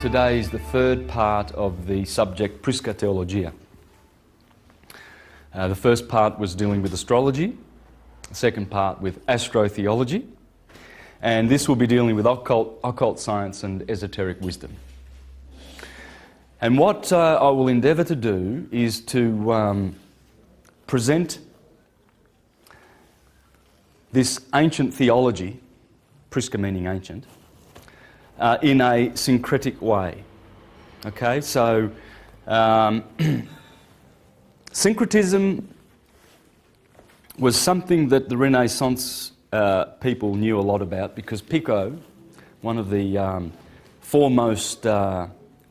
Today is the third part of the subject Prisca Theologia. The first part was dealing with astrology, the second part with astrotheology, and this will be dealing with occult science and esoteric wisdom. And what I will endeavour to do is to present this ancient theology, Prisca meaning ancient, in a syncretic way. Okay, so syncretism was something that the Renaissance people knew a lot about, because Pico, one of the foremost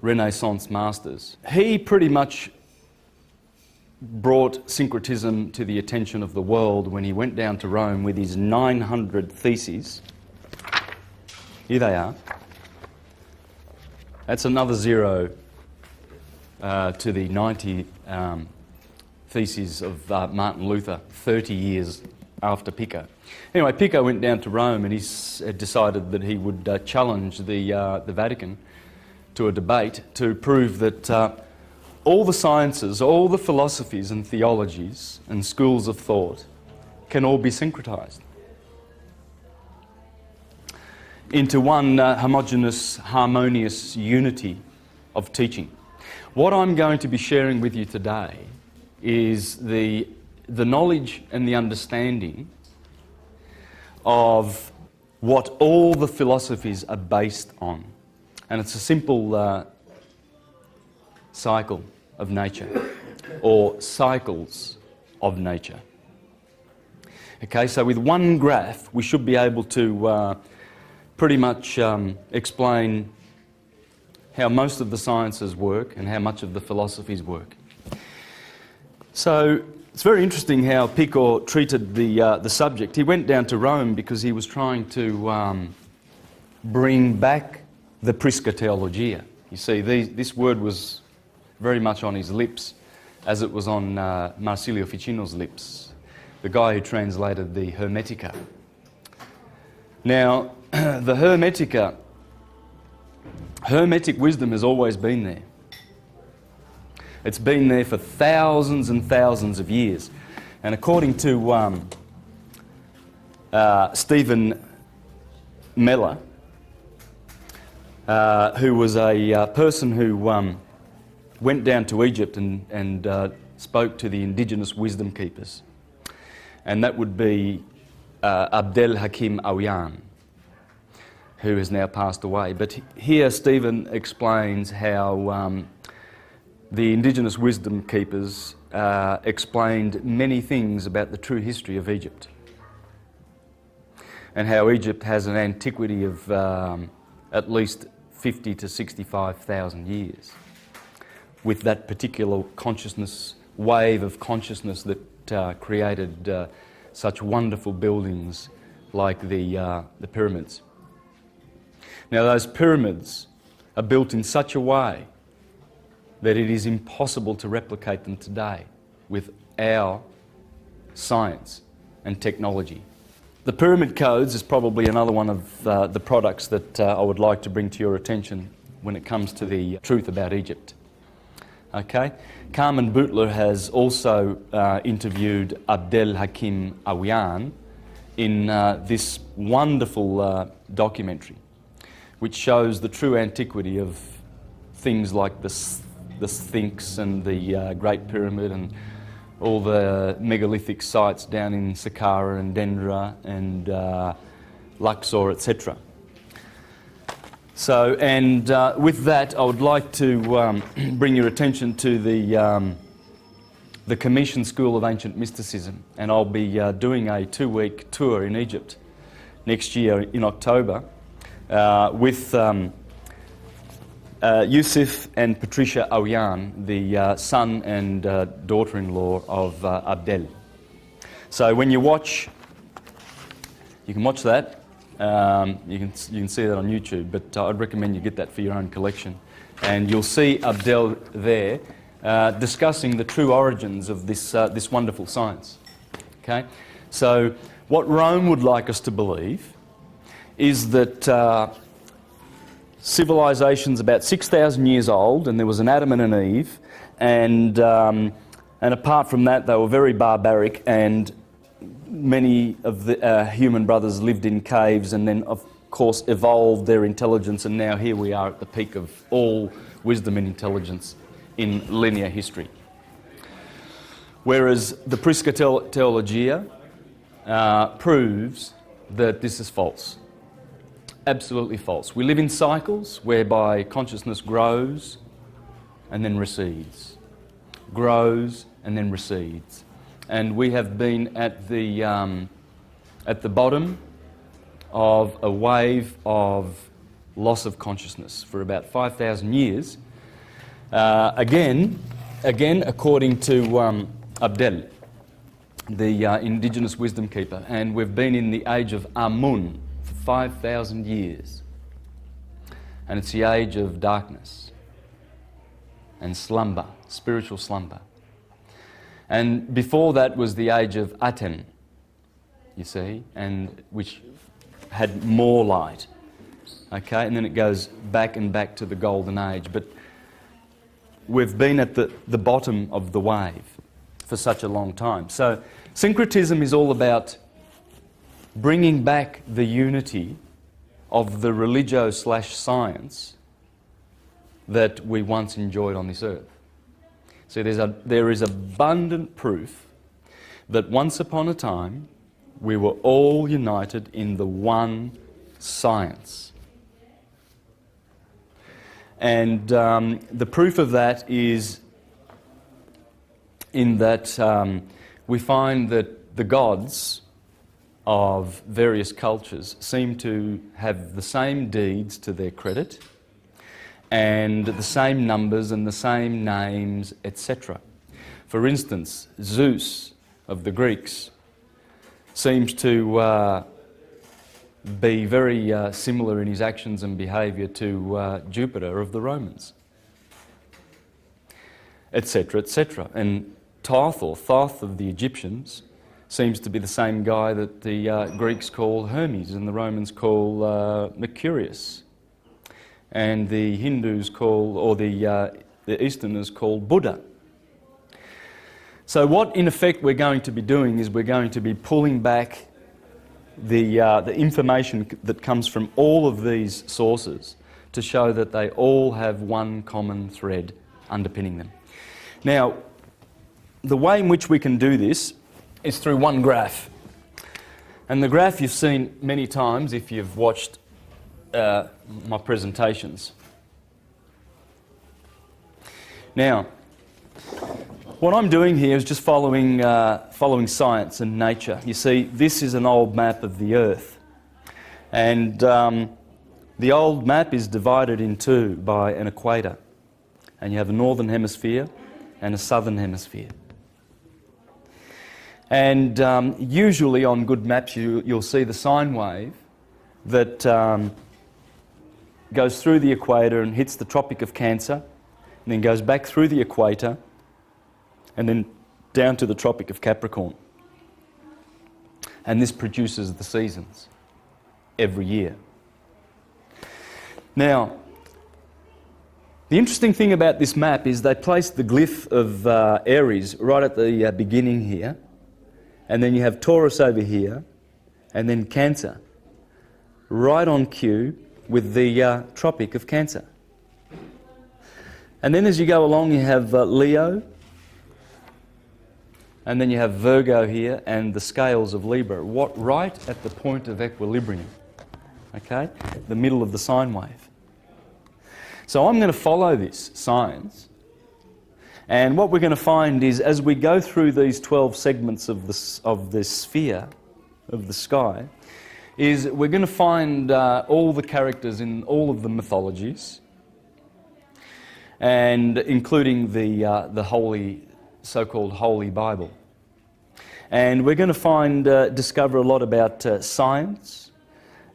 Renaissance masters, he pretty much brought syncretism to the attention of the world when he went down to Rome with his 900 theses. Here they are. That's another zero to the 90 theses of Martin Luther 30 years after Pico. Anyway, Pico went down to Rome and he decided that he would challenge the Vatican to a debate to prove that all the sciences, all the philosophies and theologies and schools of thought can all be syncretized into one homogeneous, harmonious unity of teaching. What I'm going to be sharing with you today is the knowledge and the understanding of what all the philosophies are based on. And it's a simple cycle of nature, or cycles of nature. Okay, so with one graph we should be able to pretty much explain how most of the sciences work and how much of the philosophies work. So it's very interesting how Pico treated the subject. He went down to Rome because he was trying to bring back the Prisca Theologia. You see, this word was very much on his lips, as it was on Marsilio Ficino's lips, the guy who translated the Hermetica. Now, the Hermetic wisdom has always been there. It's been there for thousands and thousands of years. And according to Stephen Meller, who was a person who went down to Egypt and spoke to the indigenous wisdom keepers, and that would be Abdel Hakim Aouyan, who has now passed away. But here Stephen explains how the indigenous wisdom keepers explained many things about the true history of Egypt, and how Egypt has an antiquity of at least 50 to 65,000 years, with that particular consciousness, wave of consciousness that created such wonderful buildings like the pyramids. Now, those pyramids are built in such a way that it is impossible to replicate them today with our science and technology. The pyramid codes is probably another one of the products that I would like to bring to your attention when it comes to the truth about Egypt. Okay? Carmen Butler has also interviewed Abdel Hakim Aouyan in this wonderful documentary, which shows the true antiquity of things like the Sphinx and the Great Pyramid and all the megalithic sites down in Saqqara and Dendra and Luxor, etc. So, and with that, I would like to bring your attention to the Commission School of Ancient Mysticism, and I'll be doing a 2-week tour in Egypt next year in October with Yusuf and Patricia Aouyan, the son and daughter-in-law of Abdel. So when you watch, you can watch that. You can see that on YouTube, but I'd recommend you get that for your own collection. And you'll see Abdel there discussing the true origins of this wonderful science. Okay? So what Rome would like us to believe is that civilization's about 6,000 years old, and there was an Adam and an Eve, and apart from that, they were very barbaric, and many of the human brothers lived in caves, and then, of course, evolved their intelligence, and now here we are at the peak of all wisdom and intelligence in linear history. Whereas the Prisca Theologia proves that this is false. Absolutely false. We live in cycles whereby consciousness grows and then recedes. Grows and then recedes. And we have been at the bottom of a wave of loss of consciousness for about 5,000 years. Again, according to Abdel, the indigenous wisdom keeper, and we've been in the age of Amun for 5,000 years. And it's the age of darkness and slumber, spiritual slumber. And before that was the age of Aten, you see, and which had more light. Okay, and then it goes back and back to the golden age. But we've been at the bottom of the wave for such a long time. So syncretism is all about bringing back the unity of the religio/science that we once enjoyed on this earth. So there is abundant proof that once upon a time we were all united in the one science. And the proof of that is in that we find that the gods of various cultures seem to have the same deeds to their credit and the same numbers and the same names, etc. For instance, Zeus of the Greeks seems to be very similar in his actions and behaviour to Jupiter of the Romans, etc., etc. And Thoth, or Thoth of the Egyptians, seems to be the same guy that the Greeks call Hermes and the Romans call Mercurius, and the Hindus call, or the Easterners call Buddha. So what in effect we're going to be doing is we're going to be pulling back the information that comes from all of these sources to show that they all have one common thread underpinning them. Now, the way in which we can do this is through one graph. And the graph you've seen many times if you've watched my presentations. Now, what I'm doing here is just following science and nature. You see, this is an old map of the Earth. And the old map is divided in two by an equator. And you have a northern hemisphere and a southern hemisphere. And usually on good maps you'll see the sine wave that goes through the equator and hits the Tropic of Cancer, and then goes back through the equator and then down to the Tropic of Capricorn. And this produces the seasons every year. Now, the interesting thing about this map is they placed the glyph of Aries right at the beginning here, and then you have Taurus over here, and then Cancer right on cue with the Tropic of Cancer. And then as you go along you have Leo, and then you have Virgo here and the scales of Libra, right at the point of equilibrium, okay, the middle of the sine wave. So I'm going to follow this science, and what we're going to find is as we go through these 12 segments of the sphere of the sky, is we're going to find all the characters in all of the mythologies, and including the holy, so-called Holy Bible. And we're going to discover a lot about science,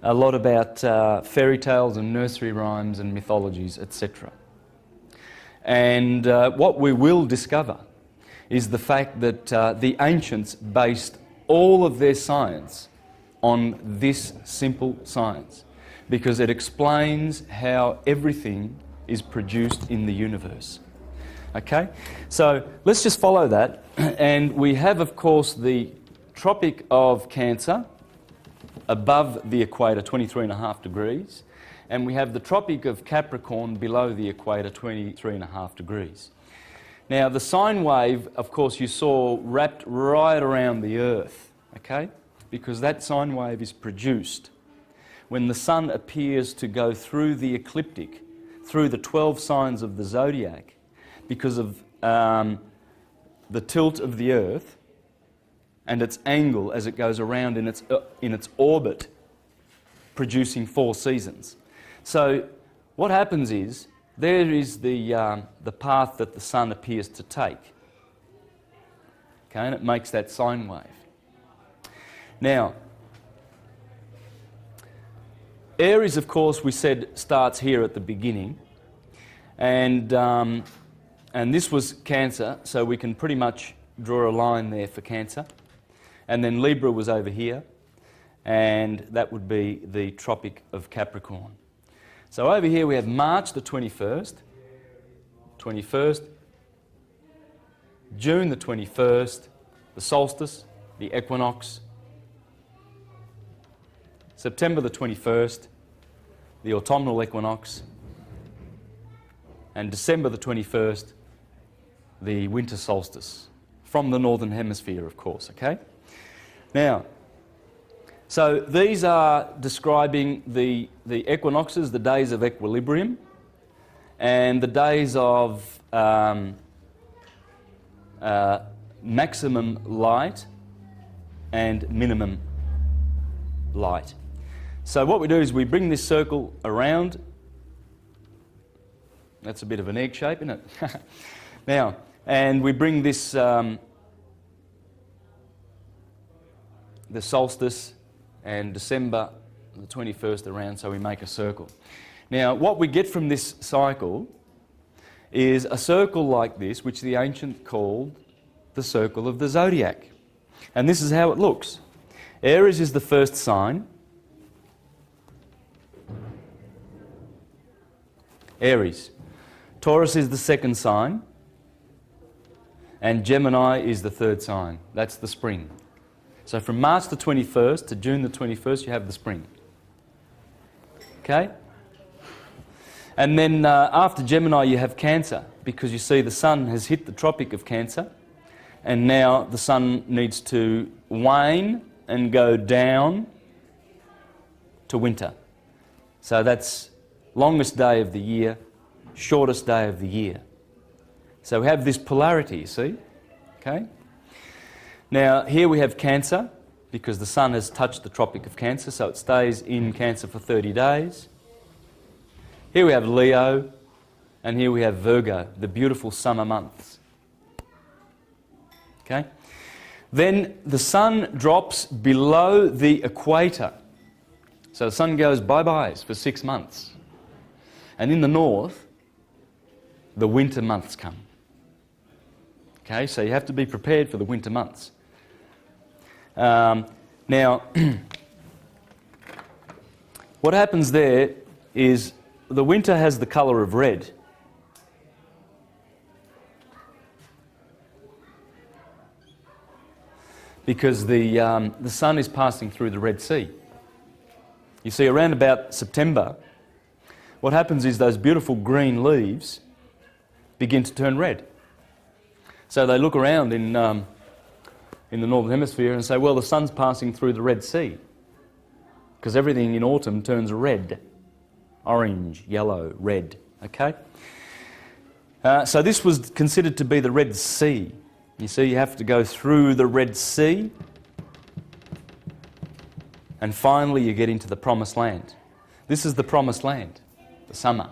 a lot about fairy tales and nursery rhymes and mythologies, etc. And what we will discover is the fact that the ancients based all of their science on this simple science. because it explains how everything is produced in the universe. Okay? So let's just follow that. And we have, of course, the Tropic of Cancer above the equator, 23.5 degrees. And we have the Tropic of Capricorn below the equator, 23.5 degrees. Now, the sine wave, of course, you saw wrapped right around the Earth, okay? Because that sine wave is produced when the sun appears to go through the ecliptic, through the 12 signs of the zodiac, because of the tilt of the Earth and its angle as it goes around in its orbit, producing 4 seasons. So what happens is, there is the path that the sun appears to take. Okay, and it makes that sine wave. Now, Aries, of course, we said starts here at the beginning, and this was Cancer, so we can pretty much draw a line there for Cancer. And then Libra was over here, and that would be the Tropic of Capricorn. So over here we have March the 21st, June the 21st, the solstice, the equinox, September the 21st, the autumnal equinox, and December the 21st, the winter solstice, from the northern hemisphere, of course, okay? Now, so these are describing the equinoxes, the days of equilibrium, and the days of maximum light and minimum light. So what we do is we bring this circle around. That's a bit of an egg shape, isn't it? Now, and we bring this, the solstice and December the 21st around, so we make a circle. Now, what we get from this cycle is a circle like this, which the ancients called the circle of the zodiac. And this is how it looks. Aries is the first sign. Aries. Taurus is the second sign. And Gemini is the third sign. That's the spring. So from March the 21st to June the 21st, you have the spring. Okay? And then after Gemini, you have Cancer, because you see the sun has hit the Tropic of Cancer, and now the sun needs to wane and go down to winter. So that's longest day of the year, shortest day of the year. So we have this polarity, you see? Okay? Now, here we have Cancer, because the sun has touched the Tropic of Cancer, so it stays in Cancer for 30 days. Here we have Leo, and here we have Virgo, the beautiful summer months. Okay? Then the sun drops below the equator. So the sun goes bye-byes for 6 months. And in the north, the winter months come. Okay, so you have to be prepared for the winter months. Now, what happens there is the winter has the colour of red. Because the sun is passing through the Red Sea. You see, around about September, what happens is those beautiful green leaves begin to turn red. So they look around in the Northern Hemisphere and say, well, the sun's passing through the Red Sea. Because everything in autumn turns red. Orange, yellow, red. Okay? So this was considered to be the Red Sea. You see, you have to go through the Red Sea. And finally you get into the Promised Land. This is the Promised Land, the summer.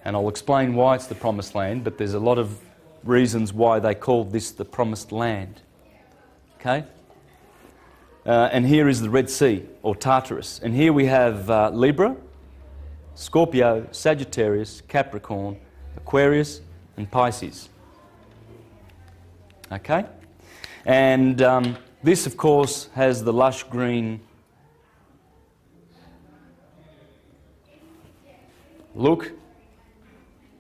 And I'll explain why it's the Promised Land, but there's a lot of reasons why they called this the Promised Land. Okay? And here is the Red Sea, or Tartarus. And here we have Libra, Scorpio, Sagittarius, Capricorn, Aquarius, and Pisces. Okay? And this, of course, has the lush green look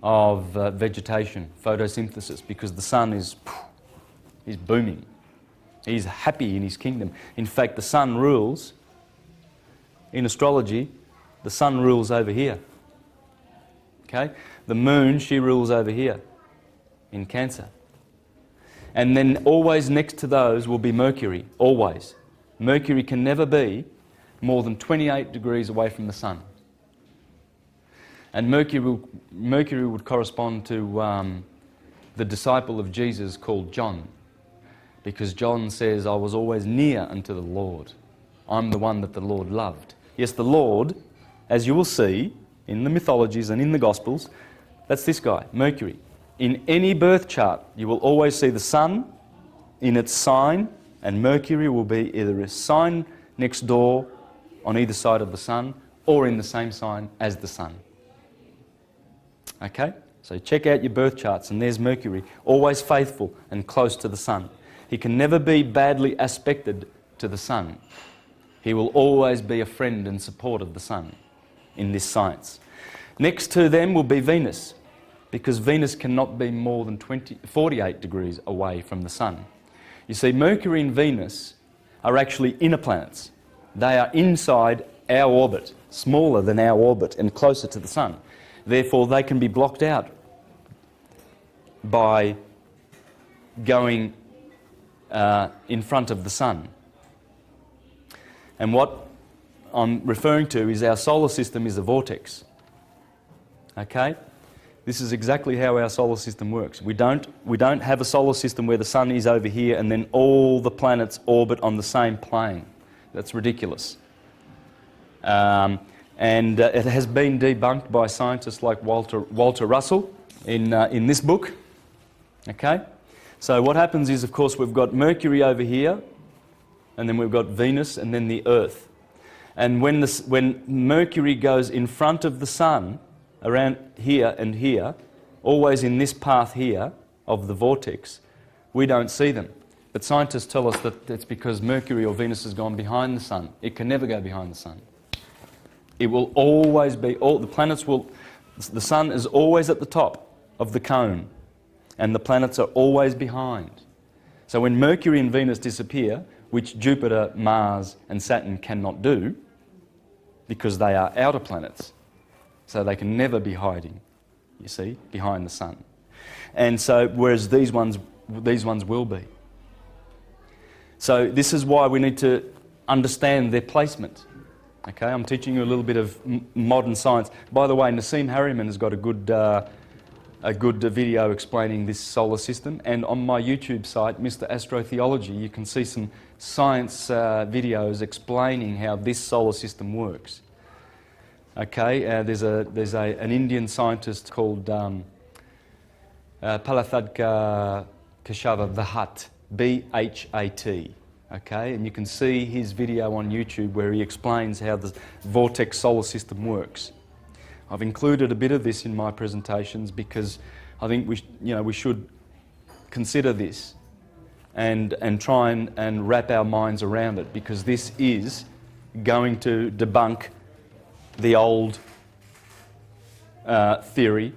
of vegetation, photosynthesis, because the sun is booming. He's happy in his kingdom. In fact, the sun rules, in astrology, the sun rules over here. Okay? The moon, she rules over here in Cancer. And then always next to those will be Mercury, always. Mercury can never be more than 28 degrees away from the sun. And Mercury would correspond to the disciple of Jesus called John, because John says, I was always near unto the Lord. I'm the one that the Lord loved. Yes, the Lord, as you will see in the mythologies and in the Gospels, that's this guy, Mercury. In any birth chart, you will always see the sun in its sign, and Mercury will be either a sign next door on either side of the sun, or in the same sign as the sun. Okay? So check out your birth charts, and there's Mercury, always faithful and close to the sun. He can never be badly aspected to the sun. He will always be a friend and support of the sun in this science. Next to them will be Venus, because Venus cannot be more than 48 degrees away from the sun. You see, Mercury and Venus are actually inner planets. They are inside our orbit, smaller than our orbit and closer to the sun. Therefore, they can be blocked out by going in front of the sun. And what I'm referring to is our solar system is a vortex. Okay? This is exactly how our solar system works. We don't have a solar system where the sun is over here and then all the planets orbit on the same plane. That's ridiculous. And it has been debunked by scientists like Walter Russell in this book. Okay? So what happens is, of course, we've got Mercury over here, and then we've got Venus, and then the Earth. And when Mercury goes in front of the sun, around here and here, always in this path here of the vortex, we don't see them. But scientists tell us that it's because Mercury or Venus has gone behind the sun. It can never go behind the sun. It will always be, the sun is always at the top of the cone, and the planets are always behind. So when Mercury and Venus disappear, which Jupiter, Mars and Saturn cannot do, because they are outer planets, so they can never be hiding, you see, behind the sun. And so, whereas these ones will be. So this is why we need to understand their placement. Okay, I'm teaching you a little bit of modern science. By the way, Nassim Harriman has got a good video explaining this solar system, and on my YouTube site, Mr. Astro Theology, you can see some science videos explaining how this solar system works. Okay, there's an Indian scientist called Palathadka Keshava Bhat, B-H-A-T. Okay, and you can see his video on YouTube where he explains how the vortex solar system works. I've included a bit of this in my presentations because I think we should consider this and try and wrap our minds around it, because this is going to debunk the old theory,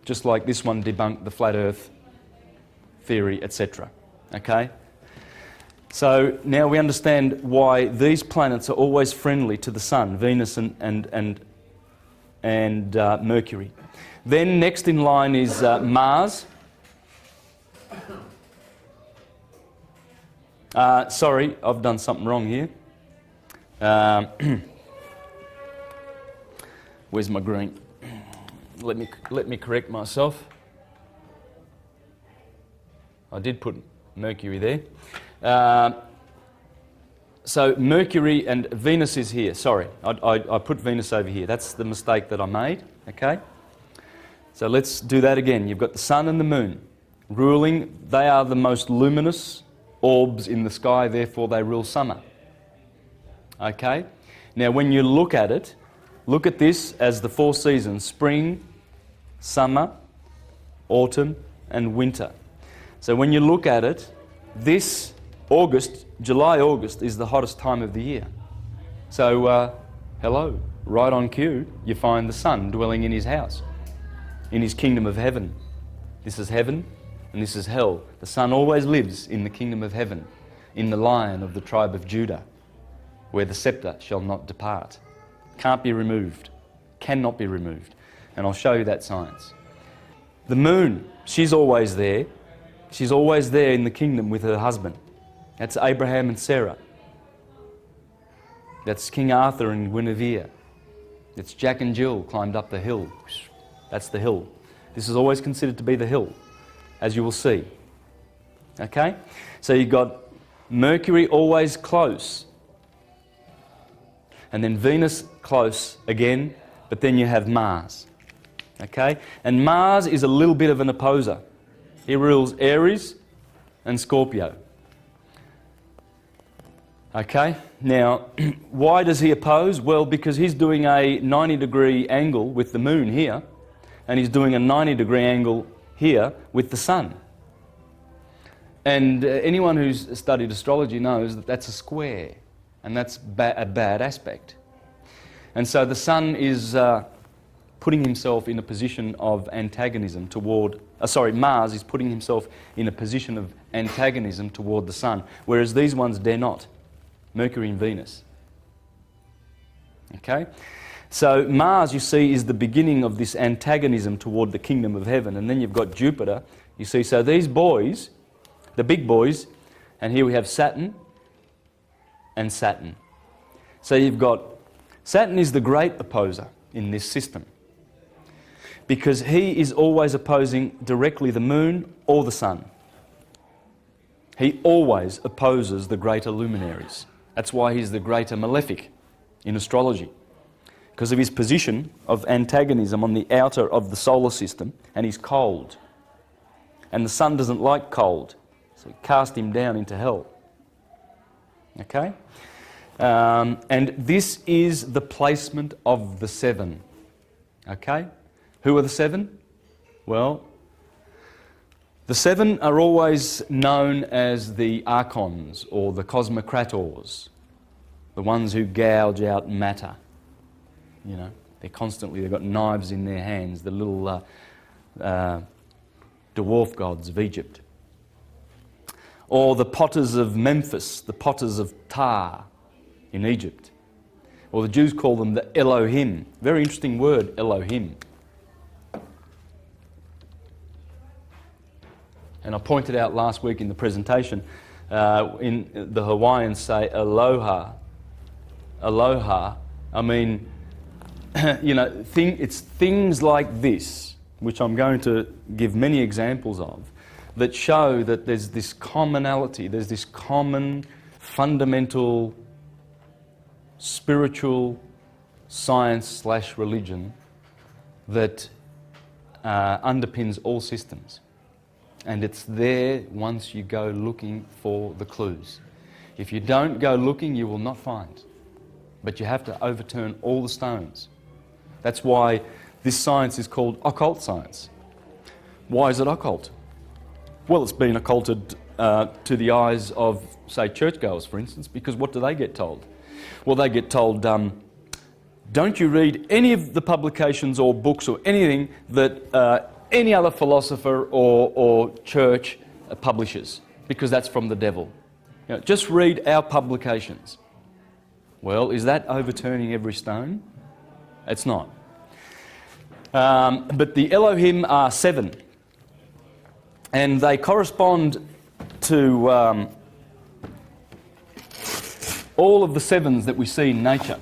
just like this one debunked the flat earth theory, etc. Okay? So now we understand why these planets are always friendly to the sun, Venus and Mercury. Then next in line is Mars. Sorry, I've done something wrong here. Where's my green? Let me correct myself. I did put Mercury there. So Mercury and Venus is here. Sorry, I put Venus over here. That's the mistake that I made. Okay. So let's do that again. You've got the sun and the moon ruling. They are the most luminous orbs in the sky. Therefore, they rule summer. Okay. Now, when you look at it, look at this as the four seasons: spring, summer, autumn, and winter. So when you look at it, this July, August is the hottest time of the year. So, hello. right on cue, you find the Son dwelling in his house, in his kingdom of heaven. This is heaven and this is hell. The Son always lives in the kingdom of heaven, in the Lion of the tribe of Judah, where the scepter shall not depart. Can't be removed. Cannot be removed. And I'll show you that science. The moon, she's always there. She's always there in the kingdom with her husband. That's Abraham and Sarah. That's King Arthur and Guinevere. It's Jack and Jill climbed up the hill. That's the hill. This is always considered to be the hill, as you will see. Okay? So you've got Mercury always close. And then Venus close again, but then you have Mars. Okay? And Mars is a little bit of an opposer. He rules Aries and Scorpio. Okay? Now, why does he oppose? Well, because he's doing a 90-degree angle with the moon here, and he's doing a 90-degree angle here with the sun. And anyone who's studied astrology knows that that's a square, and that's a bad aspect. And so the sun is putting himself in a position of antagonism toward... Mars is putting himself in a position of antagonism toward the sun, whereas these ones dare not. Mercury and Venus. Okay? So Mars, you see, is the beginning of this antagonism toward the kingdom of heaven. And then you've got Jupiter. You see, so these boys, the big boys, and here we have Saturn and Saturn. So you've got... Saturn is the great opposer in this system, because he is always opposing directly the moon or the sun. He always opposes the greater luminaries. That's why he's the greater malefic in astrology, because of his position of antagonism on the outer of the solar system, and he's cold. And the sun doesn't like cold, so he cast him down into hell. Okay? And this is the placement of the seven. Okay? Who are the seven? Well, the seven are always known as the archons or the cosmocrators, the ones who gouge out matter. You know, they've got knives in their hands, the little dwarf gods of Egypt. Or the potters of Memphis, the potters of Tar in Egypt. Or the Jews call them the Elohim. Very interesting word, Elohim. And I pointed out last week in the presentation, in the Hawaiians say aloha. Aloha. I mean, you know, it's things like this, which I'm going to give many examples of, that show that there's this commonality, there's this common, fundamental, spiritual science/religion that underpins all systems. And it's there once you go looking for the clues. If you don't go looking, you will not find. But you have to overturn all the stones. That's why this science is called occult science. Why is it occult? Well, it's been occulted to the eyes of, say, churchgoers, for instance, because what do they get told? Well, they get told, don't you read any of the publications or books or anything that any other philosopher or church publishes, because that's from the devil. You know, just read our publications. Well, is that overturning every stone? It's not. But the Elohim are seven, and they correspond to all of the sevens that we see in nature,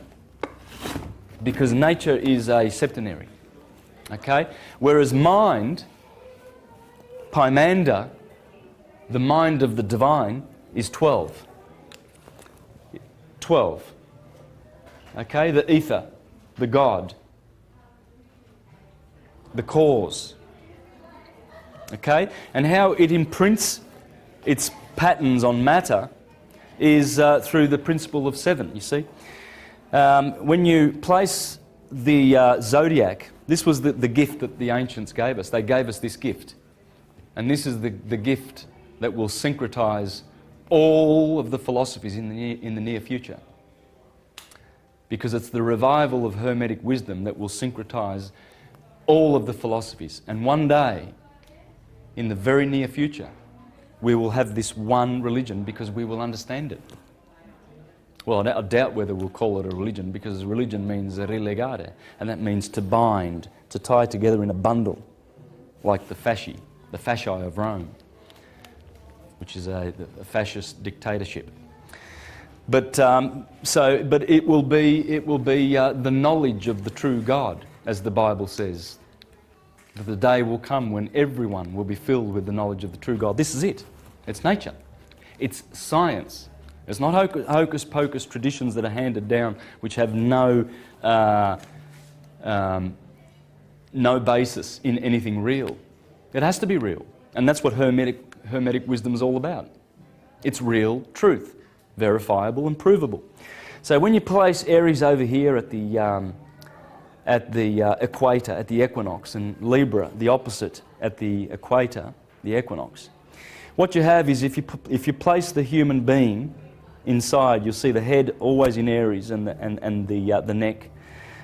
because nature is a septenary. Okay? Whereas mind, Paimanda, the mind of the divine, is 12. 12. Okay? The ether, the God, the cause. Okay? And how it imprints its patterns on matter is through the principle of seven, you see. When you place the zodiac, this was the gift that the ancients gave us. They gave us this gift. And this is the gift that will syncretize all of the philosophies in the near future. because it's the revival of Hermetic wisdom that will syncretize all of the philosophies. And one day, in the very near future, we will have this one religion because we will understand it. Well, I doubt whether we'll call it a religion, because religion means relegare, and that means to bind, to tie together in a bundle, like the fasci of Rome, which is a fascist dictatorship. But it will be the knowledge of the true God, as the Bible says. The day will come when everyone will be filled with the knowledge of the true God. This is it. It's nature. It's science. It's not hocus pocus traditions that are handed down which have no basis in anything real. It has to be real. And that's what Hermetic wisdom is all about. It's real truth, verifiable and provable. So when you place Aries over here at the equator, at the equinox, and Libra, the opposite, at the equator, the equinox, what you have is if you place the human being inside, you'll see the head always in Aries and the neck.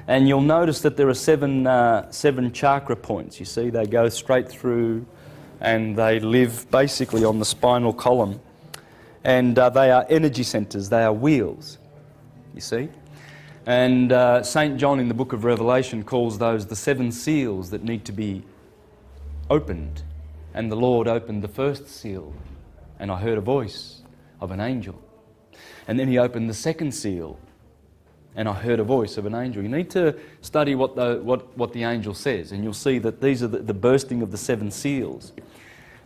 And you'll notice that there are seven chakra points. You see, they go straight through and they live basically on the spinal column. And they are energy centers, they are wheels, you see. And St. John in the book of Revelation calls those the 7 seals that need to be opened. And the Lord opened the first seal, and I heard a voice of an angel. And then he opened the second seal, and I heard a voice of an angel. You need to study what the angel says, and you'll see that these are the bursting of the 7 seals.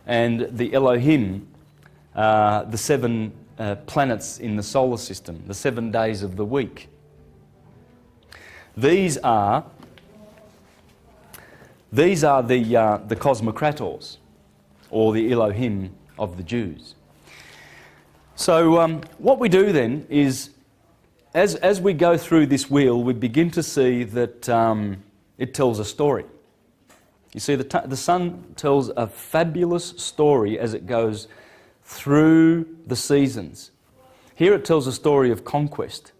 And the Elohim, the 7 planets in the solar system, the 7 days of the week. These are the Cosmocrators, or the Elohim of the Jews. So what we do then is, as we go through this wheel, we begin to see that it tells a story. You see, the sun tells a fabulous story as it goes through the seasons. Here it tells a story of conquest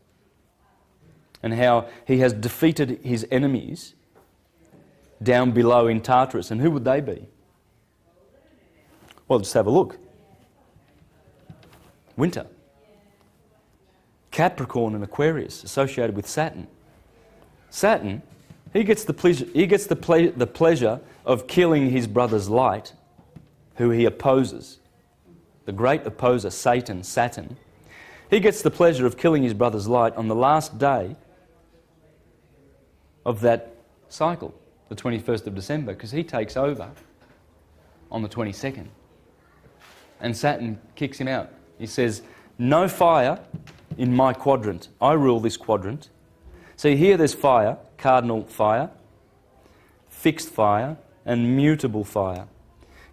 and how he has defeated his enemies down below in Tartarus. And who would they be? Well, just have a look. Winter. Capricorn and Aquarius, associated with Saturn. Saturn, he gets the pleasure of killing his brother's light, who he opposes. The great opposer, Saturn. He gets the pleasure of killing his brother's light on the last day of that cycle, the 21st of December, because he takes over on the 22nd. And Saturn kicks him out. He says, no fire in my quadrant. I rule this quadrant. See, here there's fire, cardinal fire, fixed fire, and mutable fire.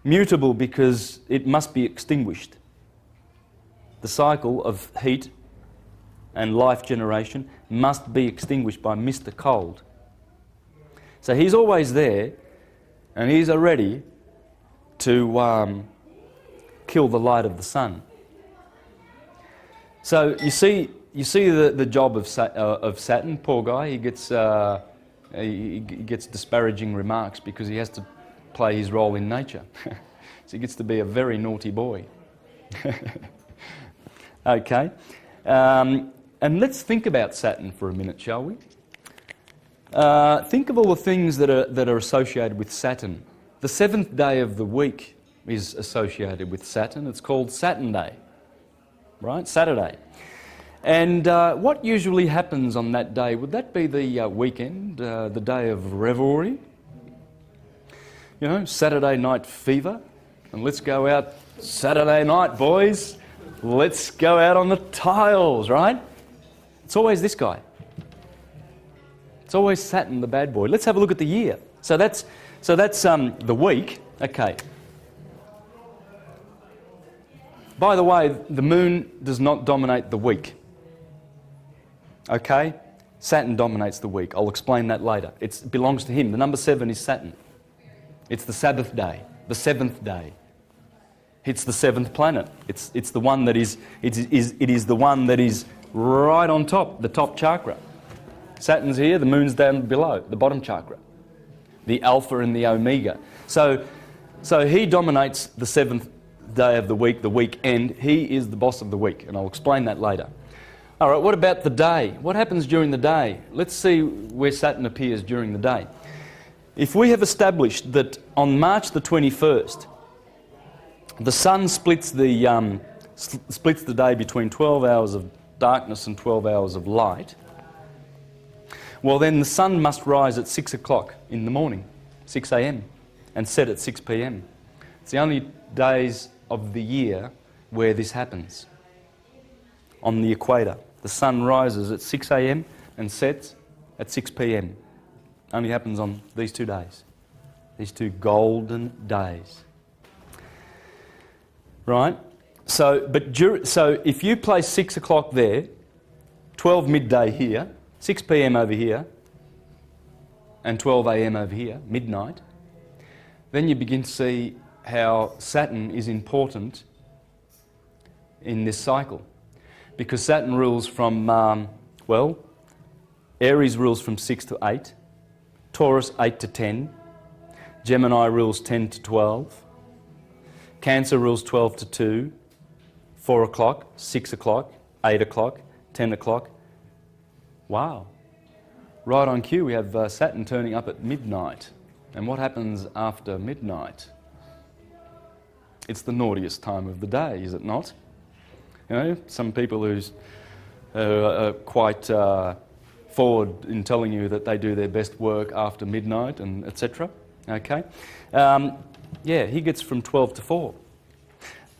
Mutable because it must be extinguished. The cycle of heat and life generation must be extinguished by Mr. Cold. So he's always there, and he's ready to kill the light of the sun. So you see the job of Saturn. Poor guy. He gets disparaging remarks because he has to play his role in nature. So he gets to be a very naughty boy. Okay, and let's think about Saturn for a minute, shall we? Think of all the things that are associated with Saturn. The 7th day of the week is associated with Saturn. It's called Saturn Day, right? Saturday. And what usually happens on that day? Would that be the weekend, the day of revelry? You know, Saturday night fever. And let's go out Saturday night, boys. Let's go out on the tiles, right? It's always this guy. It's always Saturn, the bad boy. Let's have a look at the year. So that's the week. Okay. By the way, the moon does not dominate the week. Okay? Saturn dominates the week. I'll explain that later. It belongs to him. The number 7 is Saturn. It's the Sabbath day, the 7th day. It's the 7th planet. It's the one that is the one that is right on top, the top chakra. Saturn's here, the moon's down below, the bottom chakra. The Alpha and the Omega. So he dominates the 7th day of the weekend. He is the boss of the week, and I'll explain that later. All right, what about the day? What happens during the day? Let's see where Saturn appears during the day. If we have established that on March the 21st, the sun splits the day between 12 hours of darkness and 12 hours of light, well then the sun must rise at 6 o'clock in the morning, 6 a.m, and set at 6 p.m. It's the only days of the year where this happens. On the equator, the sun rises at 6 a.m. and sets at 6 p.m. Only happens on these 2 days, these 2 golden days. Right? So if you place 6 o'clock there, 12 midday here, 6 p.m. over here, and 12 a.m. over here, midnight, then you begin to see how Saturn is important in this cycle. Because Saturn rules from, Aries rules from 6 to 8, Taurus 8 to 10, Gemini rules 10 to 12, Cancer rules 12 to 2, 4 o'clock, 6 o'clock, 8 o'clock, 10 o'clock. Wow. Right on cue, we have Saturn turning up at midnight. And what happens after midnight? It's the naughtiest time of the day, is it not? You know, some people who are quite forward in telling you that they do their best work after midnight and etc. Okay? Yeah, he gets from 12 to 4.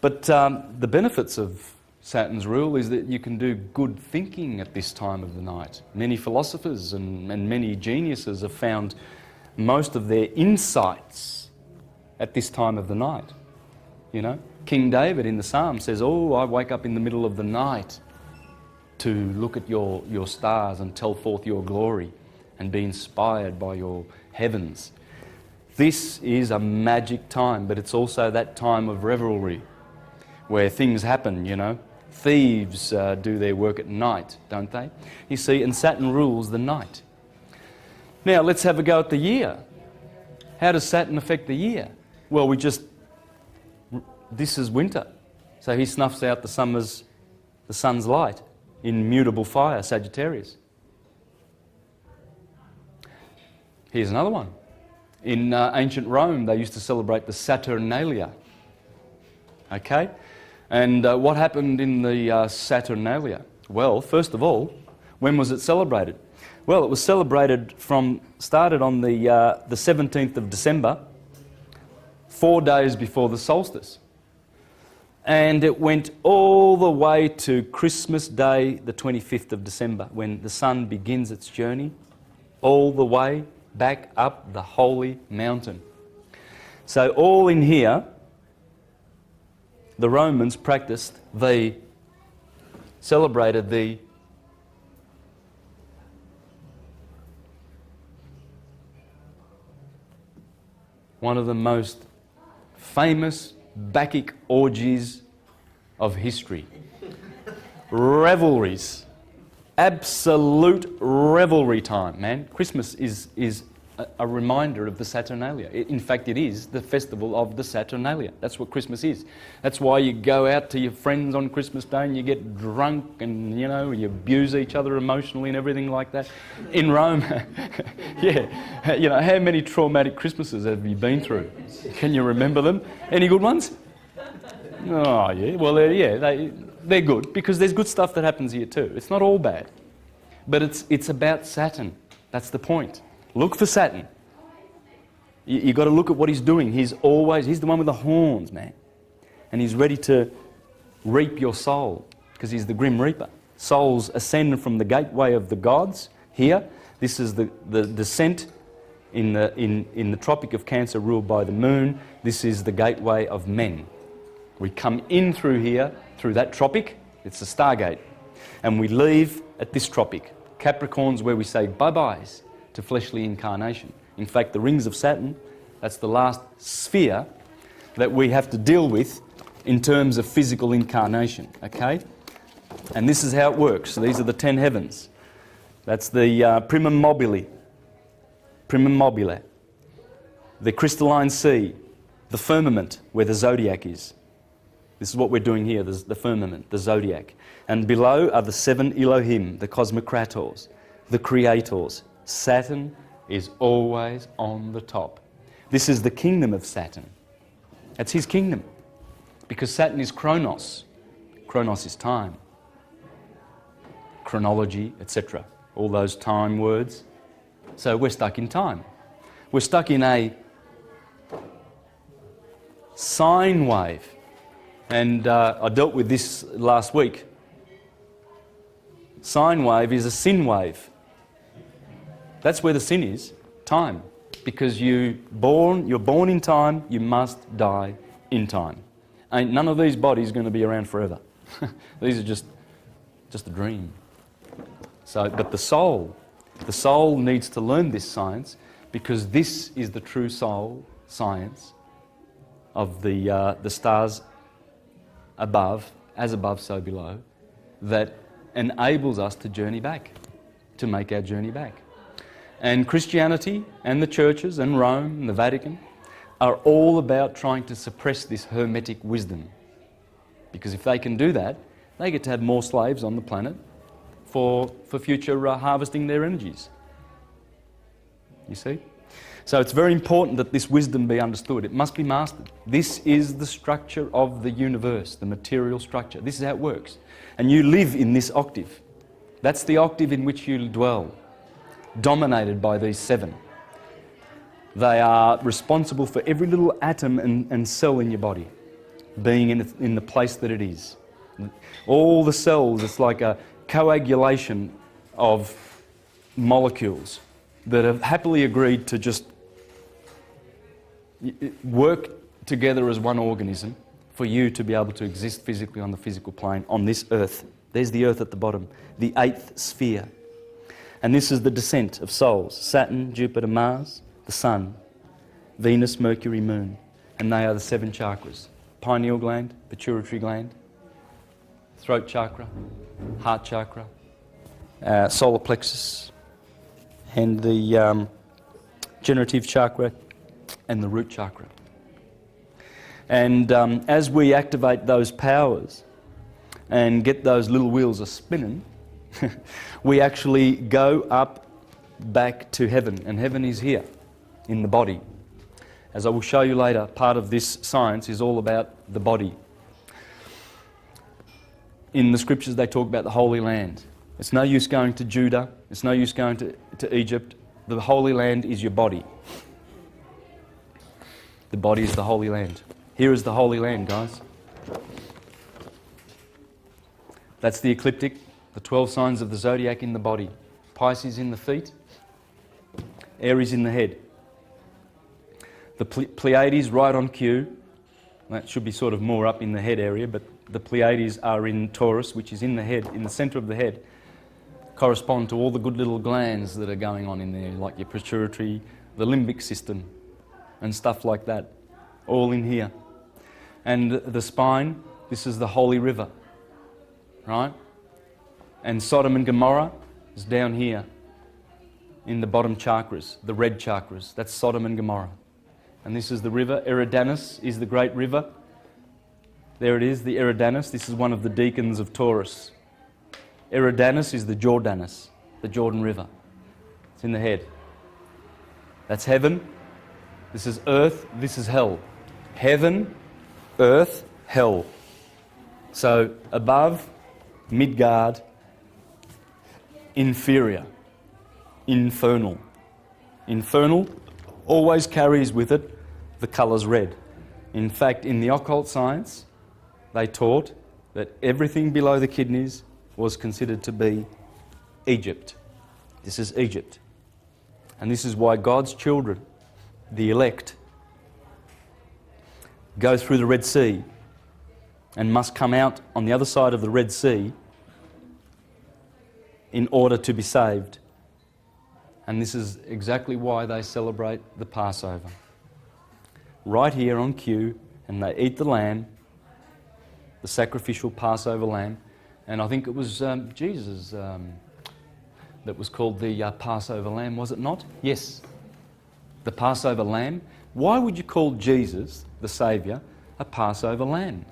But the benefits of Saturn's rule is that you can do good thinking at this time of the night. Many philosophers and many geniuses have found most of their insights at this time of the night. You know, King David in the Psalm says, "Oh, I wake up in the middle of the night to look at your stars and tell forth your glory and be inspired by your heavens." This is a magic time, but it's also that time of revelry where things happen, you know. Thieves do their work at night, don't they? You see, and Saturn rules the night. Now, let's have a go at the year. How does Saturn affect the year? Well, this is winter. So he snuffs out the sun's light in mutable fire, Sagittarius. Here's another one. In ancient Rome, they used to celebrate the Saturnalia. Okay? And what happened in the Saturnalia? Well, first of all, when was it celebrated? Well, it was celebrated started on the 17th of December, 4 days before the solstice. And it went all the way to Christmas Day, the 25th of December, when the sun begins its journey, all the way back up the holy mountain. So all in here, the Romans celebrated one of the most famous Bacchic orgies of history. Revelries. Absolute revelry time, man. Christmas is a reminder of the Saturnalia. In fact, it is the festival of the Saturnalia. That's what Christmas is. That's why you go out to your friends on Christmas Day and you get drunk and, you know, you abuse each other emotionally and everything like that. In Rome, yeah, you know, how many traumatic Christmases have you been through? Can you remember them? Any good ones? Oh, yeah. Well, they're good because there's good stuff that happens here too. It's not all bad. But it's about Saturn. That's the point. Look for Saturn. You've got to look at what he's doing. He's the one with the horns, man. And he's ready to reap your soul because he's the Grim Reaper. Souls ascend from the gateway of the gods here. This is the descent in the Tropic of Cancer ruled by the moon. This is the gateway of men. We come in through here, through that tropic. It's the Stargate. And we leave at this tropic. Capricorn's where we say bye-byes to fleshly incarnation. In fact, the rings of Saturn, that's the last sphere that we have to deal with in terms of physical incarnation, okay? And this is how it works. So these are the 10 heavens. That's the primum mobile. Primum mobile. The crystalline sea. The firmament, where the zodiac is. This is what we're doing here, the firmament, the zodiac. And below are the 7 Elohim, the cosmocrators, the creators. Saturn is always on the top. This is the kingdom of Saturn. That's his kingdom. Because Saturn is chronos. Chronos is time. Chronology, etc. All those time words. So we're stuck in time. We're stuck in a sine wave. And I dealt with this last week. Sine wave is a sin wave. That's where the sin is, time. Because you're born in time, you must die in time. Ain't none of these bodies going to be around forever. These are just a dream. So, but the soul needs to learn this science, because this is the true soul science of the stars above, as above, so below, that enables us to journey back, to make our journey back. And Christianity and the churches and Rome and the Vatican are all about trying to suppress this hermetic wisdom. Because if they can do that, they get to have more slaves on the planet for future harvesting their energies. You see? So it's very important that this wisdom be understood. It must be mastered. This is the structure of the universe, the material structure. This is how it works. And you live in this octave. That's the octave in which you dwell, dominated by these 7. They are responsible for every little atom and cell in your body being in the place that it is. All the cells, it's like a coagulation of molecules that have happily agreed to just work together as one organism for you to be able to exist physically on the physical plane on this earth. There's the earth at the bottom, the 8th sphere. And this is the descent of souls: Saturn, Jupiter, Mars, the Sun, Venus, Mercury, Moon. And they are the 7 chakras: pineal gland, pituitary gland, throat chakra, heart chakra, solar plexus, and the generative chakra, and the root chakra. And as we activate those powers and get those little wheels a-spinning, we actually go up back to heaven. And heaven is here, in the body. As I will show you later, part of this science is all about the body. In the scriptures they talk about the Holy Land. It's no use going to Judah, it's no use going to Egypt. The Holy Land is your body. The body is the Holy Land. Here is the Holy Land, guys. That's the ecliptic, the 12 signs of the zodiac in the body. Pisces in the feet, Aries in the head. The Pleiades right on cue. That should be sort of more up in the head area, but the Pleiades are in Taurus, which is in the head, in the centre of the head. Correspond to all the good little glands that are going on in there, like your pituitary, the limbic system, and stuff like that, all in here. And the spine, this is the Holy River, right? And Sodom and Gomorrah is down here in the bottom chakras, the red chakras. That's Sodom and Gomorrah. And this is the river. Eridanus is the great river. There it is, the Eridanus. This is one of the deacons of Taurus. Eridanus is the Jordan River. It's in the head. That's heaven. This is earth. This is hell. Heaven, earth, hell. So above, Midgard, inferior, infernal. Infernal always carries with it the colours red. In fact, in the occult science, they taught that everything below the kidneys was considered to be Egypt. This is Egypt. And this is why God's children, the elect, go through the Red Sea and must come out on the other side of the Red Sea in order to be saved. And this is exactly why they celebrate the Passover. Right here on cue, and they eat the lamb, the sacrificial Passover lamb. And I think it was Jesus, that was called the Passover lamb, was it not? Yes. The Passover lamb. Why would you call Jesus, the Saviour, a Passover lamb?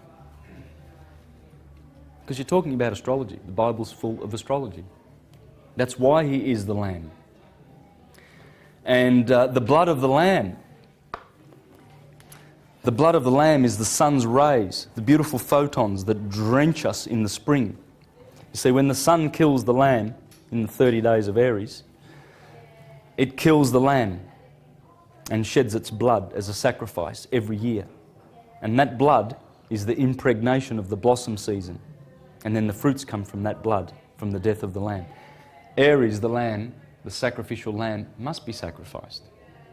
Because you're talking about astrology. The Bible's full of astrology. That's why he is the lamb. And the blood of the lamb. The blood of the lamb is the sun's rays, the beautiful photons that drench us in the spring. You see, when the sun kills the lamb in the 30 days of Aries, it kills the lamb and sheds its blood as a sacrifice every year. And that blood is the impregnation of the blossom season. And then the fruits come from that blood, from the death of the lamb. Aries, the lamb, the sacrificial lamb, must be sacrificed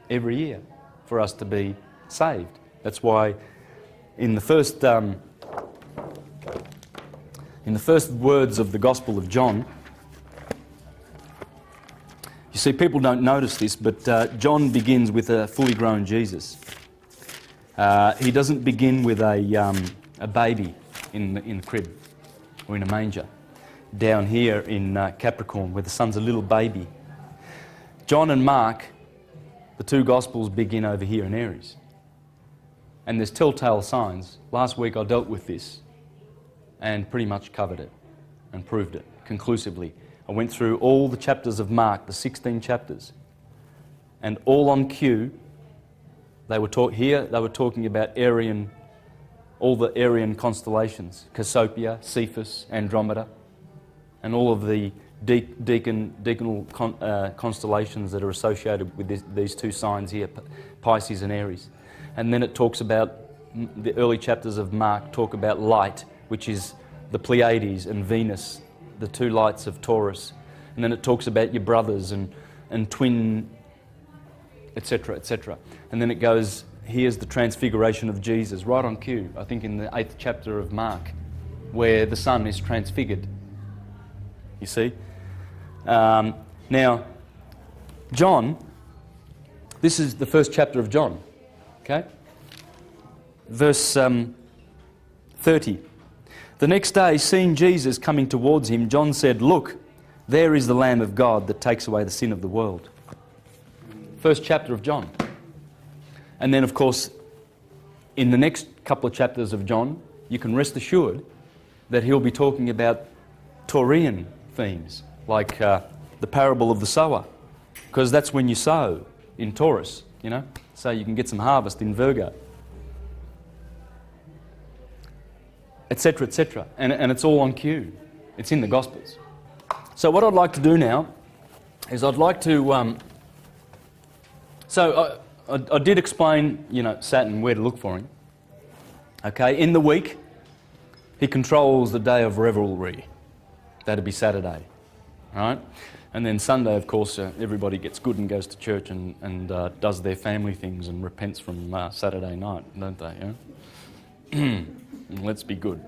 every year for us to be saved. That's why in the first words of the Gospel of John, you see, people don't notice this, but John begins with a fully grown Jesus. He doesn't begin with a baby in the crib or in a manger. Down here in Capricorn, where the son's a little baby. John and Mark, the two Gospels, begin over here in Aries. And there's telltale signs. Last week I dealt with this and pretty much covered it and proved it conclusively. I went through all the chapters of Mark, the 16 chapters, and all on cue, they were talking about Aryan, all the Aryan constellations, Cassiopeia, Cephas, Andromeda, and all of the decanal constellations that are associated with these two signs here, Pisces and Aries. And then it talks about, the early chapters of Mark talk about light, which is the Pleiades and Venus, the two lights of Taurus. And then it talks about your brothers and twin, etc., etc. And then it goes, here's the transfiguration of Jesus, right on cue, I think in the 8th chapter of Mark, where the sun is transfigured. You see? Now, John, this is the first chapter of John, okay? Verse 30. The next day, seeing Jesus coming towards him, John said, "Look, there is the Lamb of God that takes away the sin of the world." First chapter of John. And then, of course, in the next couple of chapters of John, you can rest assured that he'll be talking about Taurian themes, like the parable of the sower, because that's when you sow in Taurus, you know, so you can get some harvest in Virgo, etc., etc. And it's all on cue. It's in the Gospels. So what I'd like to do now is I'd like to... I did explain, you know, Saturn, where to look for him. Okay, in the week, he controls the day of revelry. That'd be Saturday, right? And then Sunday, of course, everybody gets good and goes to church and does their family things and repents from Saturday night, don't they? Yeah? Let's be good.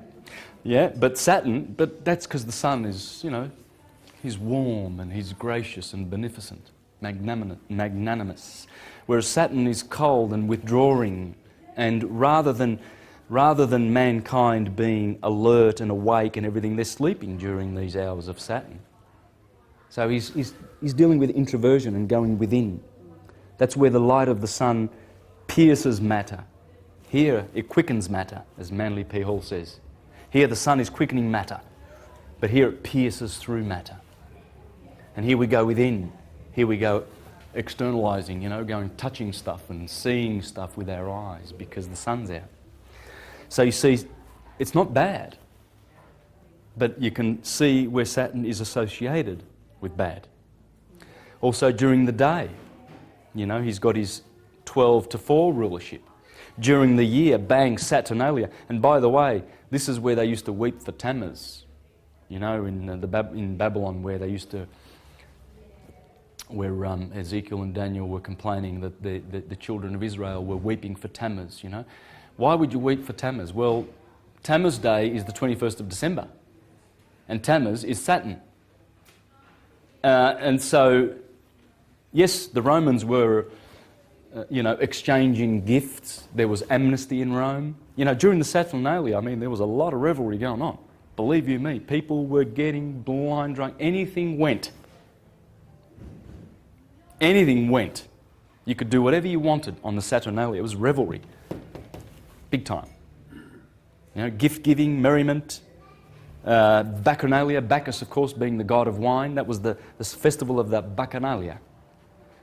Yeah, but Saturn, but that's because the sun is, you know, he's warm and he's gracious and beneficent, magnanimous. Whereas Saturn is cold and withdrawing, and rather than mankind being alert and awake and everything, they're sleeping during these hours of Saturn. So he's dealing with introversion and going within. That's where the light of the sun pierces matter. Here it quickens matter, as Manly P. Hall says. Here the sun is quickening matter, but here it pierces through matter. And here we go within. Here we go externalizing, you know, going touching stuff and seeing stuff with our eyes because the sun's out. So you see, it's not bad, but you can see where Saturn is associated with bad. Also during the day, you know, he's got his 12 to 4 rulership. During the year, bang, Saturnalia. And by the way, this is where they used to weep for Tammuz, you know, in Babylon, where they used to, where Ezekiel and Daniel were complaining that the children of Israel were weeping for Tammuz, you know. Why would you weep for Tammuz? Well, Tammuz Day is the 21st of December, and Tammuz is Saturn. And so, yes, the Romans were, you know, exchanging gifts. There was amnesty in Rome. You know, during the Saturnalia, I mean, there was a lot of revelry going on. Believe you me, people were getting blind drunk. Anything went. anything went. You could do whatever you wanted on the Saturnalia. It was revelry. Big time. You know, gift-giving, merriment, Bacchanalia, Bacchus, of course, being the god of wine. That was the festival of the Bacchanalia.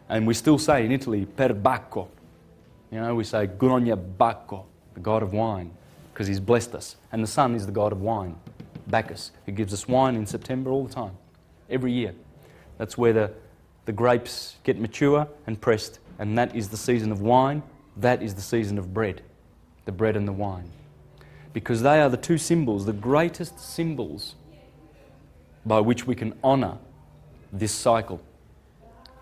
And we still say in Italy, per Bacco. You know, we say, good on ya, Bacco, the god of wine, because he's blessed us. And the sun is the god of wine, Bacchus, who gives us wine in September all the time, every year. That's where the grapes get mature and pressed, and that is the season of wine. That is the season of bread, the bread and the wine. Because they are the two symbols, the greatest symbols by which we can honour this cycle.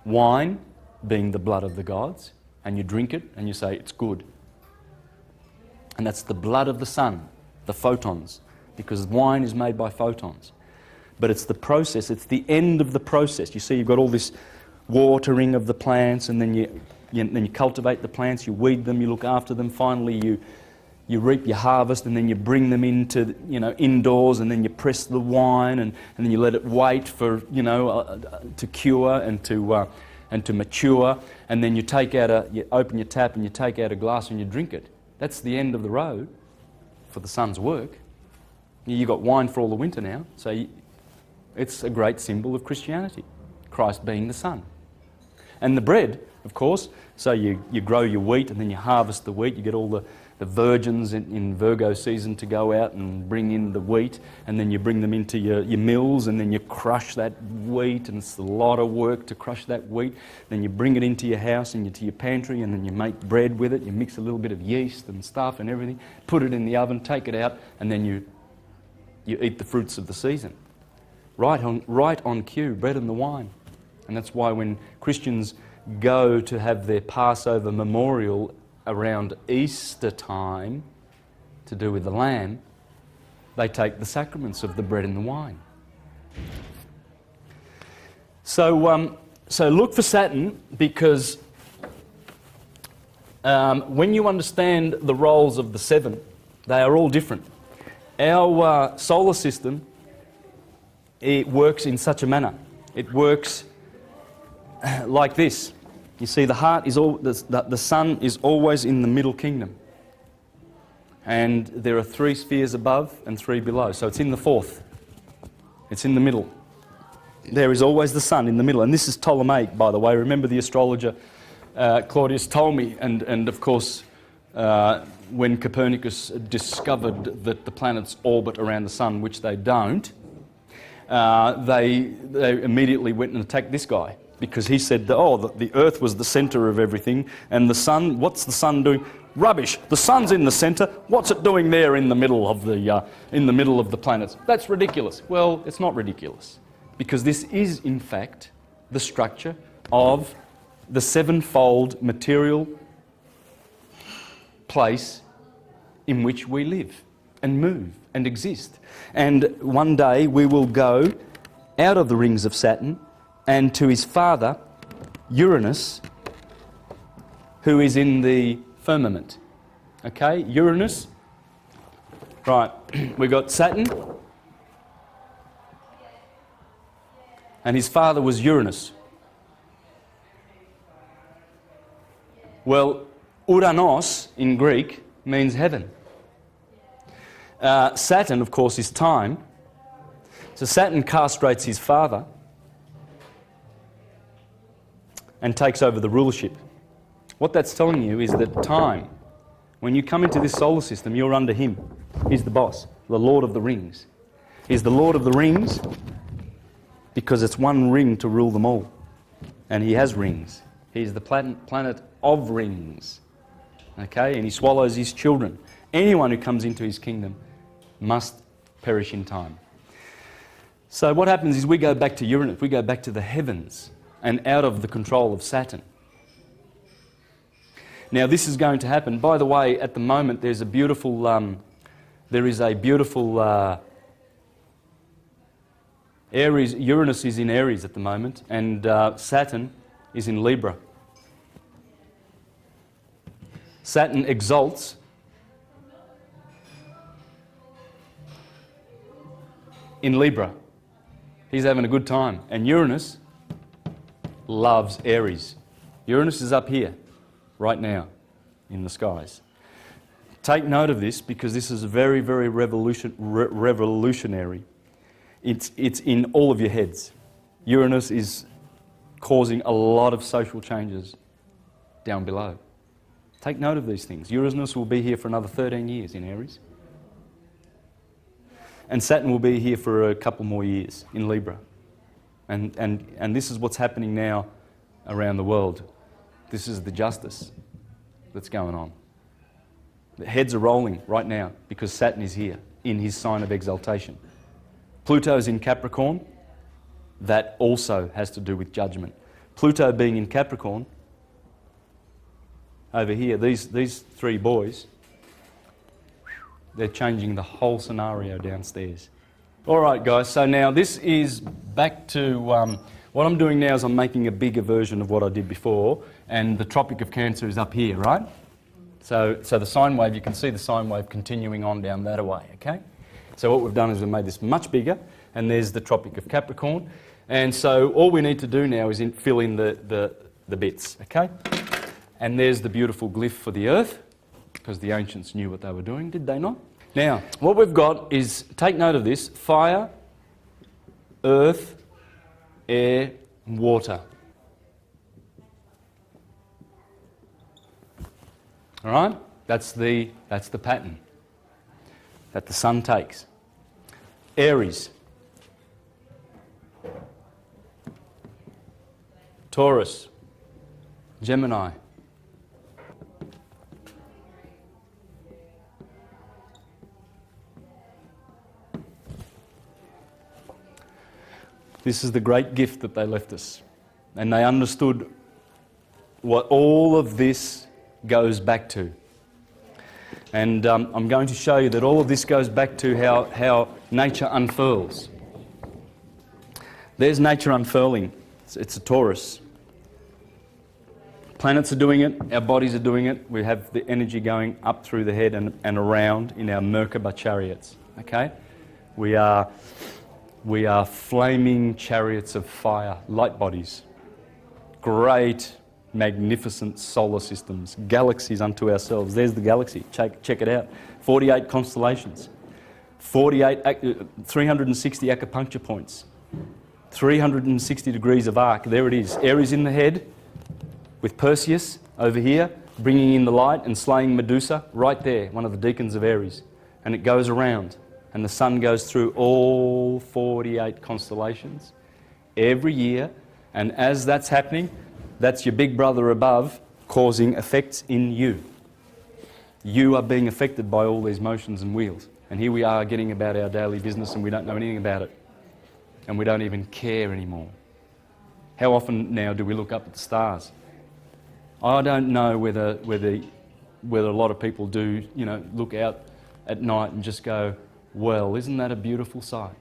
Wine being the blood of the gods, and you drink it and you say it's good. And that's the blood of the sun, the photons, because wine is made by photons. But it's the process, it's the end of the process. You see, you've got all this watering of the plants, and then you cultivate the plants, you weed them, you look after them, finally you reap your harvest, and then you bring them into, indoors, and then you press the wine, and then you let it wait for, to cure and to mature, and then you open your tap and you take out a glass and you drink it. That's the end of the road for the sun's work. You've got wine for all the winter now, so it's a great symbol of Christianity, Christ being the sun. And the bread, of course, so you grow your wheat and then you harvest the wheat, you get all the virgins in Virgo season to go out and bring in the wheat, and then you bring them into your mills, and then you crush that wheat, and it's a lot of work to crush that wheat. Then you bring it into your house and to your pantry, and then you make bread with it. You mix a little bit of yeast and stuff and everything, put it in the oven, take it out, and then you eat the fruits of the season. Right on cue, bread and the wine. And that's why when Christians go to have their Passover memorial around Easter time to do with the lamb, they take the sacraments of the bread and the wine. So look for Saturn, because when you understand the roles of the seven, they are all different. Our solar system, it works in such a manner. It works like this. You see, the heart is the sun is always in the middle kingdom, and there are 3 spheres above and 3 below. So it's in the fourth. It's in the middle. There is always the sun in the middle, and this is Ptolemaic, by the way. Remember the astrologer Claudius Ptolemy, and of course, when Copernicus discovered that the planets orbit around the sun, which they don't, they immediately went and attacked this guy. Because he said, the earth was the centre of everything, and the sun, what's the sun doing? Rubbish. The sun's in the centre. What's it doing there in the middle of the planets? That's ridiculous. Well, it's not ridiculous, because this is, in fact, the structure of the sevenfold material place in which we live and move and exist. And one day we will go out of the rings of Saturn and to his father, Uranus, who is in the firmament. Okay, Uranus. Right, we've got Saturn, and his father was Uranus. Well, Uranos in Greek means heaven. Saturn, of course, is time. So Saturn castrates his father and takes over the rulership. What that's telling you is that time, when you come into this solar system, you're under him. He's the boss, the Lord of the Rings. He's the Lord of the Rings because it's one ring to rule them all. And he has rings. He's the planet of rings. Okay, and he swallows his children. Anyone who comes into his kingdom must perish in time. So what happens is we go back to Uranus, we go back to the heavens, and out of the control of Saturn. Now this is going to happen. By the way, at the moment there is a beautiful Aries. Uranus is in Aries at the moment, and Saturn is in Libra. Saturn exalts in Libra. He's having a good time, and Uranus loves Aries. Uranus is up here, right now, in the skies. Take note of this because this is very, very revolutionary. It's in all of your heads. Uranus is causing a lot of social changes down below. Take note of these things. Uranus will be here for another 13 years in Aries. And Saturn will be here for a couple more years in Libra. And this is what's happening now around the world. This is the justice that's going on. The heads are rolling right now because Saturn is here in his sign of exaltation. Pluto's in Capricorn. That also has to do with judgment. Pluto being in Capricorn, over here, these three boys, they're changing the whole scenario downstairs. All right, guys, so now this is back to... what I'm doing now is I'm making a bigger version of what I did before, and the Tropic of Cancer is up here, right? So the sine wave, you can see the sine wave continuing on down that way, okay? So what we've done is we've made this much bigger, and there's the Tropic of Capricorn. And so all we need to do now is fill in the bits, okay? And there's the beautiful glyph for the Earth, because the ancients knew what they were doing, did they not? Now, what we've got is, take note of this, fire, earth, air, and water. All right? That's the pattern that the sun takes. Aries, Taurus, Gemini, this is the great gift that they left us. And they understood what all of this goes back to. And I'm going to show you that all of this goes back to how nature unfurls. There's nature unfurling. It's a Taurus. Planets are doing it, our bodies are doing it. We have the energy going up through the head and around in our Merkaba chariots. Okay? We are flaming chariots of fire, light bodies. Great, magnificent solar systems, galaxies unto ourselves. There's the galaxy, check it out. 48 constellations, 360 acupuncture points, 360 degrees of arc. There it is. Aries in the head, with Perseus over here, bringing in the light and slaying Medusa, right there, one of the deacons of Aries. And it goes around, and the sun goes through all 48 constellations every year. And as that's happening, that's your big brother above causing effects in you. You are being affected by all these motions and wheels. And here we are getting about our daily business and we don't know anything about it. And we don't even care anymore. How often now do we look up at the stars? I don't know whether a lot of people do, look out at night and just go, well, isn't that a beautiful sight?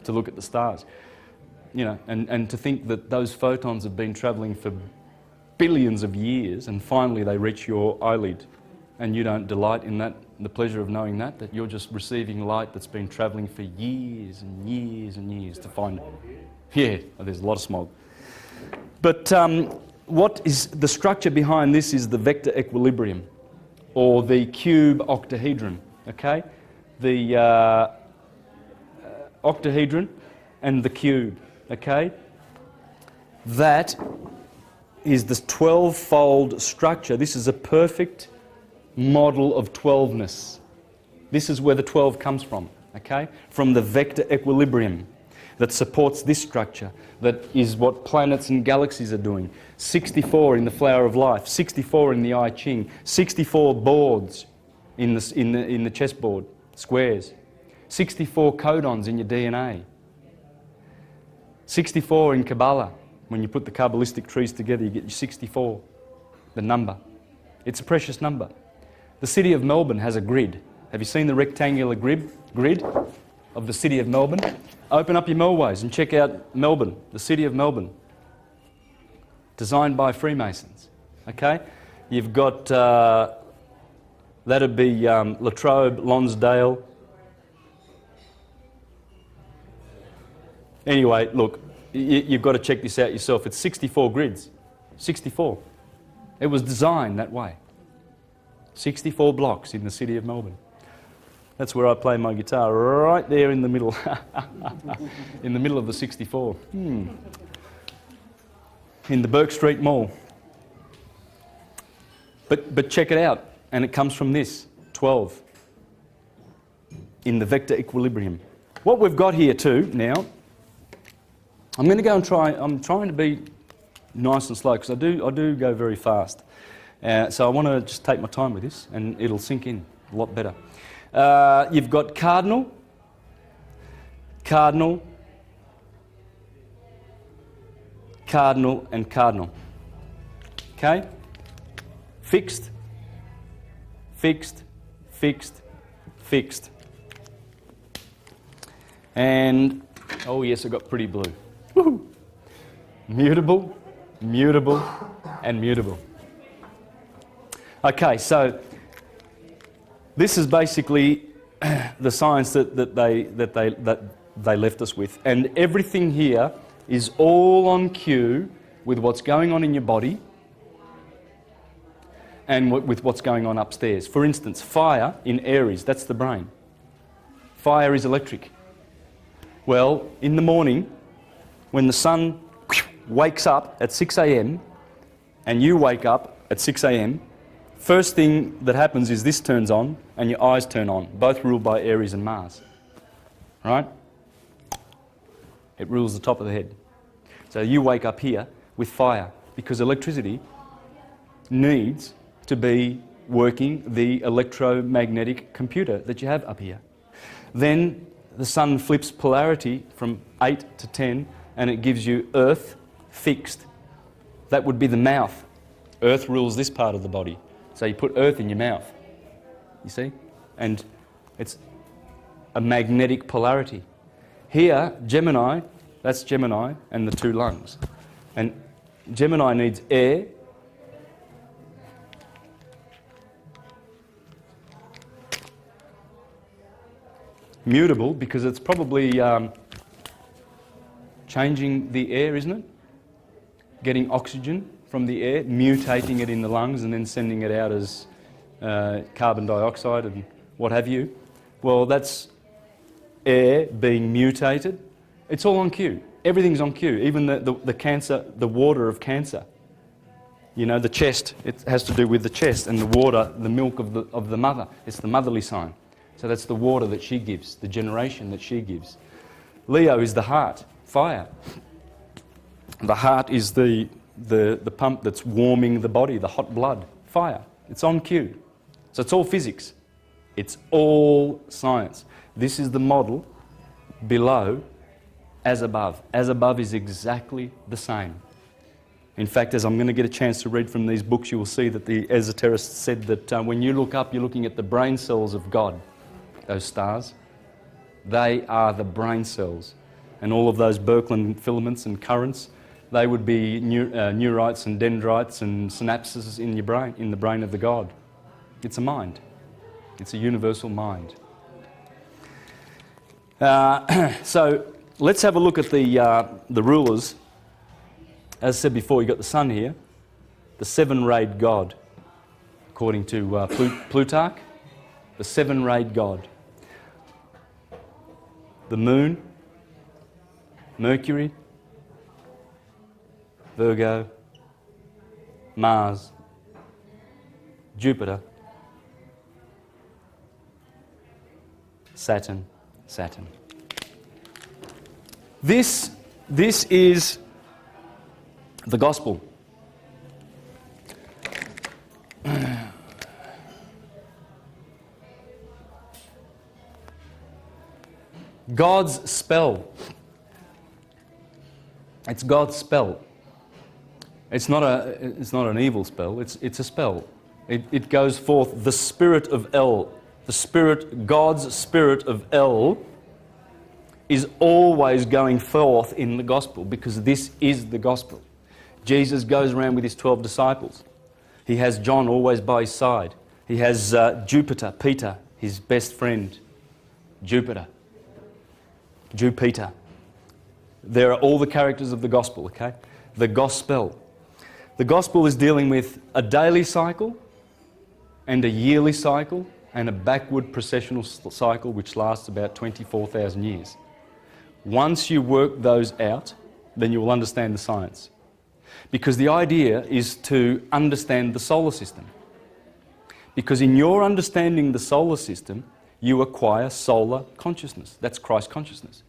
To look at the stars. And to think that those photons have been travelling for billions of years and finally they reach your eyelid and you don't delight in that, the pleasure of knowing that you're just receiving light that's been travelling for years and years and years to find it. Yeah, there's a lot of smog. But what is the structure behind this is the vector equilibrium or the cube octahedron, okay? The octahedron and the cube. Okay? That is the 12-fold structure. This is a perfect model of 12ness. This is where the 12 comes from, okay? From the vector equilibrium that supports this structure, that is what planets and galaxies are doing. 64 in the Flower of Life, 64 in the I Ching, 64 boards in the chessboard, squares, 64 codons in your DNA. 64 in Kabbalah. When you put the Kabbalistic trees together, you get your 64, the number. It's a precious number. The city of Melbourne has a grid. Have you seen the rectangular grid of the city of Melbourne? Open up your Melways and check out Melbourne, the city of Melbourne. Designed by Freemasons. Okay? You've got, that'd be Latrobe, Lonsdale. Anyway, look, you've got to check this out yourself. It's 64 grids. 64. It was designed that way. 64 blocks in the city of Melbourne. That's where I play my guitar, right there in the middle. In the middle of the 64. In the Burke Street Mall. But check it out. And it comes from this, 12. In the vector equilibrium. What we've got here too now, I'm going to go and I'm trying to be nice and slow because I do go very fast. So I want to just take my time with this and it'll sink in a lot better. You've got cardinal, cardinal, cardinal and cardinal. Okay? Fixed, fixed, fixed, fixed. And, oh yes, I got pretty blue. Woo-hoo. Mutable, mutable, and mutable. Okay, so this is basically the science that they left us with, and everything here is all on cue with what's going on in your body and with what's going on upstairs. For instance, fire in Aries, that's the brain. Fire is electric. Well, in the morning, when the sun wakes up at 6 a.m. and you wake up at 6 a.m, first thing that happens is this turns on and your eyes turn on, both ruled by Aries and Mars. Right? It rules the top of the head. So you wake up here with fire because electricity needs to be working the electromagnetic computer that you have up here. Then the sun flips polarity from 8 to 10 and it gives you earth fixed. That would be the mouth. Earth rules this part of the body. So you put earth in your mouth, you see? And it's a magnetic polarity. Here, Gemini, that's Gemini and the two lungs. And Gemini needs air, mutable because it's probably changing the air, isn't it? Getting oxygen from the air, mutating it in the lungs and then sending it out as carbon dioxide and what have you. Well, that's air being mutated. It's all on cue. Everything's on cue. Even the cancer, the water of cancer. You know, the chest, it has to do with the chest, and the water, the milk of the mother. It's the motherly sign. So that's the water that she gives, the generation that she gives. Leo is the heart, fire. The heart is the pump that's warming the body, the hot blood, fire. It's on cue. So it's all physics. It's all science. This is the model below, as above. As above is exactly the same. In fact, as I'm going to get a chance to read from these books, you will see that the esoterists said that when you look up, you're looking at the brain cells of God. Those stars, they are the brain cells. And all of those Birkeland filaments and currents, they would be neurites and dendrites and synapses in your brain, in the brain of the God. It's a mind. It's a universal mind. So let's have a look at the rulers. As I said before, you've got the sun here, the seven-rayed God, according to Plutarch, the seven-rayed God. The moon, Mercury, Virgo, Mars, Jupiter, Saturn. This is the gospel. God's spell. It's God's spell. It's not an evil spell. It's a spell. It goes forth. The spirit of El, God's spirit of El, is always going forth in the gospel because this is the gospel. Jesus goes around with his 12 disciples. He has John always by his side. He has Jupiter, Peter, his best friend, Jupiter. There are all the characters of the gospel, okay? The gospel. The gospel is dealing with a daily cycle and a yearly cycle and a backward processional cycle which lasts about 24,000 years. Once you work those out, then you will understand the science. Because the idea is to understand the solar system. Because in your understanding the solar system, you acquire solar consciousness. That's Christ consciousness.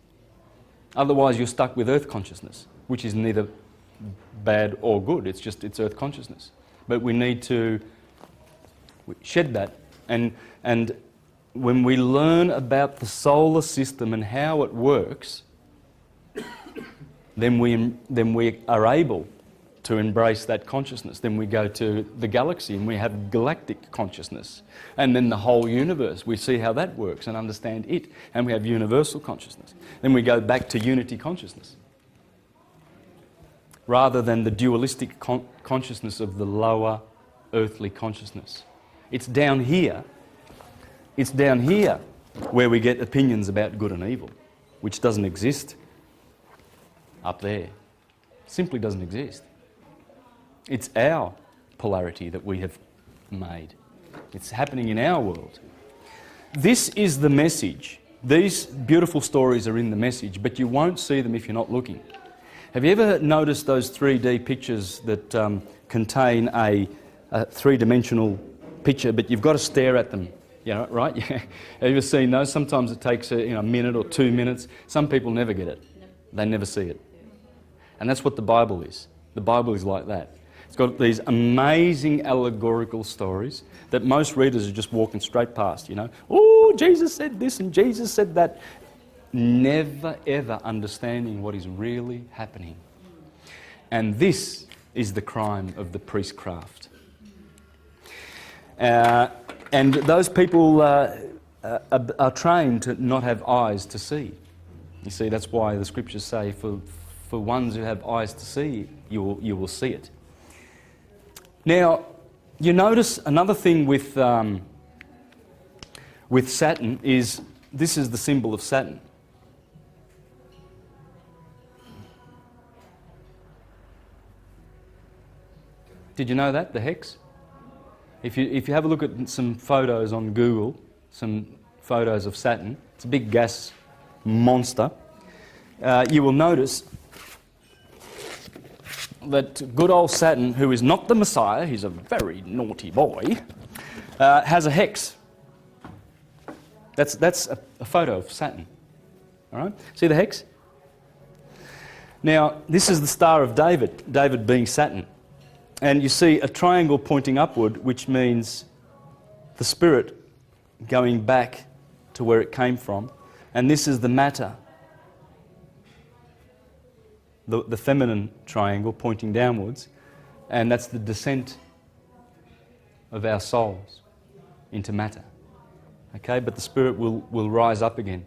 Otherwise, you're stuck with earth consciousness, which is neither bad or good. It's earth consciousness. But we need to shed that. And when we learn about the solar system and how it works, then we are able to embrace that consciousness. Then we go to the galaxy and we have galactic consciousness. And then the whole universe, we see how that works and understand it. And we have universal consciousness. Then we go back to unity consciousness. Rather than the dualistic consciousness of the lower earthly consciousness. It's down here where we get opinions about good and evil, which doesn't exist up there. Simply doesn't exist. It's our polarity that we have made. It's happening in our world. This is the message. These beautiful stories are in the message, but you won't see them if you're not looking. Have you ever noticed those 3D pictures that contain a three-dimensional picture, but you've got to stare at them? Yeah, right? Yeah. Have you ever seen those? Sometimes it takes a minute or 2 minutes. Some people never get it. They never see it. And that's what the Bible is. The Bible is like that. It's got these amazing allegorical stories that most readers are just walking straight past, Oh, Jesus said this and Jesus said that. Never ever understanding what is really happening. And this is the crime of the priestcraft. And those people are trained to not have eyes to see. You see, that's why the scriptures say, for ones who have eyes to see, you will see it. Now, you notice another thing with Saturn is, this is the symbol of Saturn. Did you know that, the hex? If you have a look at some photos on Google, some photos of Saturn, it's a big gas monster, you will notice that good old Saturn, who is not the Messiah, he's a very naughty boy, has a hex. That's a photo of Saturn. All right? See the hex? Now, this is the Star of David, David being Saturn. And you see a triangle pointing upward, which means the spirit going back to where it came from. And this is the matter, the feminine triangle pointing downwards. And that's the descent of our souls into matter. Okay, but the spirit will rise up again.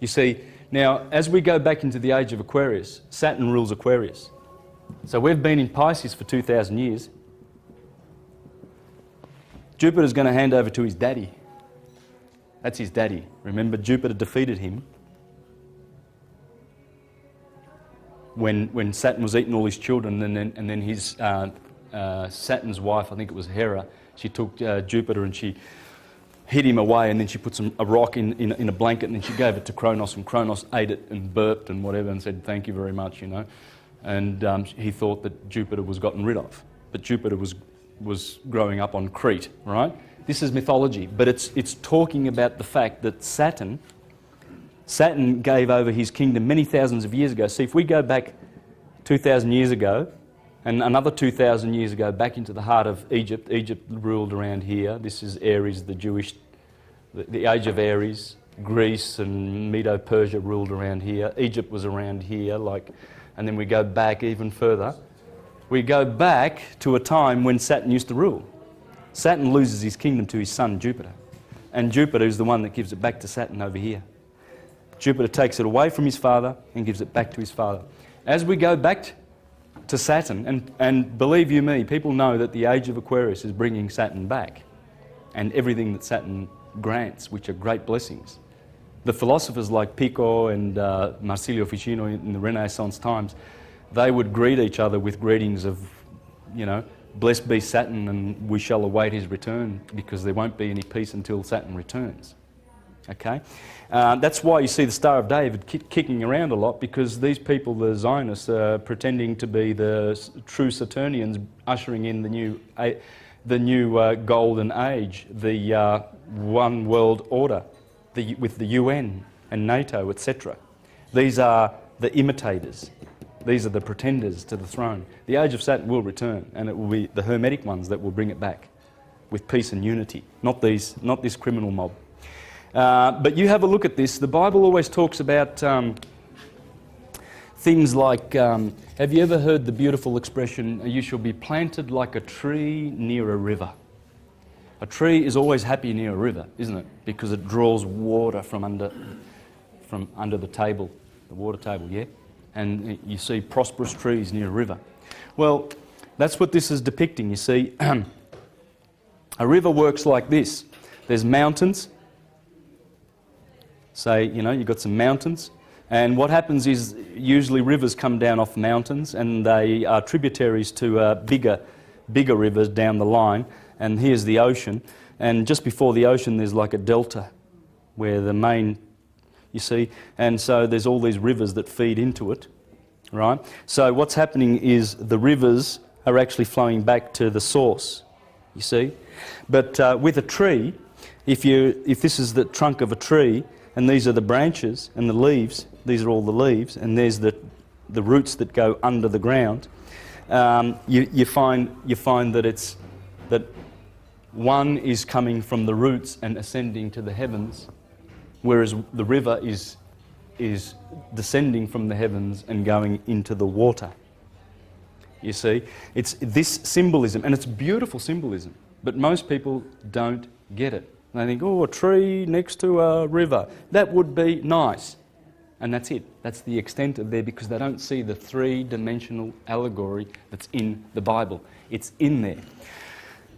You see, now as we go back into the age of Aquarius, Saturn rules Aquarius. So we've been in Pisces for 2,000 years. Jupiter's going to hand over to his daddy. That's his daddy. Remember, Jupiter defeated him when Saturn was eating all his children, and then his Saturn's wife, I think it was Hera, she took Jupiter and she hid him away, and then she put a rock in a blanket, and then she gave it to Kronos, and Kronos ate it and burped and whatever and said, "Thank you very much," And he thought that Jupiter was gotten rid of. But Jupiter was growing up on Crete, right? This is mythology, but it's talking about the fact that Saturn gave over his kingdom many thousands of years ago. See, if we go back 2,000 years ago, and another 2,000 years ago back into the heart of Egypt, Egypt ruled around here. This is Aries, the age of Aries. Greece and Medo-Persia ruled around here. Egypt was around here, and then we go back even further. We go back to a time when Saturn used to rule. Saturn loses his kingdom to his son Jupiter. And Jupiter is the one that gives it back to Saturn over here. Jupiter takes it away from his father and gives it back to his father. As we go back to Saturn, and believe you me, people know that the age of Aquarius is bringing Saturn back. And everything that Saturn grants, which are great blessings. the philosophers like Pico and Marsilio Ficino in the Renaissance times, they would greet each other with greetings of, you know, blessed be Saturn and we shall await his return, because there won't be any peace until Saturn returns. Okay? That's why you see the Star of David kicking around a lot, because these people, the Zionists, are pretending to be the true Saturnians, ushering in the new golden age, the one world order, with the UN and NATO, etc. These are the imitators. These are the pretenders to the throne. The age of Saturn will return, and it will be the Hermetic ones that will bring it back with peace and unity, not this criminal mob. But you have a look at this. The Bible always talks about things like, have you ever heard the beautiful expression, you shall be planted like a tree near a river? A tree is always happy near a river, isn't it? Because it draws water from under the table, the water table, yeah? And you see prosperous trees near a river. Well, that's what this is depicting, you see. A river works like this. There's mountains. Say, you know, you've got some mountains. And what happens is usually rivers come down off mountains, and they are tributaries to bigger rivers down the line. And here's the ocean. And just before the ocean, there's like a delta where the main, you see. And so there's all these rivers that feed into it, right? So what's happening is the rivers are actually flowing back to the source, you see. But with a tree, if this is the trunk of a tree, and these are the branches and the leaves, these are all the leaves, and there's the roots that go under the ground, you find that one is coming from the roots and ascending to the heavens, whereas the river is descending from the heavens and going into the water. You see, it's this symbolism, and it's beautiful symbolism, but most people don't get it. They think, oh, a tree next to a river, that would be nice. And that's it. That's the extent of there, because they don't see the three-dimensional allegory that's in the Bible. It's in there.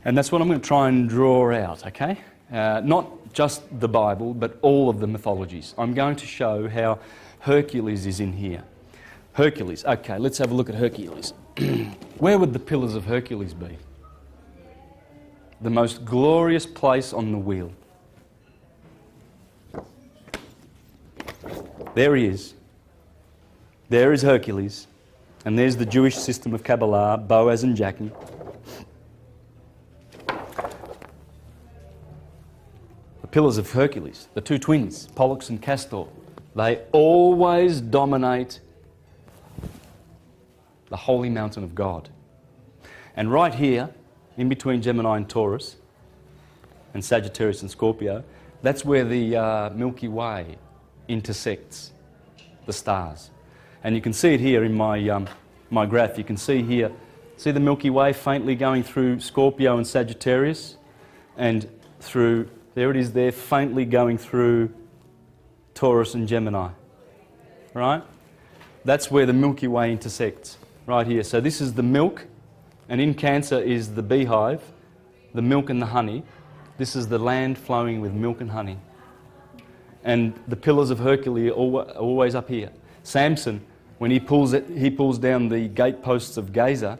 And that's what I'm going to try and draw out, okay? Not just the Bible, but all of the mythologies. I'm going to show how Hercules is in here. Hercules, okay, let's have a look at Hercules. Where would the Pillars of Hercules be? The most glorious place on the wheel. There he is. There is Hercules. And there's the Jewish system of Kabbalah, Boaz and Jachin. The Pillars of Hercules, the two twins, Pollux and Castor, they always dominate the holy mountain of God. And right here, in between Gemini and Taurus, and Sagittarius and Scorpio, that's where the Milky Way intersects the stars. And you can see it here in my graph. You can see here, see the Milky Way faintly going through Scorpio and Sagittarius, and through, there it is there, faintly going through Taurus and Gemini. Right? That's where the Milky Way intersects, right here. So this is the milk, and in Cancer is the beehive, the milk and the honey. This is the land flowing with milk and honey. And the Pillars of Hercules are always up here. Samson, when he pulls down the gateposts of Gaza,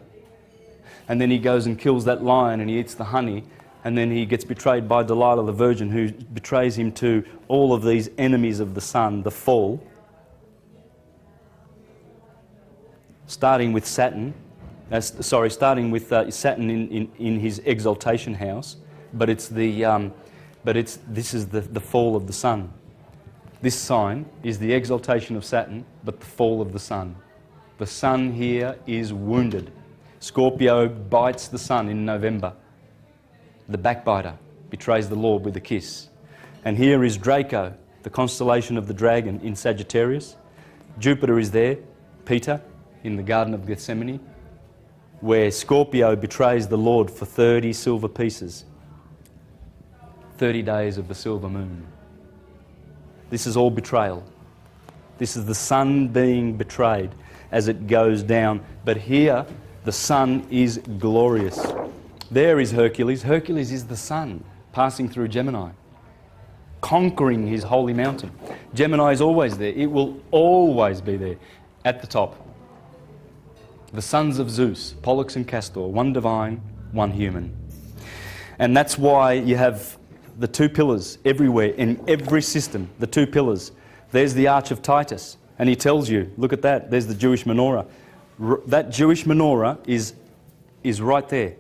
and then he goes and kills that lion and he eats the honey, and then he gets betrayed by Delilah the virgin, who betrays him to all of these enemies of the sun, the fall. Starting with Saturn, starting with Saturn in his exaltation house, but this is the fall of the sun. This sign is the exaltation of Saturn, but the fall of the sun. The sun here is wounded. Scorpio bites the sun in November. The backbiter betrays the Lord with a kiss. And here is Draco, the constellation of the dragon in Sagittarius. Jupiter is there, Peter, in the Garden of Gethsemane, where Scorpio betrays the Lord for 30 silver pieces. 30 days of the silver moon. This is all betrayal. This is the sun being betrayed as it goes down. But here, the sun is glorious. There is Hercules. Hercules is the sun passing through Gemini, conquering his holy mountain. Gemini is always there. It will always be there at the top. The sons of Zeus, Pollux and Castor, one divine, one human. And that's why you have the two pillars everywhere, in every system, the two pillars. There's the Arch of Titus, and he tells you, look at that, there's the Jewish menorah. That Jewish menorah is right there,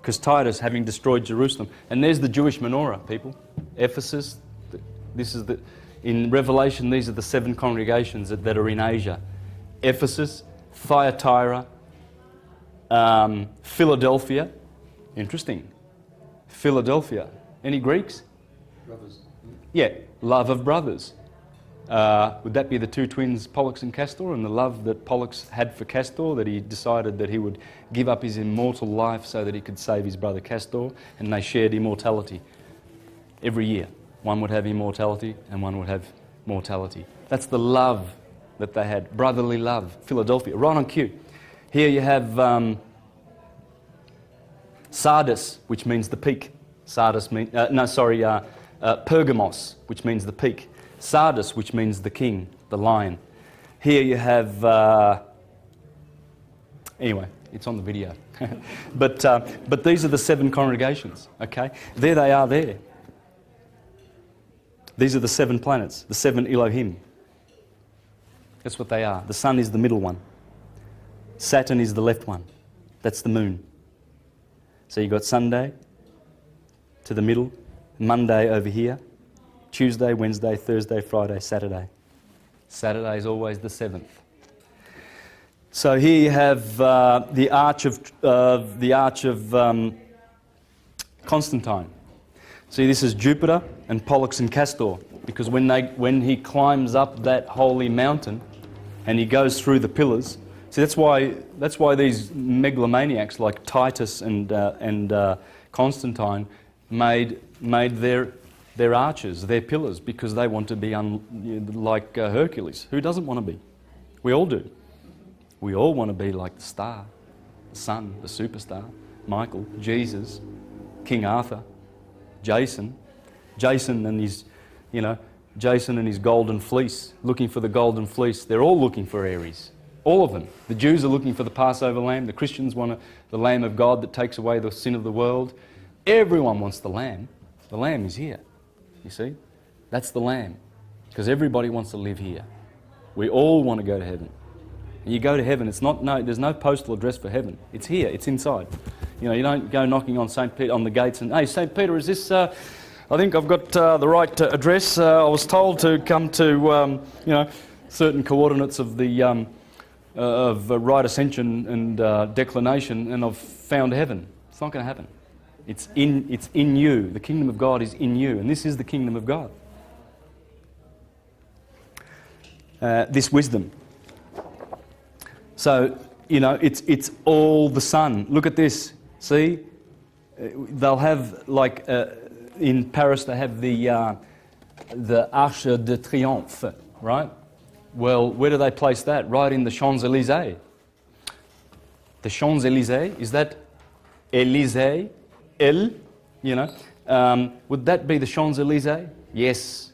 because Titus, having destroyed Jerusalem. And there's the Jewish menorah, people. Ephesus, this is in Revelation, these are the 7 congregations that are in Asia. Ephesus, Thyatira, Philadelphia. Interesting. Philadelphia. Any Greeks? Brothers. Yeah, love of brothers. Would that be the two twins, Pollux and Castor, and the love that Pollux had for Castor, that he decided that he would give up his immortal life so that he could save his brother Castor, and they shared immortality every year. One would have immortality and one would have mortality. That's the love that they had, brotherly love. Philadelphia, right on cue. Here you have Sardis, which means the peak. Pergamos, which means the peak. Sardis, which means the king, the lion. Here you have, anyway, it's on the video. but these are the 7 congregations, okay? There they are there. These are the 7 planets, the 7 Elohim. That's what they are. The sun is the middle one. Saturn is the left one. That's the moon. So you've got Sunday to the middle, Monday over here, Tuesday, Wednesday, Thursday, Friday, Saturday. Saturday is always the 7th. So here you have the arch of Constantine. See, this is Jupiter and Pollux and Castor, because when he climbs up that holy mountain and he goes through the pillars. See, that's why these megalomaniacs like Titus and Constantine made their arches, their pillars, because they want to be like Hercules. Who doesn't want to be? We all do. We all want to be like the star, the sun, the superstar, Michael, Jesus, King Arthur, Jason and his, Jason and his golden fleece, looking for the golden fleece. They're all looking for Aries. All of them. The Jews are looking for the Passover lamb. The Christians want the Lamb of God that takes away the sin of the world. Everyone wants the lamb. The lamb is here. You see? That's the lamb. Because everybody wants to live here. We all want to go to heaven. And you go to heaven, there's no postal address for heaven. It's here, it's inside. You don't go knocking on St. Peter on the gates and, hey, St. Peter, is this, I think I've got the right address. I was told to come to, certain coordinates of the right ascension and declination, and I've found heaven. It's not going to happen. It's in you. The kingdom of God is in you, and this is the kingdom of God. This wisdom. So, it's all the sun. Look at this. See? They'll have, like, in Paris, they have the Arc de Triomphe, right? Well, where do they place that? Right in the Champs-Élysées. The Champs-Élysées, is that Élysée? Would that be the Champs-Élysées? Yes.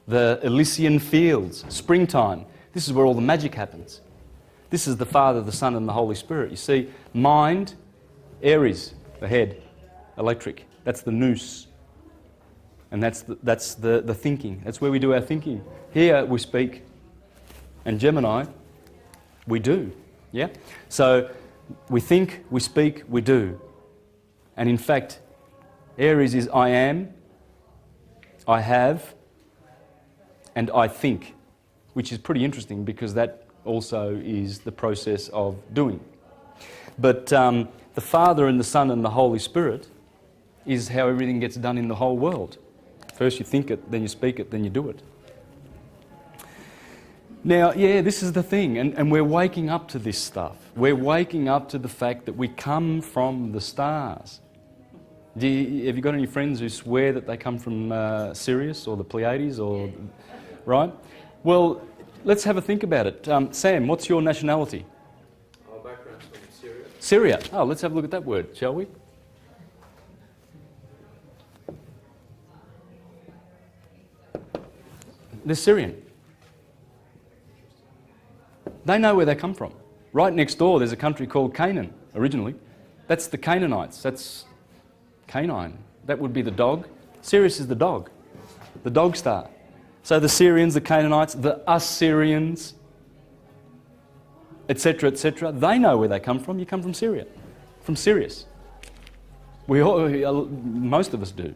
The Elysian fields, springtime. This is where all the magic happens. This is the Father, the Son, and the Holy Spirit. You see, mind, Aries, the head, electric. That's the nous. And that's the thinking. That's where we do our thinking. Here we speak. And Gemini, we do. Yeah? So we think, we speak, we do. And in fact, Aries is I am, I have, and I think, which is pretty interesting because that also is the process of doing. But the Father and the Son and the Holy Spirit is how everything gets done in the whole world. First you think it, then you speak it, then you do it. Now, yeah, this is the thing, and we're waking up to this stuff. We're waking up to the fact that we come from the stars. Have you got any friends who swear that they come from Sirius or the Pleiades, or right? Well, let's have a think about it. Sam, what's your nationality? Our background's from Syria. Syria. Oh, let's have a look at that word, shall we? They're Syrian. They know where they come from. Right next door, there's a country called Canaan, originally. That's the Canaanites. That's canine. That would be the dog. Sirius is the dog star. So the Syrians, the Canaanites, the Assyrians, etc., etc., they know where they come from. You come from Syria, from Sirius. Most of us do.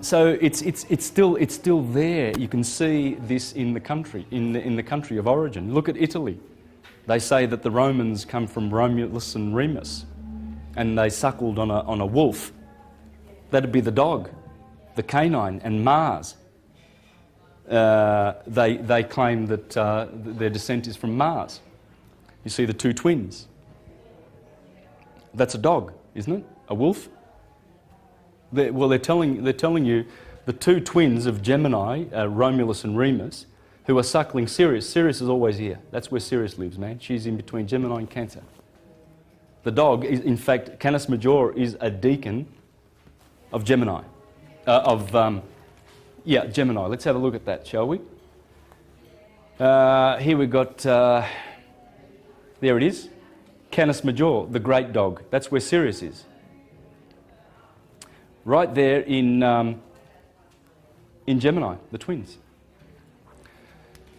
So it's still there. You can see this in the country, in the country of origin. Look at Italy. They say that the Romans come from Romulus and Remus, and they suckled on a wolf. That'd be the dog, the canine, and Mars. They claim that their descent is from Mars. You see the two twins. That's a dog, isn't it? A wolf. They're telling you the two twins of Gemini, Romulus and Remus, who are suckling Sirius. Sirius is always here. That's where Sirius lives, man. She's in between Gemini and Cancer. The dog is, in fact, Canis Major is a deacon of Gemini. Gemini. Let's have a look at that, shall we? Here we've got, there it is, Canis Major, the great dog. That's where Sirius is. Right there in Gemini, the twins.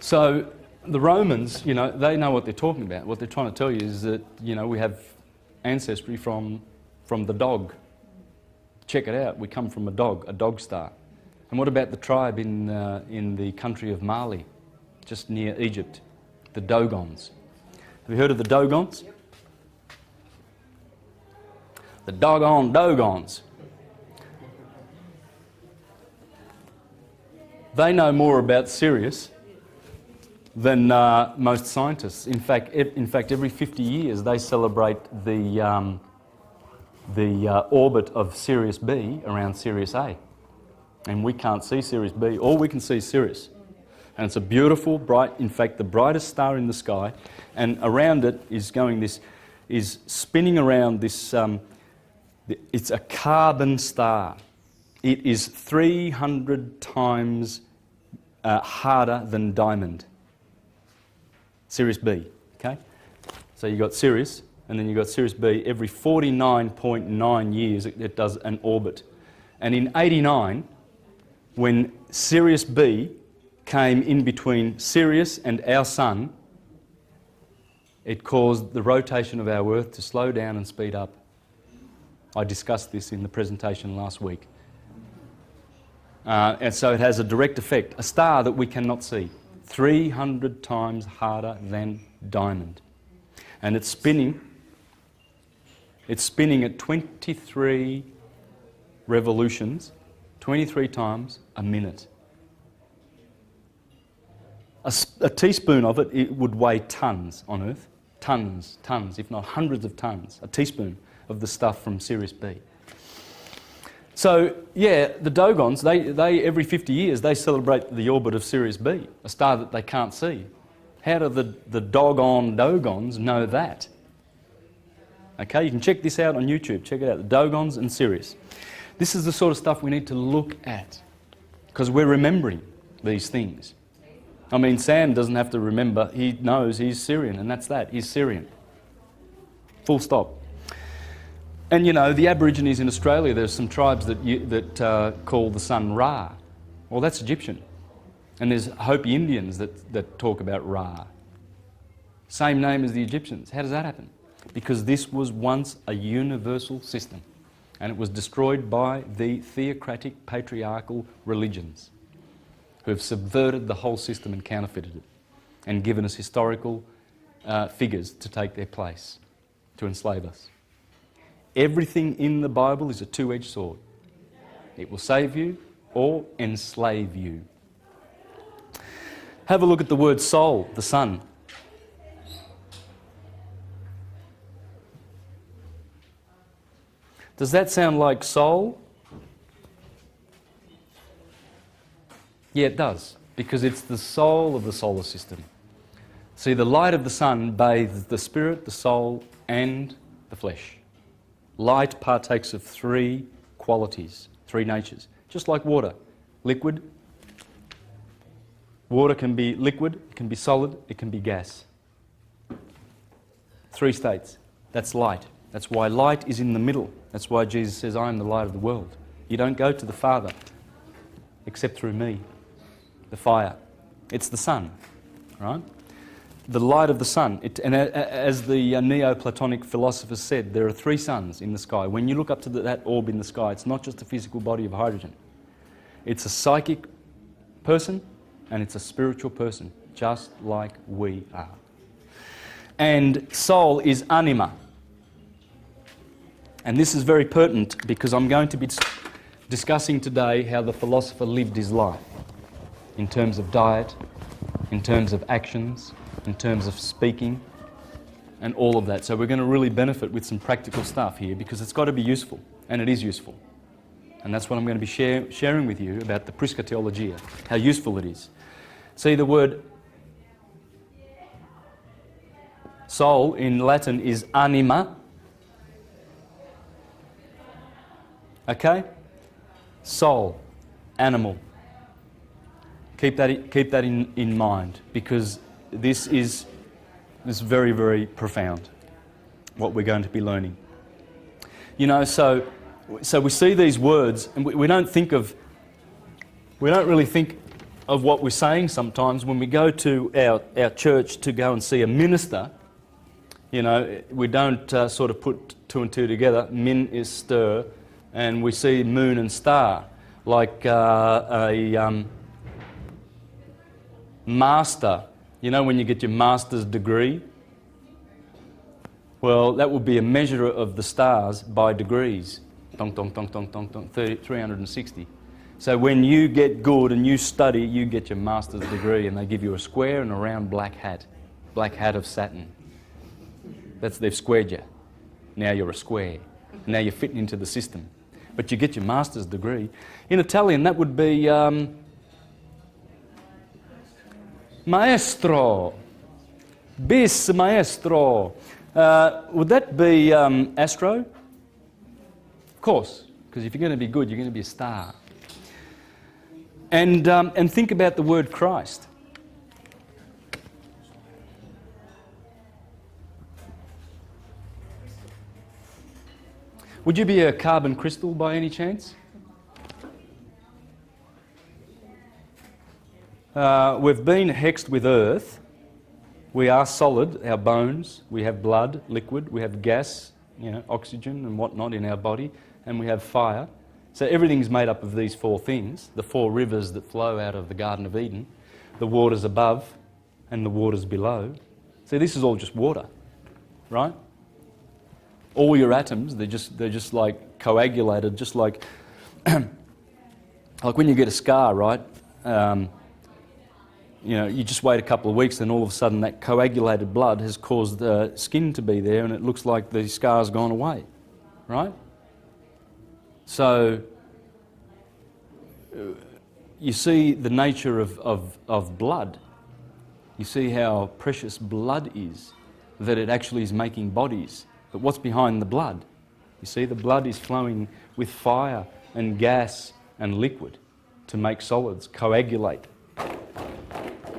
So the Romans, they know what they're talking about. What they're trying to tell you is that, we have ancestry from the dog. Check it out. We come from a dog star. And what about the tribe in the country of Mali, just near Egypt, the Dogons? Have you heard of the Dogons? Yep. The doggone Dogons. They know more about Sirius than most scientists. In fact, every 50 years they celebrate the orbit of Sirius B around Sirius A. And we can't see Sirius B. All we can see is Sirius. And it's a beautiful, bright, in fact, the brightest star in the sky. And around it is spinning around this, it's a carbon star. It is 300 times harder than diamond. Sirius B, okay? So you've got Sirius, and then you've got Sirius B. Every 49.9 years it does an orbit. And in 89, when Sirius B came in between Sirius and our Sun, it caused the rotation of our Earth to slow down and speed up. I discussed this in the presentation last week. And so it has a direct effect. A star that we cannot see, 300 times harder than diamond. And it's spinning at 23 revolutions, 23 times a minute. A teaspoon of it would weigh tons on Earth. Tons, if not hundreds of tons. A teaspoon of the stuff from Sirius B. So, yeah, the Dogons, they every 50 years, they celebrate the orbit of Sirius B, a star that they can't see. How do the doggone Dogons know that? Okay, you can check this out on YouTube. Check it out, the Dogons and Sirius. This is the sort of stuff we need to look at, because we're remembering these things. I mean, Sam doesn't have to remember. He knows he's Syrian, and that's that. He's Syrian. Full stop. And the Aborigines in Australia, there's some tribes that call the sun Ra. Well, that's Egyptian. And there's Hopi Indians that talk about Ra. Same name as the Egyptians. How does that happen? Because this was once a universal system, and it was destroyed by the theocratic patriarchal religions who have subverted the whole system and counterfeited it and given us historical figures to take their place, to enslave us. Everything in the Bible is a two-edged sword. It will save you or enslave you. Have a look at the word soul, the sun. Does that sound like soul? Yeah, it does, because it's the soul of the solar system. See, the light of the sun bathes the spirit, the soul, and the flesh. Light partakes of three qualities, three natures, just like water: liquid, Water can be liquid, it can be solid, it can be gas. 3 states. That's light. That's why light is in the middle. That's why Jesus says, I am the light of the world. You don't go to the Father except through me. The fire. It's the sun, right? The light of the sun. And as the Neoplatonic philosophers said, there are 3 suns in the sky. When you look up to that orb in the sky, it's not just a physical body of hydrogen. It's a psychic person and it's a spiritual person, just like we are. And soul is anima. And this is very pertinent because I'm going to be discussing today how the philosopher lived his life in terms of diet, in terms of actions, in terms of speaking, and all of that. So we're going to really benefit with some practical stuff here because it's got to be useful, and it is useful. And that's what I'm going to be sharing with you about the Prisca Theologia, how useful it is. See, the word soul in Latin is anima. Okay? Soul, animal. Keep that in mind because this is very, very profound, what we're going to be learning. You know, so we see these words and we don't really think of what we're saying sometimes when we go to our church to go and see a minister. You know, we don't sort of put 2 and 2 together. Min is stir, and we see moon and star, like a master. You know, when you get your master's degree, well, that would be a measure of the stars by degrees. Dong, dong, dong, dong, dong, dong, 360. So when you get good and you study, you get your master's degree, and they give you a square and a round black hat of Saturn. They've squared you. Now you're a square. Now you're fitting into the system. But you get your master's degree. In Italian, that would be maestro. Bis maestro. Would that be astro? Of course, because if you're going to be good, you're going to be a star. And think about the word Christ. Would you be a carbon crystal by any chance? We've been hexed with earth. We are solid, our bones. We have blood, liquid. We have gas, you know, oxygen and whatnot in our body. And we have fire. So everything's made up of these 4 things. The 4 rivers that flow out of the Garden of Eden. The waters above and the waters below. See, this is all just water, right? All your atoms, they're just like coagulated, just like like when you get a scar, right? You know, you just wait a couple of weeks, and all of a sudden that coagulated blood has caused the skin to be there, and it looks like the scar's gone away, right? So you see the nature of blood. You see how precious blood is, that it actually is making bodies. But what's behind the blood? You see, the blood is flowing with fire and gas and liquid to make solids, coagulate.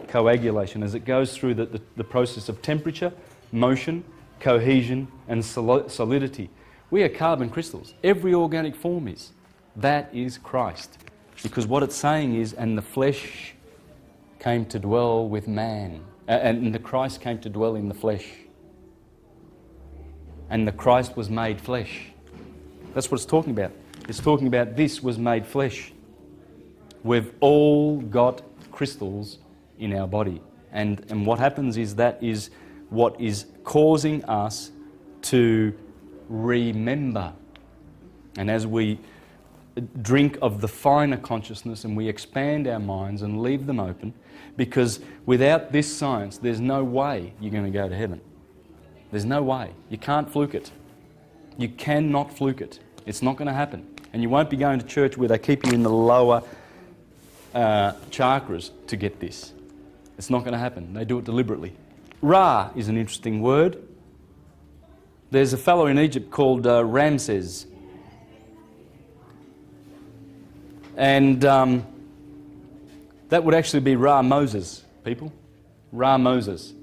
Coagulation as it goes through the process of temperature, motion, cohesion and solidity. We are carbon crystals. Every organic form is. That is Christ. Because what it's saying is, and the flesh came to dwell with man. And the Christ came to dwell in the flesh. And the Christ was made flesh. That's what it's talking about. It's talking about this was made flesh. We've all got crystals in our body. And what happens is that is what is causing us to remember. And as we drink of the finer consciousness and we expand our minds and leave them open, because without this science, there's no way you're going to go to heaven. There's no way. You can't fluke it. You cannot fluke it. It's not going to happen. And you won't be going to church where they keep you in the lower chakras to get this. It's not going to happen. They do it deliberately. Ra is an interesting word. There's a fellow in Egypt called Ramses. And That would actually be Ra Moses, people. Ra Moses.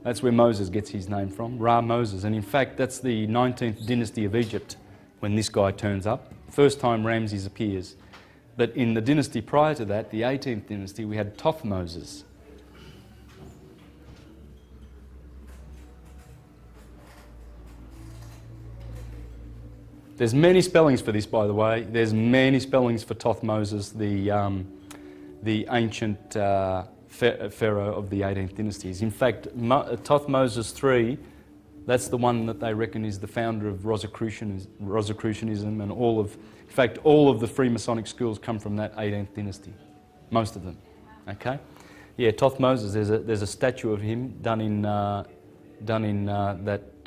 That's where Moses gets his name from, Ra Moses. And in fact, that's the 19th dynasty of Egypt when this guy turns up. First time Ramses appears. But in the dynasty prior to that, the 18th dynasty, we had Thothmoses. There's many spellings for this, by the way. There's many spellings for Thothmoses, the ancient pharaoh of the 18th dynasties. In fact, Thothmoses III, that's the one that they reckon is the founder of Rosicrucianism, and all of the Freemasonic schools come from that 18th dynasty, most of them. Okay, yeah, Thothmoses. There's a statue of him done in that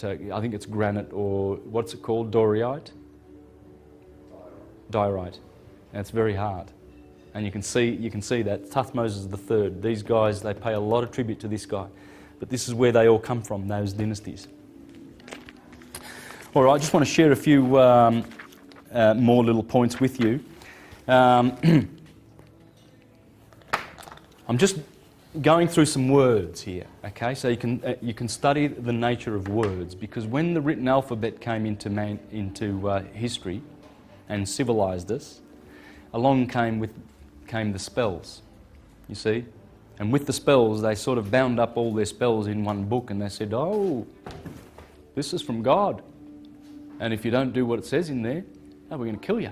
I think it's granite, or what's it called, diorite. And it's very hard. And you can see that Thothmoses III. These guys, they pay a lot of tribute to this guy, but this is where they all come from, those dynasties. All right, I just want to share a few more little points with you. I'm just going through some words here, okay? So you can study the nature of words, because when the written alphabet came into history and civilized us, along came the spells, you see? And with the spells, they sort of bound up all their spells in one book, and they said, oh, this is from God. And if you don't do what it says in there, we're going to kill you.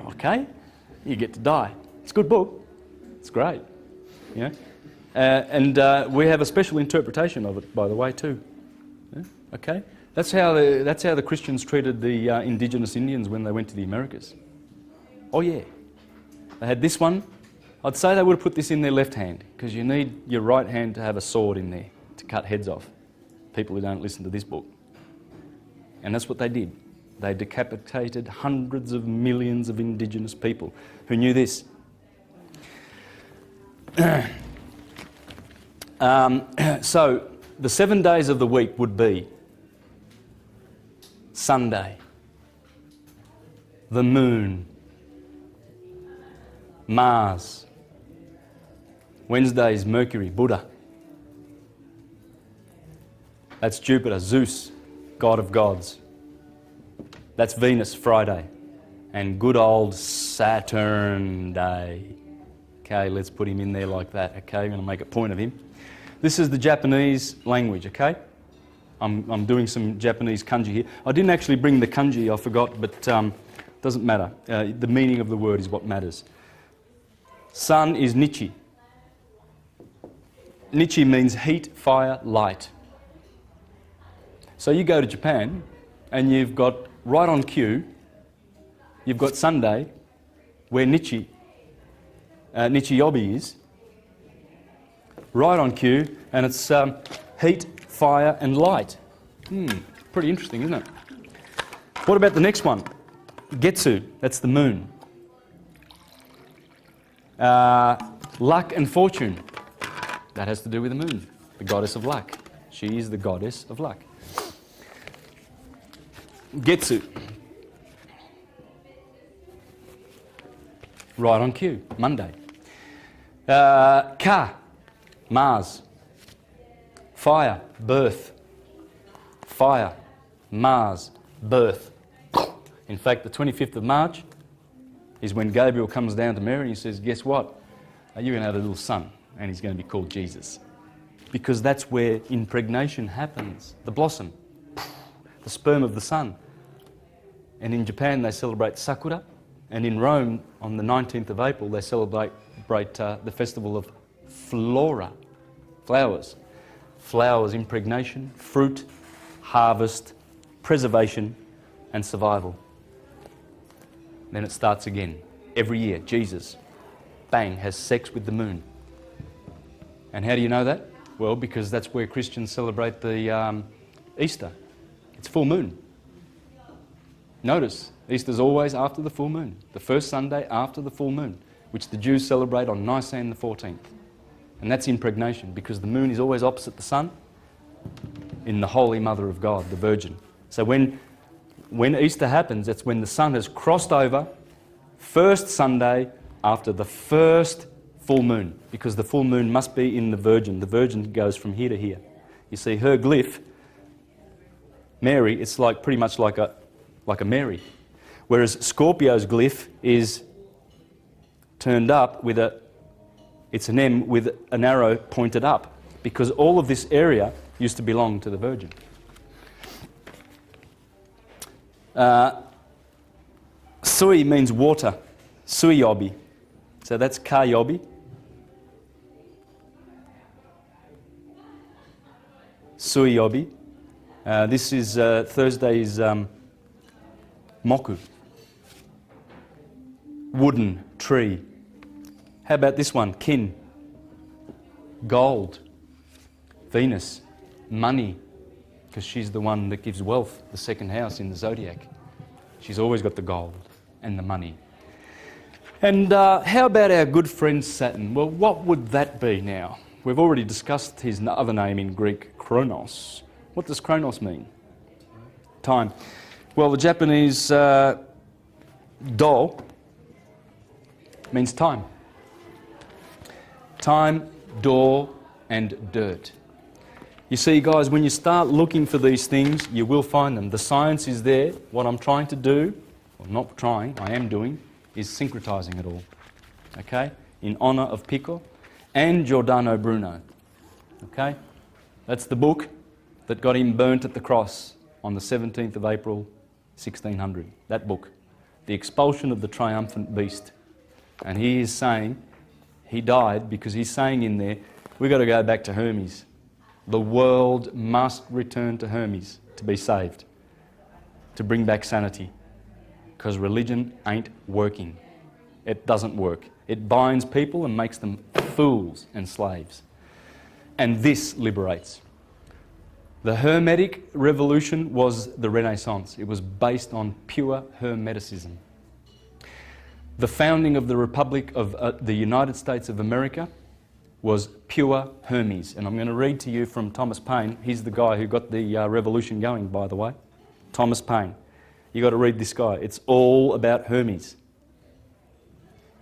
Okay? You get to die. It's a good book. It's great. Yeah? And we have a special interpretation of it, by the way, too. Yeah? Okay? That's how the Christians treated the indigenous Indians when they went to the Americas. Oh yeah. They had this one. I'd say they would have put this in their left hand, because you need your right hand to have a sword in there to cut heads off people who don't listen to this book. And that's what they did. They decapitated hundreds of millions of indigenous people who knew this. So the 7 days of the week would be Sunday, the moon, Mars. Wednesday is Mercury, Buddha. That's Jupiter, Zeus, god of gods. That's Venus, Friday. And good old Saturn Day. Okay, let's put him in there like that. Okay, I'm going to make a point of him. This is the Japanese language, okay? I'm doing some Japanese kanji here. I didn't actually bring the kanji, I forgot, but doesn't matter. The meaning of the word is what matters. Sun is Nichi. Nichi means heat, fire, light. So you go to Japan and you've got, right on cue, you've got Sunday, where Nichiyobi is, right on cue, and it's heat, fire and light. Pretty interesting, isn't it? What about the next one? Getsu, that's the moon. Luck and fortune, that has to do with the moon, the goddess of luck. She is the goddess of luck. Getsu, right on cue, Monday. Ka, Mars. Fire, birth. Fire, Mars, birth. In fact, the 25th of March is when Gabriel comes down to Mary and he says, guess what? You're going to have a little son, and he's going to be called Jesus. Because that's where impregnation happens, the blossom, the sperm of the sun. And in Japan they celebrate Sakura, and in Rome on the 19th of April they celebrate the festival of Flora, flowers. Flowers, impregnation, fruit, harvest, preservation and survival. Then it starts again. Every year, Jesus, bang, has sex with the moon. And how do you know that? Well, because that's where Christians celebrate the Easter. It's full moon. Notice, Easter's always after the full moon, the first Sunday after the full moon, which the Jews celebrate on Nisan the 14th. And that's impregnation, because the moon is always opposite the sun in the Holy Mother of God, the Virgin. So when Easter happens, it's when the sun has crossed over, first Sunday after the first full moon, because the full moon must be in the Virgin. The Virgin goes from here to here. You see, her glyph, Mary, it's like pretty much like a Mary. Whereas Scorpio's glyph is turned up with it's an M with an arrow pointed up, because all of this area used to belong to the Virgin. Sui means water, Suiobi. So that's Kayobi. Suiobi. This is Thursday's Moku. Wooden, tree. How about this one? Kin. Gold. Venus. Money. Because she's the one that gives wealth, the second house in the zodiac. She's always got the gold and the money. And how about our good friend Saturn? Well, what would that be now? We've already discussed his other name in Greek, Chronos. What does Chronos mean? Time. Well, the Japanese do means time. Time, door, and dirt. You see, guys, when you start looking for these things, you will find them. The science is there. What I'm trying to do, well, not trying, I am doing, is syncretizing it all. Okay? In honour of Pico and Giordano Bruno. Okay? That's the book that got him burnt at the cross on the 17th of April, 1600. That book. The Expulsion of the Triumphant Beast. And he is saying, he died because he's saying in there, we've got to go back to Hermes. The world must return to Hermes to be saved, to bring back sanity, because religion ain't working. It doesn't work. It binds people and makes them fools and slaves. And this liberates. The Hermetic revolution was the Renaissance. It was based on pure Hermeticism. The founding of the Republic of the United States of America was pure Hermes. And I'm going to read to you from Thomas Paine. He's the guy who got the revolution going, by the way. Thomas Paine. You've got to read this guy. It's all about Hermes.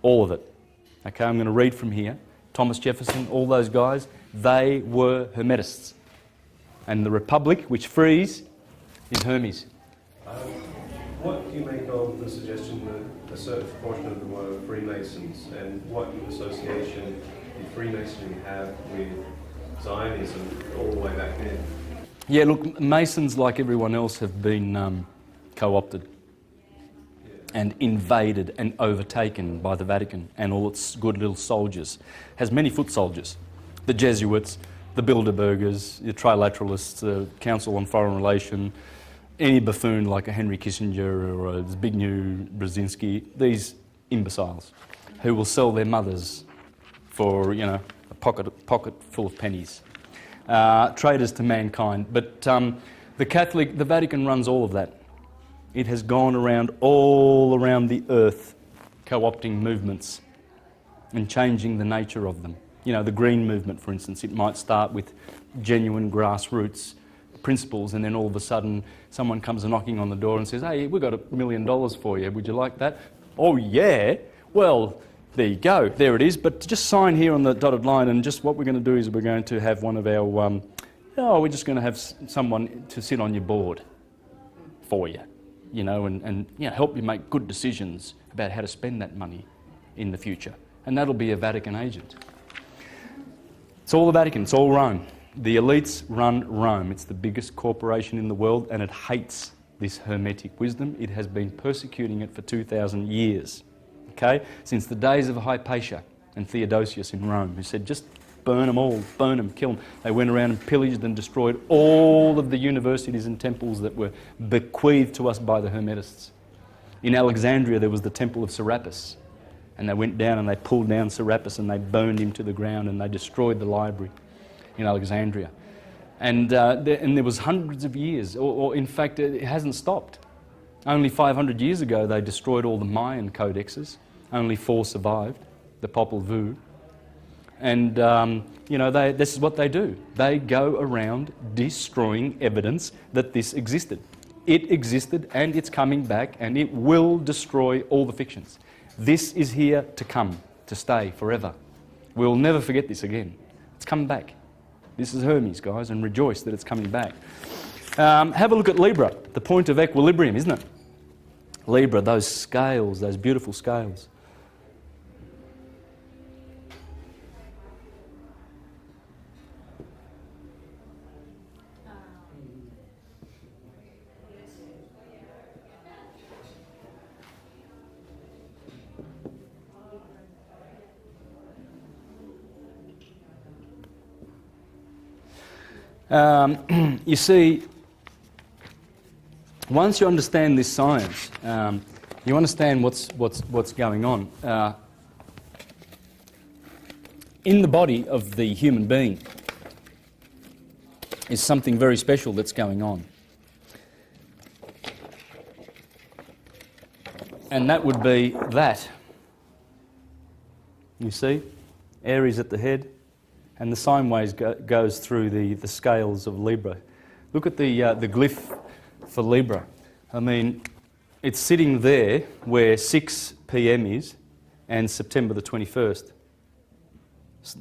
All of it. Okay, I'm going to read from here. Thomas Jefferson, all those guys, they were Hermetists. And the Republic, which frees, is Hermes. What do you make of the suggestion that a certain portion of them were Freemasons, and what association did Freemasonry have with Zionism all the way back then? Yeah, look, Masons, like everyone else, have been co-opted and invaded and overtaken by the Vatican and all its good little soldiers. Has many foot soldiers. The Jesuits, the Bilderbergers, the Trilateralists, the Council on Foreign Relations, any buffoon like a Henry Kissinger or a Zbigniew Brzezinski, these imbeciles who will sell their mothers for, you know, a pocket full of pennies. Traitors to mankind. But the Vatican runs all of that. It has gone around all around the earth, co-opting movements and changing the nature of them. You know, the Green Movement, for instance, it might start with genuine grassroots principles, and then all of a sudden someone comes knocking on the door and says, hey, we've got $1 million for you, would you like that? Oh yeah, well, there you go, there it is, but just sign here on the dotted line, and just what we're going to do is we're going to have one of our, we're just going to have someone to sit on your board for you, you know, and you know, help you make good decisions about how to spend that money in the future. And that'll be a Vatican agent. It's all the Vatican, it's all Rome. The elites run Rome. It's the biggest corporation in the world, and it hates this Hermetic wisdom. It has been persecuting it for 2,000 years, okay? Since the days of Hypatia and Theodosius in Rome, who said, just burn them all, burn them, kill them. They went around and pillaged and destroyed all of the universities and temples that were bequeathed to us by the Hermetists. In Alexandria, there was the Temple of Serapis, and they went down and they pulled down Serapis and they burned him to the ground and they destroyed the library in Alexandria. And there was hundreds of years, or in fact it hasn't stopped. Only 500 years ago they destroyed all the Mayan codexes. Only 4 survived, the Popol Vuh. And you know, this is what they do. They go around destroying evidence that this existed. It existed and it's coming back, and it will destroy all the fictions. This is here to come, to stay forever. We'll never forget this again. It's coming back. This is Hermes, guys, and rejoice that it's coming back. Have a look at Libra, the point of equilibrium, isn't it? Libra, those scales, those beautiful scales. You see, once you understand this science, you understand what's going on. In the body of the human being is something very special that's going on. And that would be that. You see? Aries at the head, and the sine waves goes through the scales of Libra. Look at the glyph for Libra. I mean, it's sitting there where 6 p.m. is, and September the 21st,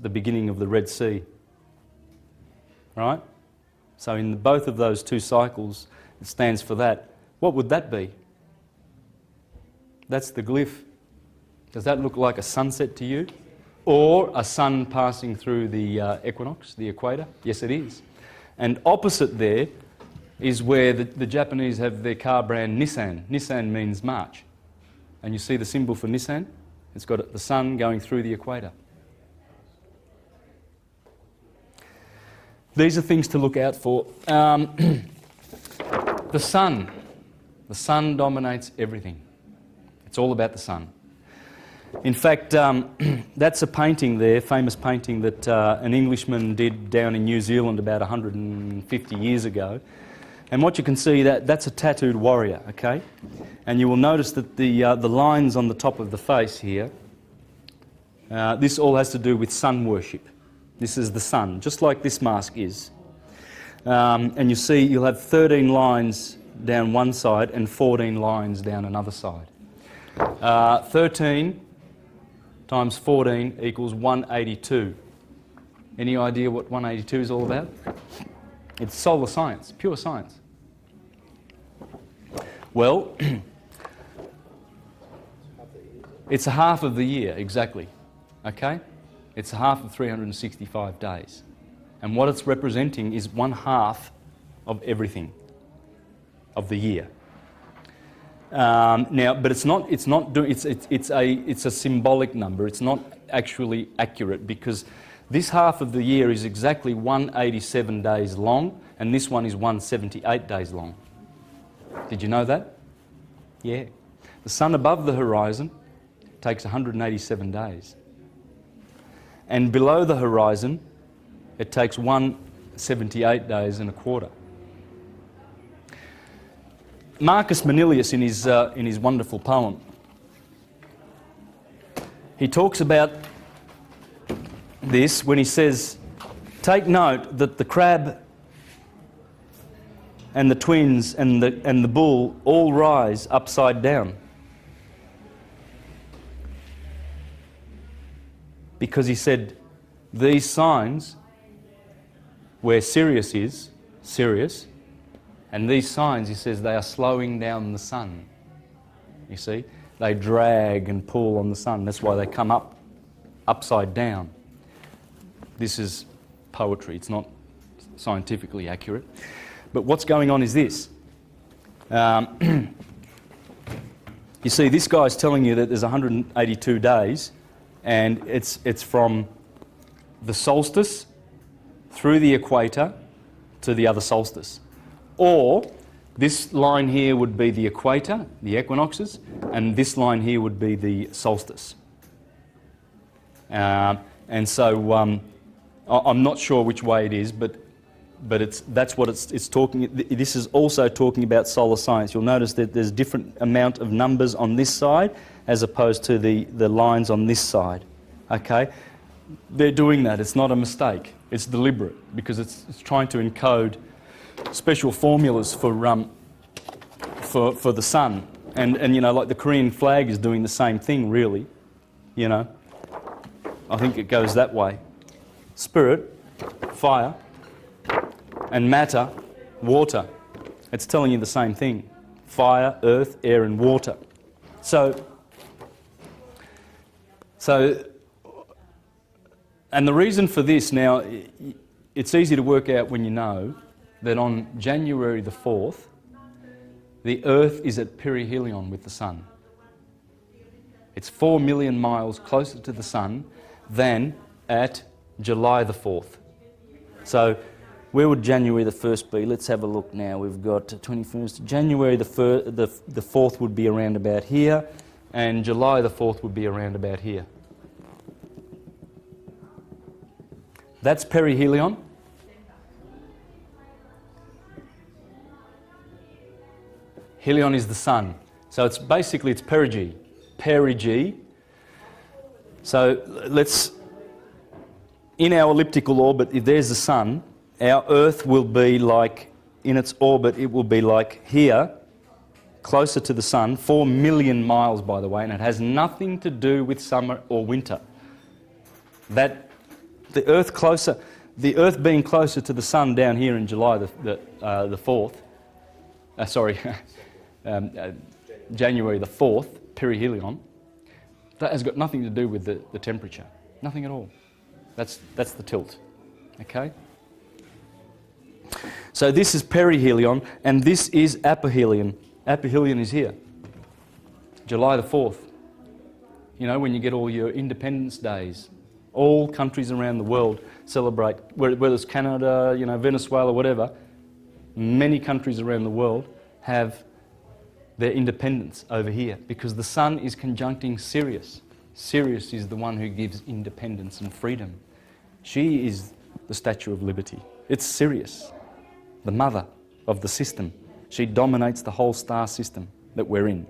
the beginning of the Red Sea. Right? So in both of those two cycles, it stands for that. What would that be? That's the glyph. Does that look like a sunset to you? Or a sun passing through the equinox, the equator? Yes, it is. And opposite there is where the Japanese have their car brand Nissan. Nissan means March. And you see the symbol for Nissan? It's got the sun going through the equator. These are things to look out for. The sun. The sun dominates everything. It's all about the sun. In fact, that's a painting there, famous painting that an Englishman did down in New Zealand about 150 years ago. And what you can see, that's a tattooed warrior, okay? And you will notice that the lines on the top of the face here, this all has to do with sun worship. This is the sun, just like this mask is. And you see you'll have 13 lines down one side and 14 lines down another side. 13 times 14 equals 182. Any idea what 182 is all about? It's solar science, pure science. Well, it's a half of the year, exactly. Okay? It's a half of 365 days. And what it's representing is 1/2 of everything of the year. Now, but it's a symbolic number. It's not actually accurate, because this half of the year is exactly 187 days long, and this one is 178 days long. Did you know that? Yeah. The sun above the horizon takes 187 days. And below the horizon, it takes 178 days and a quarter. Marcus Manilius, in his wonderful poem, he talks about this when he says, take note that the crab and the twins and the bull all rise upside down. Because he said, these signs, where Sirius is, Sirius, and these signs, he says, they are slowing down the sun. You see? They drag and pull on the sun. That's why they come up, upside down. This is poetry. It's not scientifically accurate. But what's going on is this. You see, this guy's telling you that there's 182 days, and it's from the solstice through the equator to the other solstice. Or this line here would be the equator, the equinoxes, and this line here would be the solstice. And so I'm not sure which way it is, but that's what it's talking. This is also talking about solar science. You'll notice that there's different amount of numbers on this side as opposed to the lines on this side. Okay, they're doing that. It's not a mistake. It's deliberate, because it's trying to encode special formulas for the sun, And you know, like the Korean flag is doing the same thing, really. You know, I think it goes that way. Spirit, fire, and matter, water. It's telling you the same thing. Fire, earth, air, and water. So, and the reason for this now, it's easy to work out when you know that on January the 4th, the Earth is at perihelion with the Sun. It's 4 million miles closer to the Sun than at July the 4th. So, where would January the 1st be? Let's have a look now. We've got 21st. January the 4th would be around about here, and July the 4th would be around about here. That's perihelion. Helion is the Sun. So it's basically, it's perigee. Perigee. So let's, in our elliptical orbit, if there's the Sun, our Earth will be like, in its orbit, it will be like here, closer to the Sun, 4 million miles, by the way, and it has nothing to do with summer or winter. That the Earth being closer to the Sun down here in July the 4th, January the 4th, perihelion, that has got nothing to do with the temperature. Nothing at all. That's the tilt. Okay? So this is perihelion, and this is aphelion. Aphelion is here. July the 4th. You know, when you get all your Independence Days, all countries around the world celebrate, whether it's Canada, you know, Venezuela, whatever, many countries around the world have their independence over here because the Sun is conjuncting Sirius. Sirius is the one who gives independence and freedom. She is the Statue of Liberty. It's Sirius, the mother of the system. She dominates the whole star system that we're in.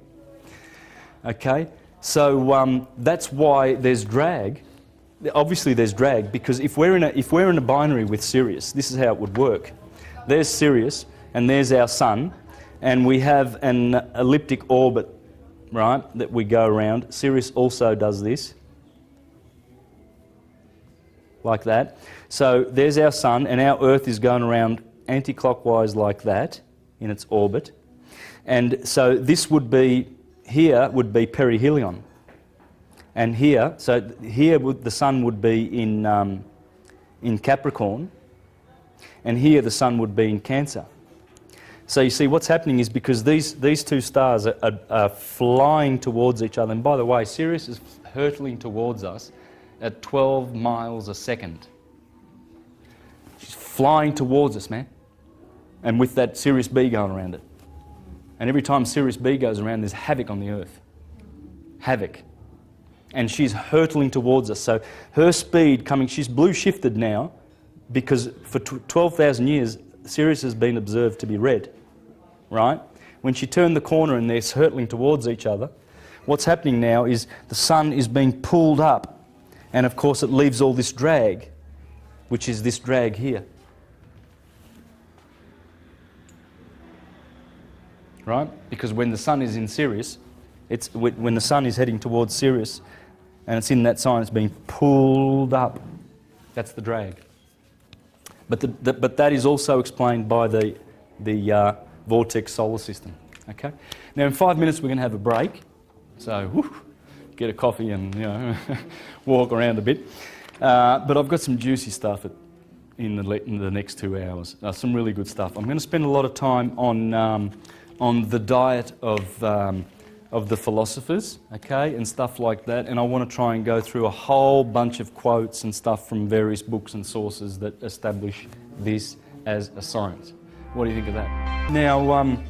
Okay, so that's why there's drag. Obviously there's drag because if we're in a binary with Sirius, this is how it would work. There's Sirius and there's our Sun, and we have an elliptic orbit, right, that we go around. Sirius also does this, like that. So there's our Sun, and our Earth is going around anti-clockwise like that in its orbit. And so this would be, here would be perihelion. And here, so here the Sun would be in Capricorn, and here the Sun would be in Cancer. So you see what's happening is because these two stars are flying towards each other. And by the way, Sirius is hurtling towards us at 12 miles a second. She's flying towards us, man. And with that Sirius B going around it. And every time Sirius B goes around, there's havoc on the Earth. Havoc. And she's hurtling towards us. So her speed coming, she's blue shifted now because for 12,000 years, Sirius has been observed to be red, right? When she turned the corner and they're hurtling towards each other, what's happening now is the Sun is being pulled up, and of course it leaves all this drag, which is this drag here. Right? Because when the Sun is in Sirius, when the Sun is heading towards Sirius, and it's in that sign, it's being pulled up. That's the drag. But that is also explained by the vortex solar system. Okay. Now in 5 minutes we're going to have a break, so get a coffee and walk around a bit. But I've got some juicy stuff in the next 2 hours. Some really good stuff. I'm going to spend a lot of time on the diet of the philosophers, okay, and stuff like that. And I want to try and go through a whole bunch of quotes and stuff from various books and sources that establish this as a science. What do you think of that? Now, I'm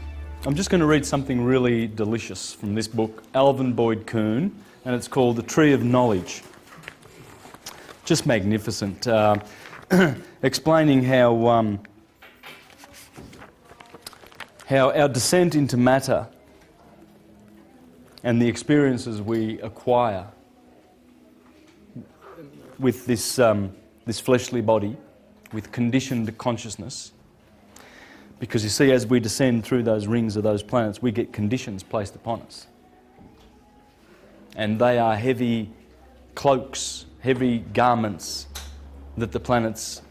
just going to read something really delicious from this book, Alvin Boyd Kuhn, and it's called The Tree of Knowledge. Just magnificent, explaining how our descent into matter and the experiences we acquire with this fleshly body, with conditioned consciousness, Because you see, as we descend through those rings of those planets, we get conditions placed upon us. And they are heavy cloaks, heavy garments that the planets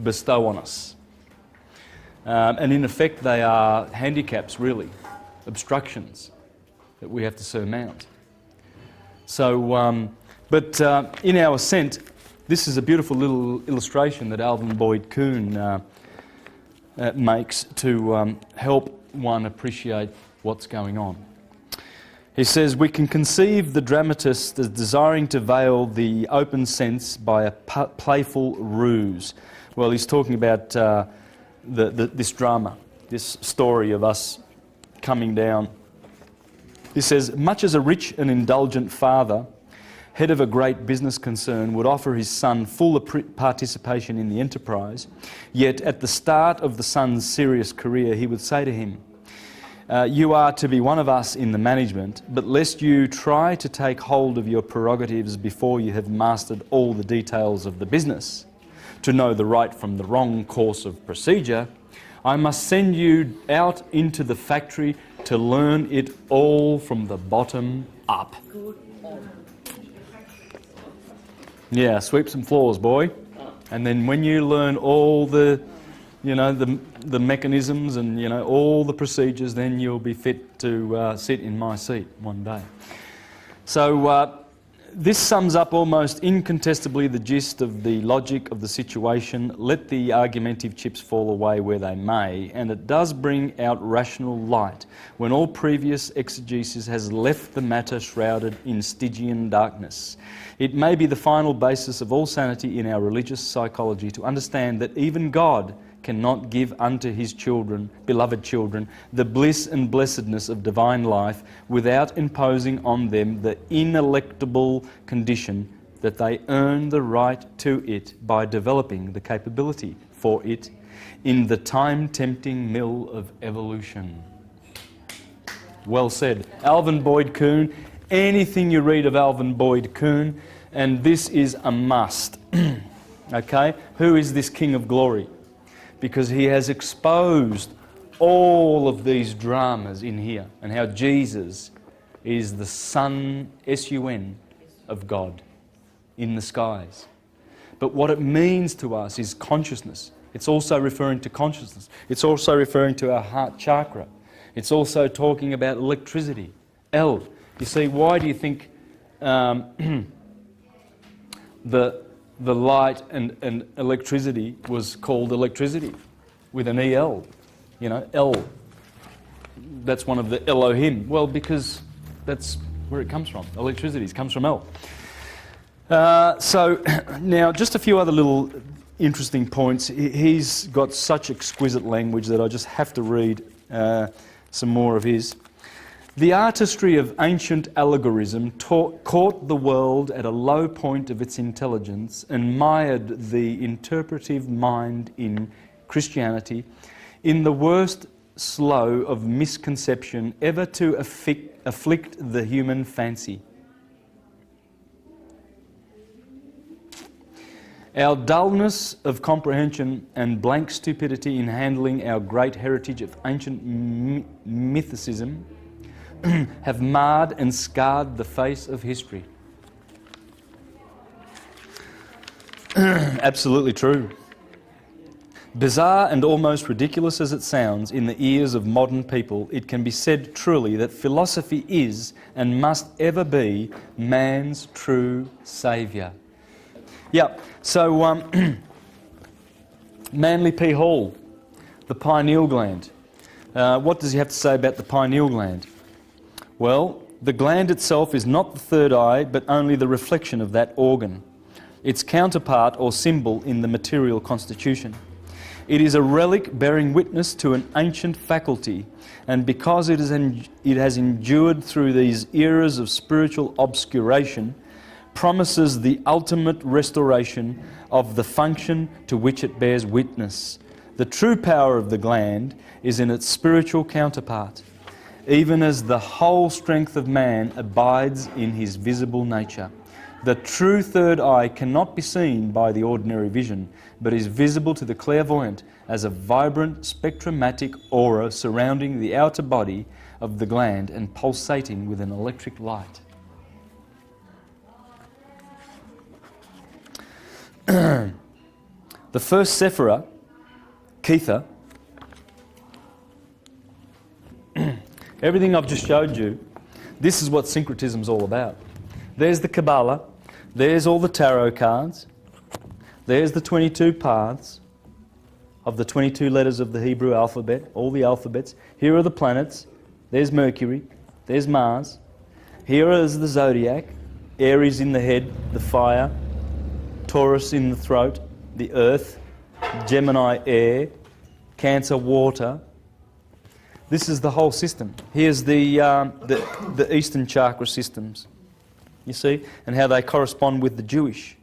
bestow on us. And in effect, they are handicaps, really, obstructions that we have to surmount. So, but in our ascent, this is a beautiful little illustration that Alvin Boyd Kuhn makes to help one appreciate what's going on. He says, we can conceive the dramatist as desiring to veil the open sense by a playful ruse. Well, he's talking about this drama, this story of us coming down. He says, much as a rich and indulgent father, head of a great business concern, would offer his son full participation in the enterprise, yet at the start of the son's serious career, he would say to him, you are to be one of us in the management, but lest you try to take hold of your prerogatives before you have mastered all the details of the business, to know the right from the wrong course of procedure, I must send you out into the factory to learn it all from the bottom up. Yeah, sweep some floors, boy. And then when you learn all the, the mechanisms and, all the procedures, then you'll be fit to sit in my seat one day. So this sums up almost incontestably the gist of the logic of the situation. Let the argumentative chips fall away where they may, and it does bring out rational light when all previous exegesis has left the matter shrouded in Stygian darkness. It may be the final basis of all sanity in our religious psychology to understand that even God cannot give unto his children, beloved children, the bliss and blessedness of divine life without imposing on them the ineluctable condition that they earn the right to it by developing the capability for it in the time-tempting mill of evolution. Well said. Alvin Boyd Kuhn. Anything you read of Alvin Boyd Kuhn, and this is a must. Okay? Who is this King of Glory? Because he has exposed all of these dramas in here and how Jesus is the Son, S-U-N, of God in the skies. But what it means to us is consciousness. It's also referring to consciousness. It's also referring to our heart chakra. It's also talking about electricity. L. You see, why do you think the light and electricity was called electricity with an EL? L. That's one of the Elohim. Well, because that's where it comes from. Electricity comes from L. So now just a few other little interesting points. He's got such exquisite language that I just have to read some more of his. The artistry of ancient allegorism caught the world at a low point of its intelligence and mired the interpretive mind in Christianity in the worst slough of misconception ever to afflict the human fancy. Our dullness of comprehension and blank stupidity in handling our great heritage of ancient mythicism have marred and scarred the face of history. Absolutely true. Bizarre and almost ridiculous as it sounds in the ears of modern people, it can be said truly that philosophy is and must ever be man's true saviour. Yeah, so Manly P. Hall, the pineal gland. What does he have to say about the pineal gland? Well, the gland itself is not the third eye, but only the reflection of that organ, its counterpart or symbol in the material constitution. It is a relic bearing witness to an ancient faculty, and because it has endured through these eras of spiritual obscuration, promises the ultimate restoration of the function to which it bears witness. The true power of the gland is in its spiritual counterpart, even as the whole strength of man abides in his visible nature. The true third eye cannot be seen by the ordinary vision, but is visible to the clairvoyant as a vibrant spectromatic aura surrounding the outer body of the gland and pulsating with an electric light. The first Sephirah, Kether, everything I've just showed you, this is what syncretism is all about. There's the Kabbalah, there's all the tarot cards, there's the 22 paths of the 22 letters of the Hebrew alphabet, all the alphabets. Here are the planets, there's Mercury, there's Mars, here is the zodiac, Aries in the head, the fire, Taurus in the throat, the earth, Gemini air, Cancer water. This is the whole system. Here's the Eastern chakra systems, you see, and how they correspond with the Jewish.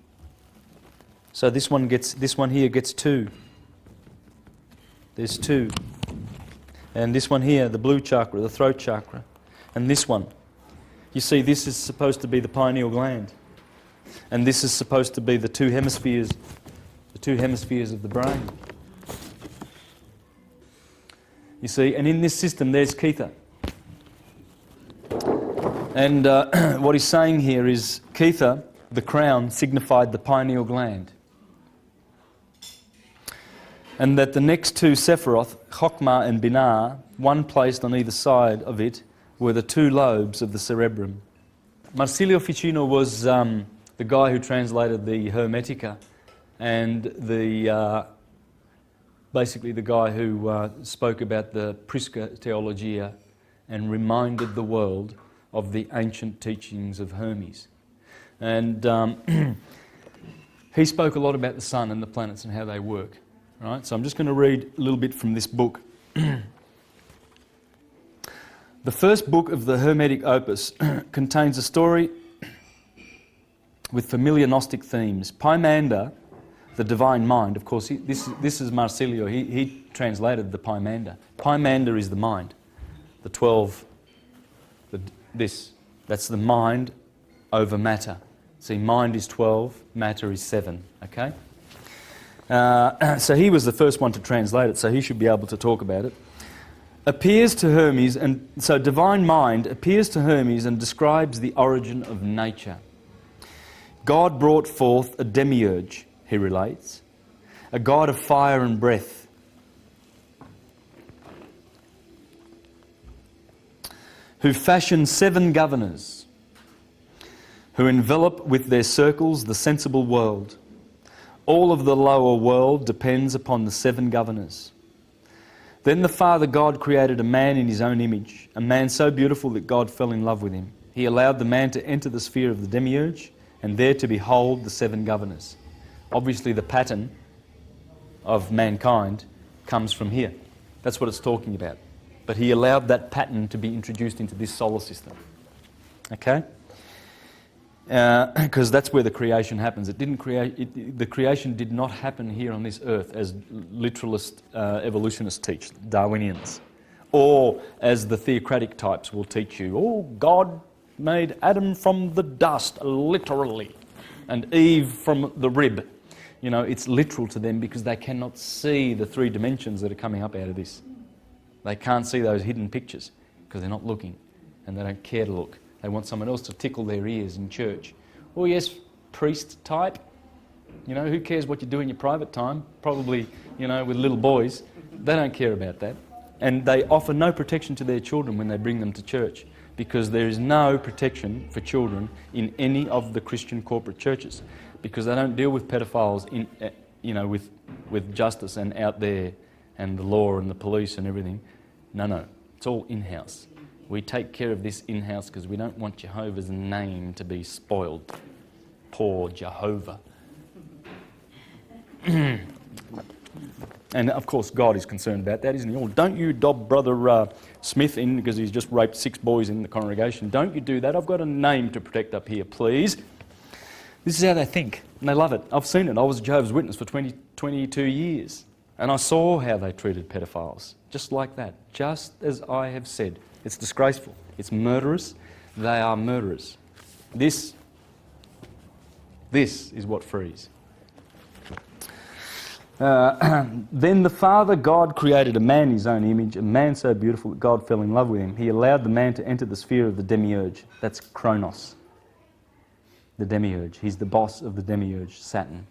So this one here gets 2. There's 2. And this one here, the blue chakra, the throat chakra. And this one. You see, this is supposed to be the pineal gland. And this is supposed to be the two hemispheres of the brain. You see, and in this system there's Kether. And what he's saying here is Kether, the crown, signified the pineal gland. And that the next two Sephiroth, Chokhmah and Binah, one placed on either side of it, were the 2 lobes of the cerebrum. Marsilio Ficino was the guy who translated the Hermetica, and basically the guy who spoke about the Prisca Theologia and reminded the world of the ancient teachings of Hermes. And he spoke a lot about the sun and the planets and how they work. Right? So I'm just going to read a little bit from this book. The first book of the Hermetic opus contains a story with familiar Gnostic themes. Pymander, the divine mind, of course, this is Marsilio. He translated the Pymander. Pymander is the mind. The 12, that's the mind over matter. See, mind is 12, matter is 7, okay? So he was the first one to translate it, so he should be able to talk about it. Appears to Hermes, and so divine mind appears to Hermes and describes the origin of nature. God brought forth a demiurge, he relates, a god of fire and breath, who fashioned 7 governors, who envelop with their circles the sensible world. All of the lower world depends upon the 7 governors. Then the Father God created a man in his own image, a man so beautiful that God fell in love with him. He allowed the man to enter the sphere of the demiurge and there to behold the 7 governors. Obviously the pattern of mankind comes from here. That's what it's talking about. But he allowed that pattern to be introduced into this solar system. Okay? Because that's where the creation happens. The creation did not happen here on this earth as literalist evolutionists teach, Darwinians. Or as the theocratic types will teach you, oh, God made Adam from the dust, literally, and Eve from the rib. You know, it's literal to them because they cannot see the 3 dimensions that are coming up out of this. They can't see those hidden pictures because they're not looking and they don't care to look. They want someone else to tickle their ears in church. Oh yes, priest type. You know, who cares what you do in your private time? Probably, you know, with little boys. They don't care about that. And they offer no protection to their children when they bring them to church because there is no protection for children in any of the Christian corporate churches because they don't deal with pedophiles in, you know, with justice and out there and the law and the police and everything. No, it's all in-house. We take care of this in-house because we don't want Jehovah's name to be spoiled. Poor Jehovah. And of course God is concerned about that, isn't he? Oh, don't you dob Brother Smith in because he's just raped 6 boys in the congregation. Don't you do that. I've got a name to protect up here, please. This is how they think and they love it. I've seen it. I was a Jehovah's Witness for 22 years and I saw how they treated pedophiles. Just like that. Just as I have said. It's disgraceful. It's murderous. They are murderers. This This is what frees. Then the Father God created a man in his own image, a man so beautiful that God fell in love with him. He allowed the man to enter the sphere of the demiurge. That's Kronos, the demiurge. He's the boss of the demiurge, Saturn.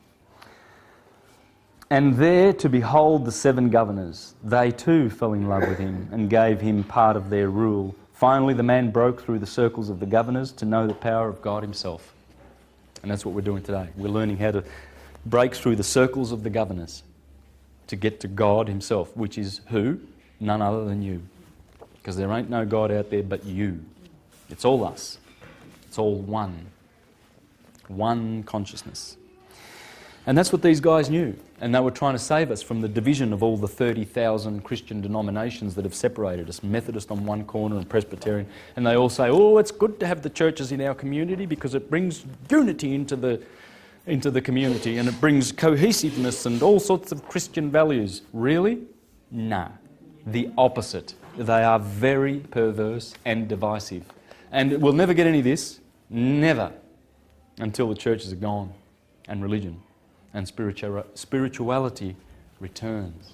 And there to behold the 7 governors. They too fell in love with him and gave him part of their rule. Finally, the man broke through the circles of the governors to know the power of God himself. And that's what we're doing today. We're learning how to break through the circles of the governors to get to God himself, which is who? None other than you. Because there ain't no God out there but you. It's all us. It's all one. One consciousness. And that's what these guys knew. And they were trying to save us from the division of all the 30,000 Christian denominations that have separated us. Methodist on one corner and Presbyterian. And they all say, oh, it's good to have the churches in our community because it brings unity into the community and it brings cohesiveness and all sorts of Christian values. Really? No. The opposite. They are very perverse and divisive. And we'll never get any of this. Never. Until the churches are gone and religion and spirituality returns.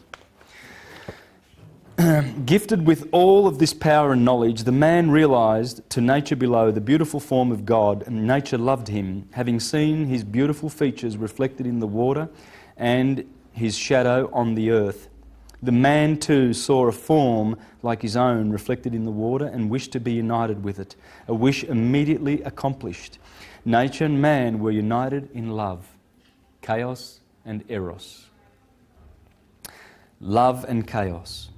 Gifted with all of this power and knowledge, the man realised to nature below the beautiful form of God, and nature loved him, having seen his beautiful features reflected in the water and his shadow on the earth. The man too saw a form like his own reflected in the water and wished to be united with it, a wish immediately accomplished. Nature and man were united in love. Chaos and eros. Love and chaos.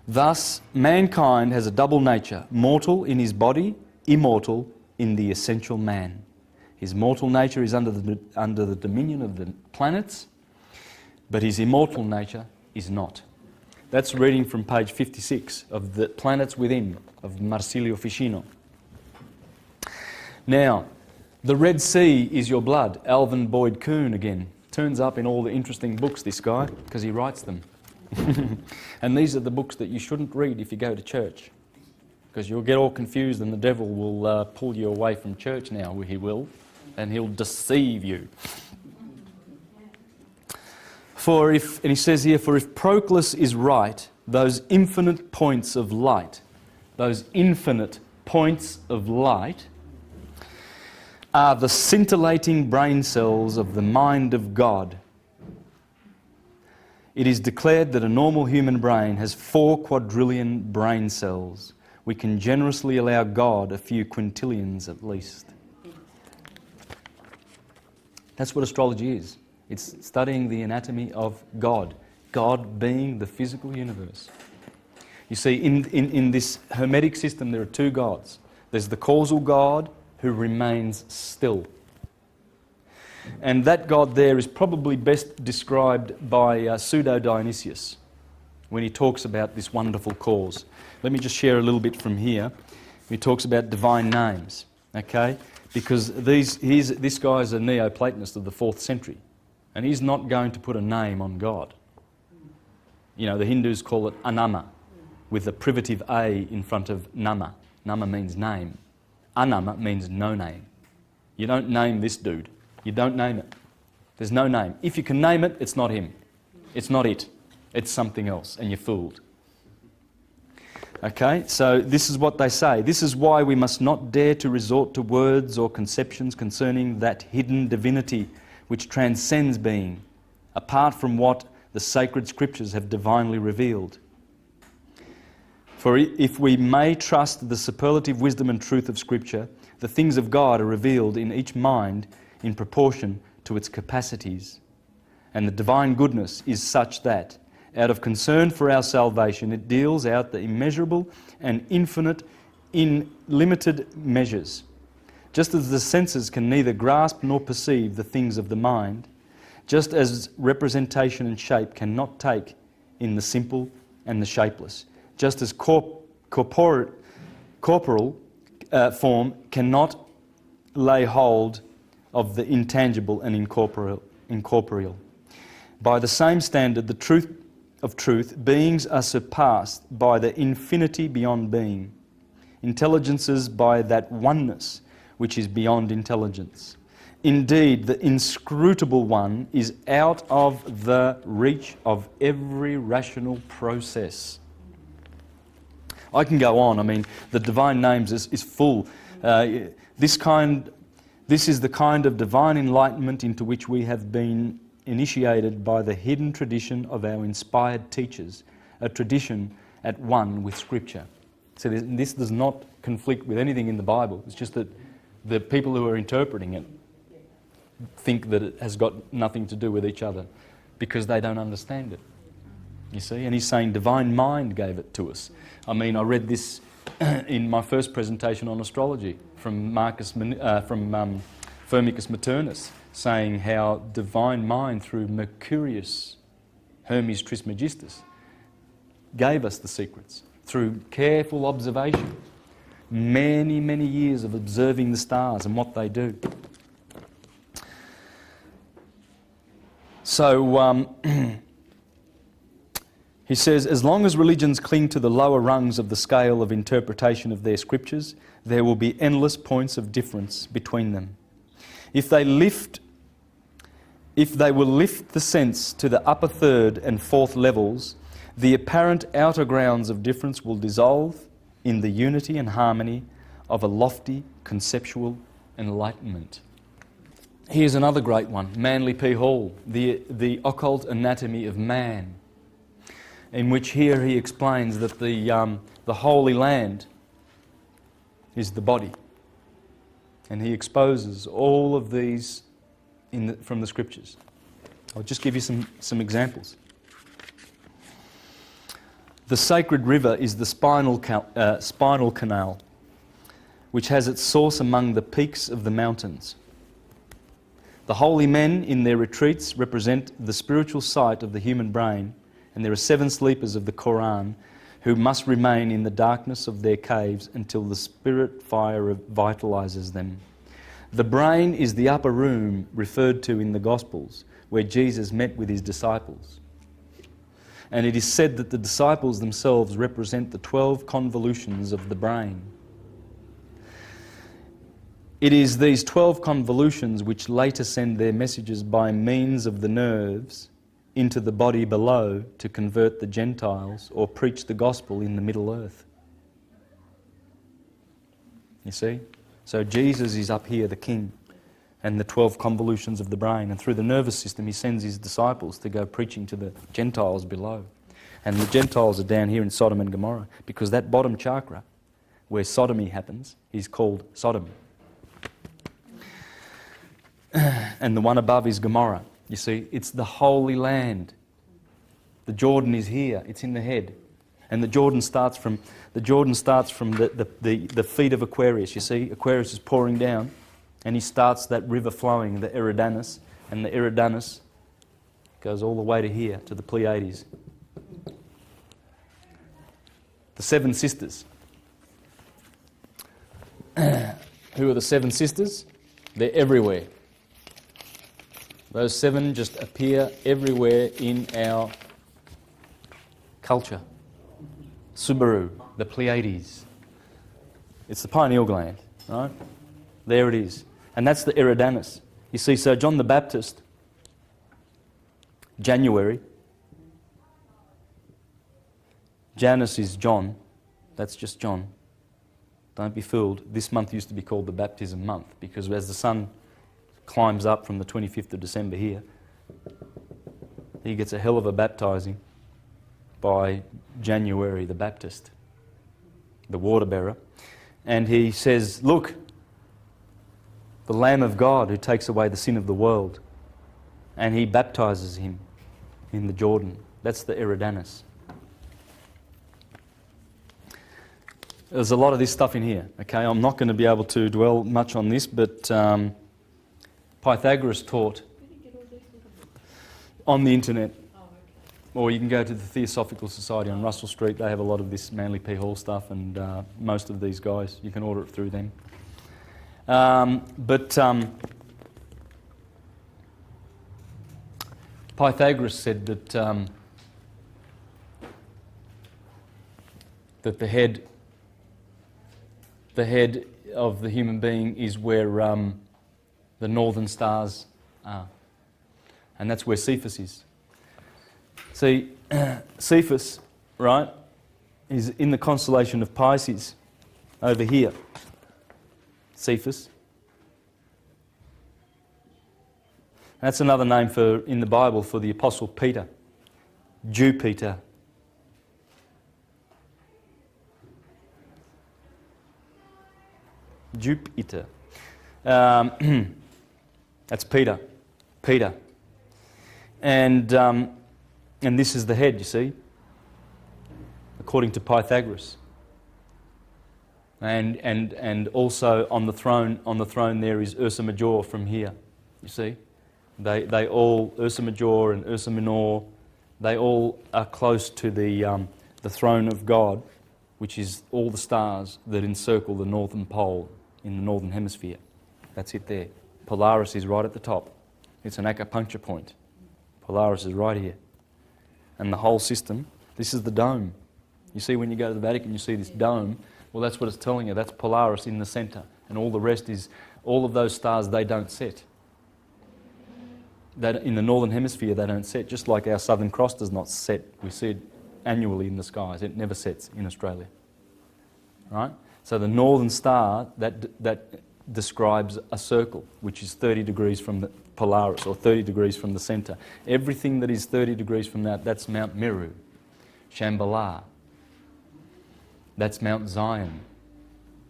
Thus, mankind has a double nature, mortal in his body, immortal in the essential man. His mortal nature is under the dominion of the planets, but his immortal nature is not. That's reading from page 56 of The Planets Within of Marsilio Ficino. Now, the Red Sea is your blood. Alvin Boyd Kuhn again. Turns up in all the interesting books, this guy, because he writes them. And these are the books that you shouldn't read if you go to church. Because you'll get all confused and the devil will pull you away from church now, he will. And he'll deceive you. And he says here, for if Proclus is right, those infinite points of light are the scintillating brain cells of the mind of God. It is declared that a normal human brain has 4 quadrillion brain cells. We can generously allow God a few quintillions at least. That's what astrology is. It's studying the anatomy of God. God being the physical universe. You see, in this Hermetic system there are 2 gods. There's the causal God, who remains still. And that God there is probably best described by Pseudo-Dionysius when he talks about this wonderful cause. Let me just share a little bit from here. He talks about divine names, okay? Because this guy is a Neoplatonist of the 4th century, and he's not going to put a name on God. You know, the Hindus call it Anama, with a privative A in front of Nama. Nama means name. Anama means no name. You don't name this dude. You don't name it. There's no name. If you can name it, it's not him. It's not it. It's something else, and you're fooled. Okay, so this is what they say. This is why we must not dare to resort to words or conceptions concerning that hidden divinity which transcends being, apart from what the sacred scriptures have divinely revealed. For if we may trust the superlative wisdom and truth of Scripture, the things of God are revealed in each mind in proportion to its capacities. And the divine goodness is such that, out of concern for our salvation, it deals out the immeasurable and infinite in limited measures. Just as the senses can neither grasp nor perceive the things of the mind, just as representation and shape cannot take in the simple and the shapeless, just as corporal form cannot lay hold of the intangible and incorporeal. By the same standard, the truth of truth, beings are surpassed by the infinity beyond being, intelligences by that oneness which is beyond intelligence, indeed, the inscrutable one is out of the reach of every rational process. I can go on. I mean, the divine names is full. This is the kind of divine enlightenment into which we have been initiated by the hidden tradition of our inspired teachers, a tradition at one with Scripture. So this does not conflict with anything in the Bible. It's just that the people who are interpreting it think that it has got nothing to do with each other because they don't understand it. You see? And he's saying divine mind gave it to us. I mean, I read this in my first presentation on astrology from Firmicus Maternus, saying how divine mind through Mercurius Hermes Trismegistus gave us the secrets through careful observation, many, many years of observing the stars and what they do. So he says, as long as religions cling to the lower rungs of the scale of interpretation of their scriptures, there will be endless points of difference between them. If they will lift the sense to the upper third and fourth levels, the apparent outer grounds of difference will dissolve in the unity and harmony of a lofty conceptual enlightenment. Here's another great one, Manly P. Hall, the Occult Anatomy of Man, in which here he explains that the Holy Land is the body. And he exposes all of these from the Scriptures. I'll just give you some examples. The sacred river is the spinal canal, which has its source among the peaks of the mountains. The holy men in their retreats represent the spiritual sight of the human brain, and there are 7 sleepers of the Quran who must remain in the darkness of their caves until the spirit fire vitalizes them. The brain is the upper room referred to in the Gospels, where Jesus met with his disciples. And it is said that the disciples themselves represent the 12 convolutions of the brain. It is these 12 convolutions which later send their messages by means of the nerves into the body below to convert the Gentiles or preach the gospel in the Middle Earth. You see? So Jesus is up here, the king, and the 12 convolutions of the brain. And through the nervous system, he sends his disciples to go preaching to the Gentiles below. And the Gentiles are down here in Sodom and Gomorrah, because that bottom chakra, where sodomy happens, is called Sodom. And the one above is Gomorrah. You see, it's the Holy Land. The Jordan is here, it's in the head. And the Jordan starts from the feet of Aquarius. You see, Aquarius is pouring down, and he starts that river flowing, the Eridanus, and the Eridanus goes all the way to here, to the Pleiades. The 7 sisters. Who are the 7 sisters? They're everywhere. Those 7 just appear everywhere in our culture. Subaru, the Pleiades. It's the pineal gland, right? There it is. And that's the Eridanus. You see, so John the Baptist, January. Janus is John. That's just John. Don't be fooled. This month used to be called the baptism month, because as the sun climbs up from the 25th of December here, he gets a hell of a baptizing by January the Baptist, the water bearer. And he says, look, the Lamb of God who takes away the sin of the world. And he baptizes him in the Jordan. That's the Eridanus. There's a lot of this stuff in here. Okay, I'm not going to be able to dwell much on this, but Pythagoras taught on the internet. Or you can go to the Theosophical Society on Russell Street. They have a lot of this Manly P. Hall stuff, and most of these guys, you can order it through them. Pythagoras said that that the head of the human being is where the northern stars are. And that's where Cephas is. See, Cephas, right, is in the constellation of Pisces over here. Cephas. That's another name for, in the Bible, for the Apostle Peter. Jupiter. Jupiter. That's Peter. Peter. And this is the head, you see, according to Pythagoras. And also on the throne there is Ursa Major from here, you see. They all, Ursa Major and Ursa Minor, they all are close to the throne of God, which is all the stars that encircle the northern pole in the northern hemisphere. That's it there. Polaris is right at the top. It's an acupuncture point. Polaris is right here. And the whole system, this is the dome. You see when you go to the Vatican, you see this dome. Well, that's what it's telling you. That's Polaris in the centre. And all the rest is, all of those stars, they don't set. That in the northern hemisphere, they don't set. Just like our Southern Cross does not set. We see it annually in the skies. It never sets in Australia. Right? So the northern star, that describes a circle, which is 30 degrees from the Polaris, or 30 degrees from the centre. Everything that is 30 degrees from that, that's Mount Meru, Shambhala. That's Mount Zion.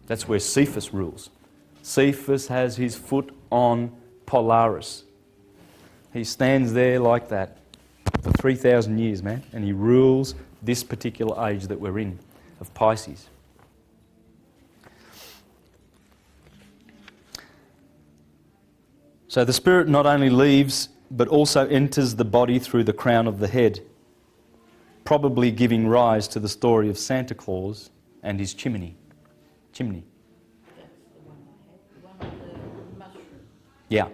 That's where Cephas rules. Cephas has his foot on Polaris. He stands there like that for 3,000 years, man, and he rules this particular age that we're in, of Pisces. So the spirit not only leaves, but also enters the body through the crown of the head, probably giving rise to the story of Santa Claus and his chimney. Chimney. That's the one of the mushroom. Yeah,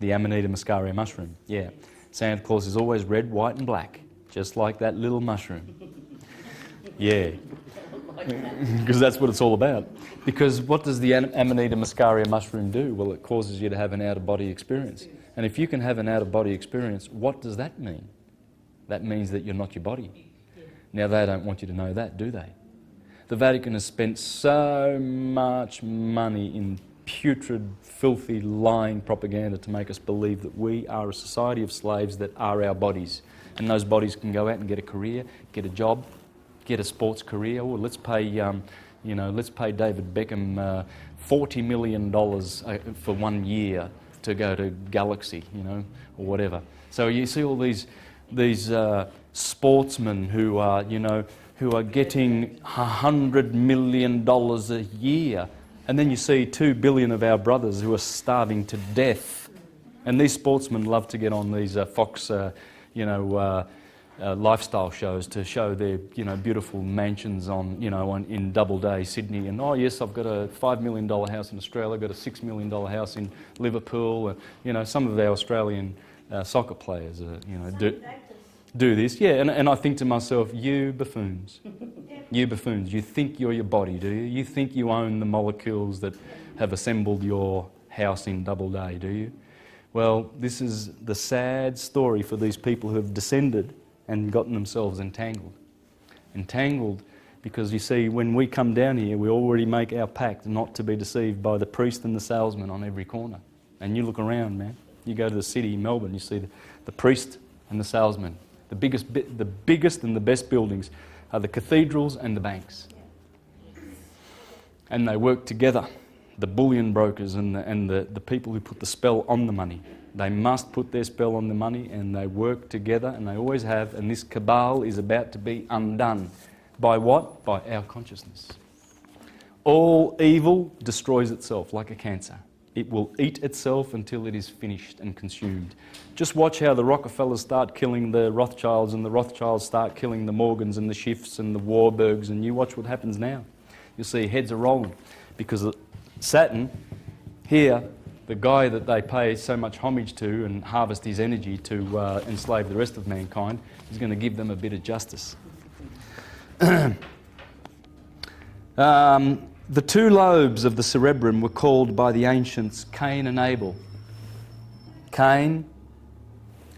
the Amanita muscaria mushroom. Yeah, Santa Claus is always red, white and black, just like that little mushroom. Yeah, because that's what it's all about. Because what does the Amanita muscaria mushroom do? Well, it causes you to have an out-of-body experience. And if you can have an out-of-body experience, what does that mean? That means that you're not your body. Now, they don't want you to know that, do they? The Vatican has spent so much money in putrid, filthy, lying propaganda to make us believe that we are a society of slaves that are our bodies. And those bodies can go out and get a career, get a job, get a sports career. Or let's pay, let's pay David Beckham $40 million for 1 year to go to Galaxy, or whatever. So you see all these sportsmen who are getting $100 million a year, and then you see 2 billion of our brothers who are starving to death. And these sportsmen love to get on these Fox, lifestyle shows to show their, beautiful mansions in Doubleday, Sydney. And oh yes, I've got a $5 million house in Australia, I've got a $6 million house in Liverpool. Some of our Australian soccer players, do this. Yeah, and I think to myself, you buffoons. You buffoons. You think you're your body, do you? You think you own the molecules that have assembled your house in Doubleday, do you? Well, this is the sad story for these people who have descended and gotten themselves entangled. Entangled because, you see, when we come down here, we already make our pact not to be deceived by the priest and the salesman on every corner. And you look around, man. You go to the city, Melbourne, you see the priest and the salesman. The biggest and the best buildings are the cathedrals and the banks. And they work together. The bullion brokers and the people who put the spell on the money. They must put their spell on the money, and they work together, and they always have. And this cabal is about to be undone. By what? By our consciousness. All evil destroys itself like a cancer. It will eat itself until it is finished and consumed. Just watch how the Rockefellers start killing the Rothschilds, and the Rothschilds start killing the Morgans and the Schiffs and the Warburgs, and you watch what happens now. You'll see heads are rolling because Saturn, here, the guy that they pay so much homage to and harvest his energy to enslave the rest of mankind, is going to give them a bit of justice. The 2 lobes of the cerebrum were called by the ancients Cain and Abel. Cain,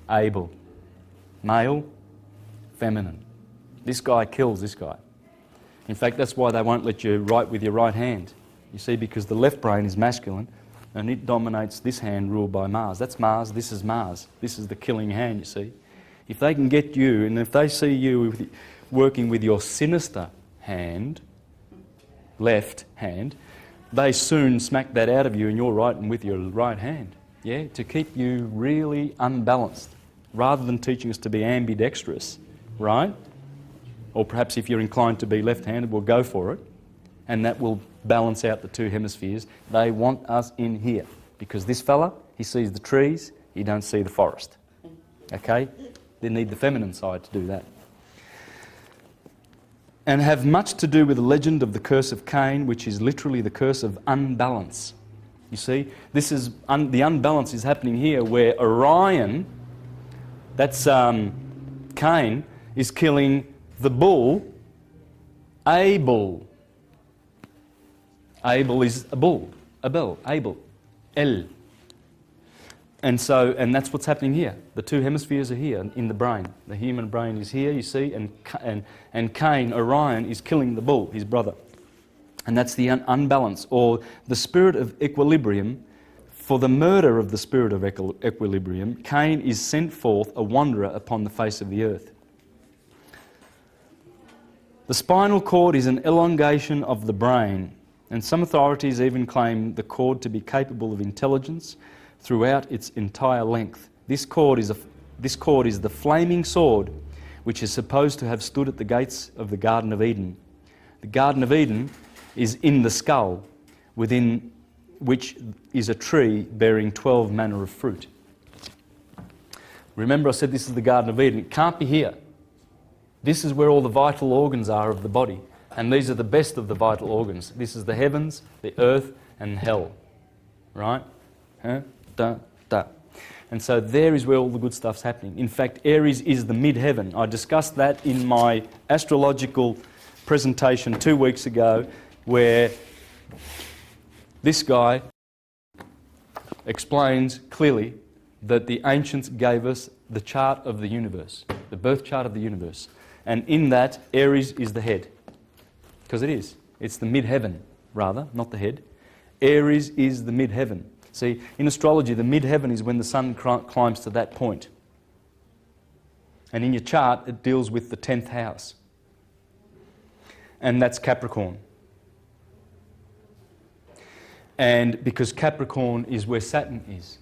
Abel. Male, feminine. This guy kills this guy. In fact, that's why they won't let you write with your right hand. You see, because the left brain is masculine and it dominates this hand ruled by Mars. That's Mars, this is Mars. This is the killing hand, you see. If they can get you, and if they see you working with your sinister hand, left hand, they soon smack that out of you and you're writing with your right hand. Yeah, to keep you really unbalanced, rather than teaching us to be ambidextrous, right? Or perhaps if you're inclined to be left-handed, we'll go for it, and that will balance out the two hemispheres. They want us in here, because this fella, he sees the trees, he don't see the forest. Okay? They need the feminine side to do that. And have much to do with the legend of the curse of Cain, which is literally the curse of unbalance. You see, this is the unbalance is happening here, where Orion, that's Cain, is killing the bull, Abel. Abel is a bull, Abel, El. And that's what's happening here. The two hemispheres are here in the brain. The human brain is here, you see, and Cain, Orion, is killing the bull, his brother. And that's the unbalance, or the spirit of equilibrium. For the murder of the spirit of equilibrium, Cain is sent forth a wanderer upon the face of the earth. The spinal cord is an elongation of the brain, and some authorities even claim the cord to be capable of intelligence throughout its entire length. This cord is the flaming sword which is supposed to have stood at the gates of the Garden of Eden. The Garden of Eden is in the skull, within which is a tree bearing 12 manner of fruit. Remember I said this is the Garden of Eden. It can't be here. This is where all the vital organs are of the body, and these are the best of the vital organs. This is the heavens, the earth, and hell. Right? Huh? Da, da. And so there is where all the good stuff's happening. In fact, Aries is the mid-heaven. I discussed that in my astrological presentation 2 weeks ago, where this guy explains clearly that the ancients gave us the chart of the universe, the birth chart of the universe. And in that, Aries is the head. Because it is. It's the mid-heaven, rather, not the head. Aries is the mid-heaven. See, in astrology, the mid-heaven is when the sun climbs to that point. And in your chart, it deals with the 10th house. And that's Capricorn. And because Capricorn is where Saturn is.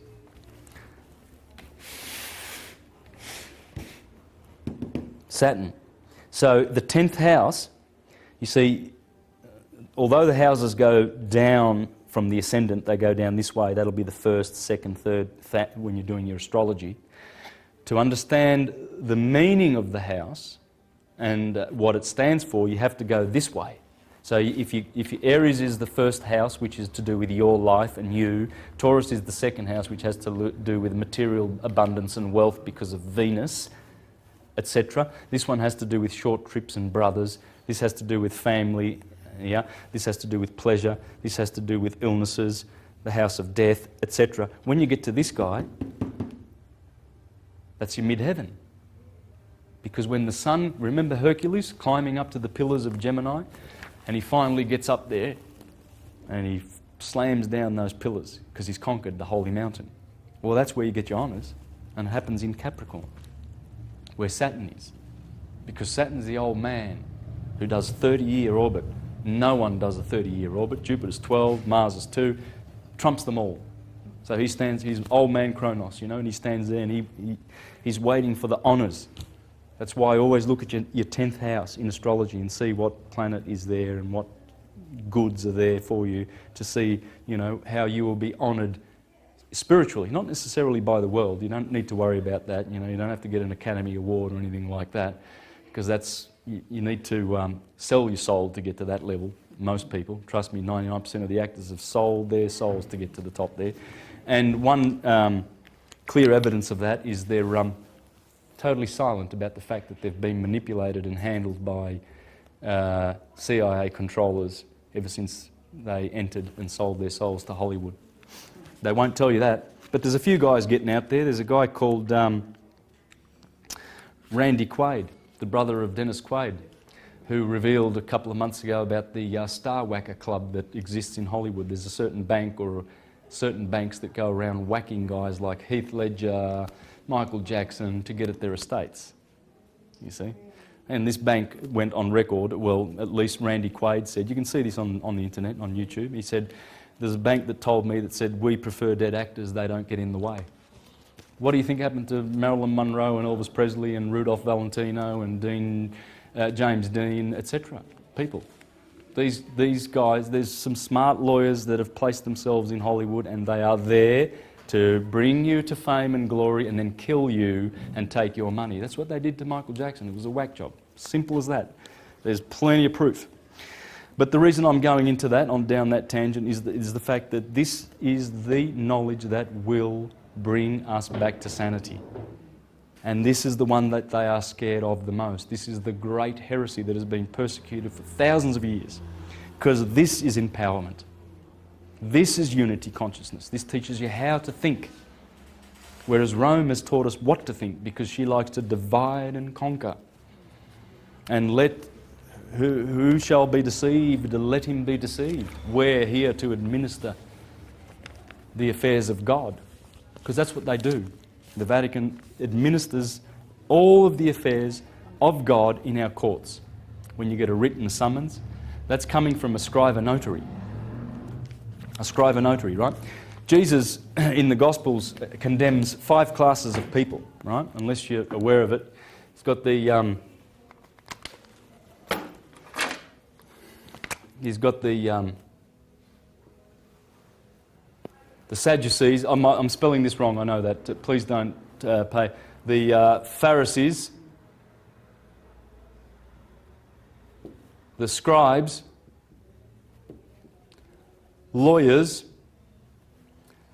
Saturn. So the 10th house, you see, although the houses go down from the ascendant, they go down this way. That'll be the first, second, third, when you're doing your astrology. To understand the meaning of the house and what it stands for, you have to go this way. So if Aries is the first house, which is to do with your life and you, Taurus is the second house, which has to do with material abundance and wealth because of Venus, etc. This one has to do with short trips and brothers. This has to do with family. Yeah. This has to do with pleasure. This has to do with illnesses, the house of death, etc. When you get to this guy, that's your mid-heaven. Because when the sun, remember Hercules climbing up to the pillars of Gemini? And he finally gets up there and he slams down those pillars because he's conquered the holy mountain. Well, that's where you get your honours, and it happens in Capricorn, where Saturn is. Because Saturn's the old man who does 30-year orbit. No one does a 30-year orbit. Jupiter's 12, Mars is 2, trumps them all. So he stands, he's old man Kronos, you know, and he stands there and he's waiting for the honours. That's why I always look at your 10th house in astrology and see what planet is there and what goods are there for you to see, you know, how you will be honoured spiritually, not necessarily by the world. You don't need to worry about that. You know, you don't have to get an Academy Award or anything like that, because that's, you need to sell your soul to get to that level. Most people, trust me, 99% of the actors have sold their souls to get to the top there. And one clear evidence of that is they're totally silent about the fact that they've been manipulated and handled by CIA controllers ever since they entered and sold their souls to Hollywood. They won't tell you that, But there's a few guys getting out there. There's a guy called Randy Quaid, the brother of Dennis Quaid, who revealed a couple of months ago about the Star Whacker Club that exists in Hollywood. There's a certain bank or certain banks that go around whacking guys like Heath Ledger, Michael Jackson to get at their estates, you see. And this bank went on record, well, at least Randy Quaid said, you can see this on the internet, on YouTube, he said, there's a bank that told me that said, we prefer dead actors, they don't get in the way. What do you think happened to Marilyn Monroe and Elvis Presley and Rudolph Valentino and James Dean, etc.? People. These guys, there's some smart lawyers that have placed themselves in Hollywood and they are there to bring you to fame and glory and then kill you and take your money. That's what they did to Michael Jackson. It was a whack job. Simple as that. There's plenty of proof. But the reason I'm going into that, down that tangent, is the fact that this is the knowledge that will bring us back to sanity. And this is the one that they are scared of the most. This is the great heresy that has been persecuted for thousands of years. Because this is empowerment. This is unity consciousness. This teaches you how to think. Whereas Rome has taught us what to think because she likes to divide and conquer. And let who shall be deceived, let him be deceived. We're here to administer the affairs of God. Because that's what they do. The Vatican administers all of the affairs of God in our courts. When you get a written summons, that's coming from a scribe notary. A scribe notary, right? Jesus in the Gospels condemns 5 classes of people, right? Unless you're aware of it. He's got the Sadducees. I'm spelling this wrong, I know that. Please don't pay. The Pharisees, the scribes, lawyers,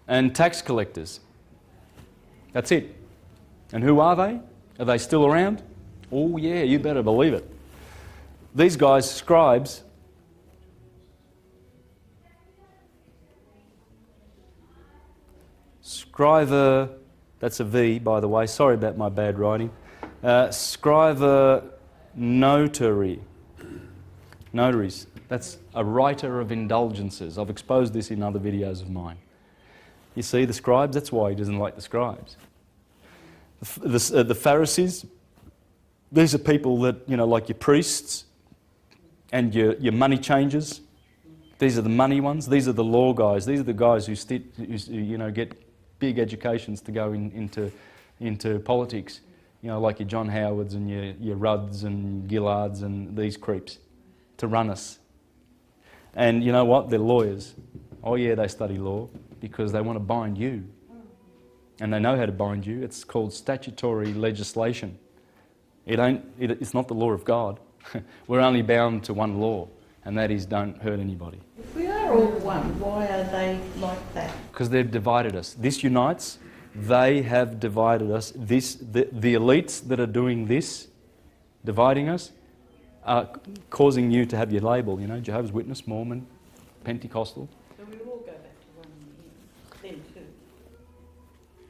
and tax collectors. That's it. And who are they? Are they still around? Oh yeah, you better believe it. These guys, scribes, scriver, that's a V by the way, sorry about my bad writing. Scriver notary. Notaries. That's a writer of indulgences. I've exposed this in other videos of mine. You see the scribes? That's why he doesn't like the scribes. The Pharisees, these are people that, you know, like your priests and your money changers. These are the money ones. These are the law guys. These are the guys who get big educations to go into politics. You know, like your John Howards and your Rudds and Gillards and these creeps to run us. And you know what? They're lawyers. Oh yeah, they study law because they want to bind you. And they know how to bind you. It's called statutory legislation. It's not the law of God. We're only bound to one law, and that is don't hurt anybody. If we are all one, why are they like that? Because they've divided us. This unites. They have divided us. The elites that are doing this, dividing us, are causing you to have your label, you know, Jehovah's Witness, Mormon, Pentecostal. So we all go back to one then too.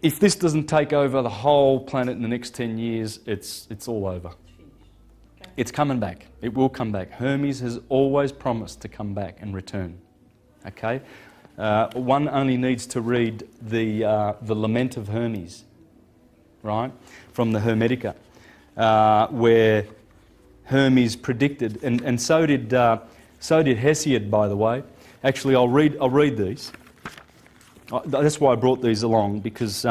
If this doesn't take over the whole planet in the next 10 years, it's all over. Okay. It's coming back. It will come back. Hermes has always promised to come back and return. Okay? One only needs to read the Lament of Hermes, right, from the Hermetica, where Hermes predicted, and so did Hesiod, by the way. Actually, I'll read these. That's why I brought these along, because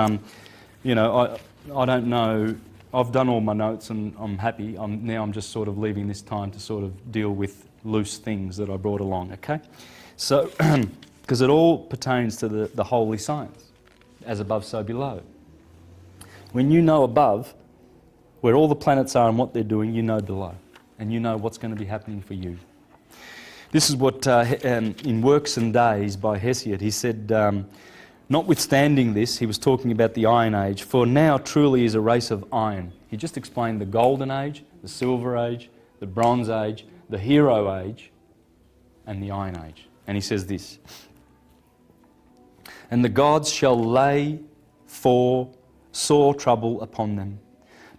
you know, I don't know. I've done all my notes and I'm happy. Now I'm just sort of leaving this time to sort of deal with loose things that I brought along. Okay, so because it all pertains to the holy science, as above, so below. When you know above where all the planets are and what they're doing, you know below. And you know what's going to be happening for you. This is what, in Works and Days by Hesiod, he said, notwithstanding this, he was talking about the Iron Age, for now truly is a race of iron. He just explained the Golden Age, the Silver Age, the Bronze Age, the Hero Age, and the Iron Age. And he says this, and the gods shall lay for sore trouble upon them.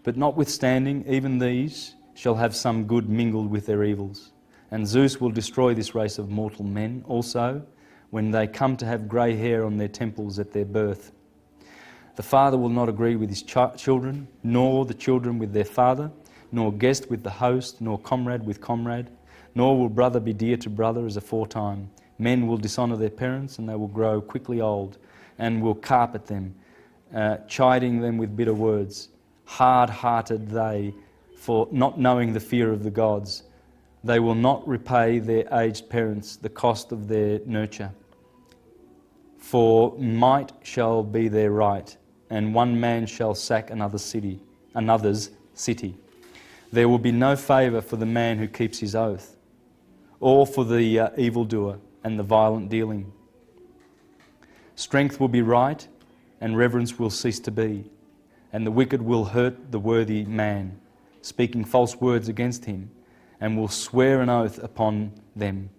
But notwithstanding, even these shall have some good mingled with their evils. And Zeus will destroy this race of mortal men also, when they come to have grey hair on their temples at their birth. The father will not agree with his children, nor the children with their father, nor guest with the host, nor comrade with comrade, nor will brother be dear to brother as aforetime. Men will dishonour their parents, and they will grow quickly old, and will carp at them, chiding them with bitter words. Hard-hearted they, for not knowing the fear of the gods. They will not repay their aged parents the cost of their nurture. For might shall be their right, and one man shall sack another's city. There will be no favour for the man who keeps his oath, or for the evildoer and the violent dealing. Strength will be right, and reverence will cease to be, and the wicked will hurt the worthy man, speaking false words against him, and will swear an oath upon them.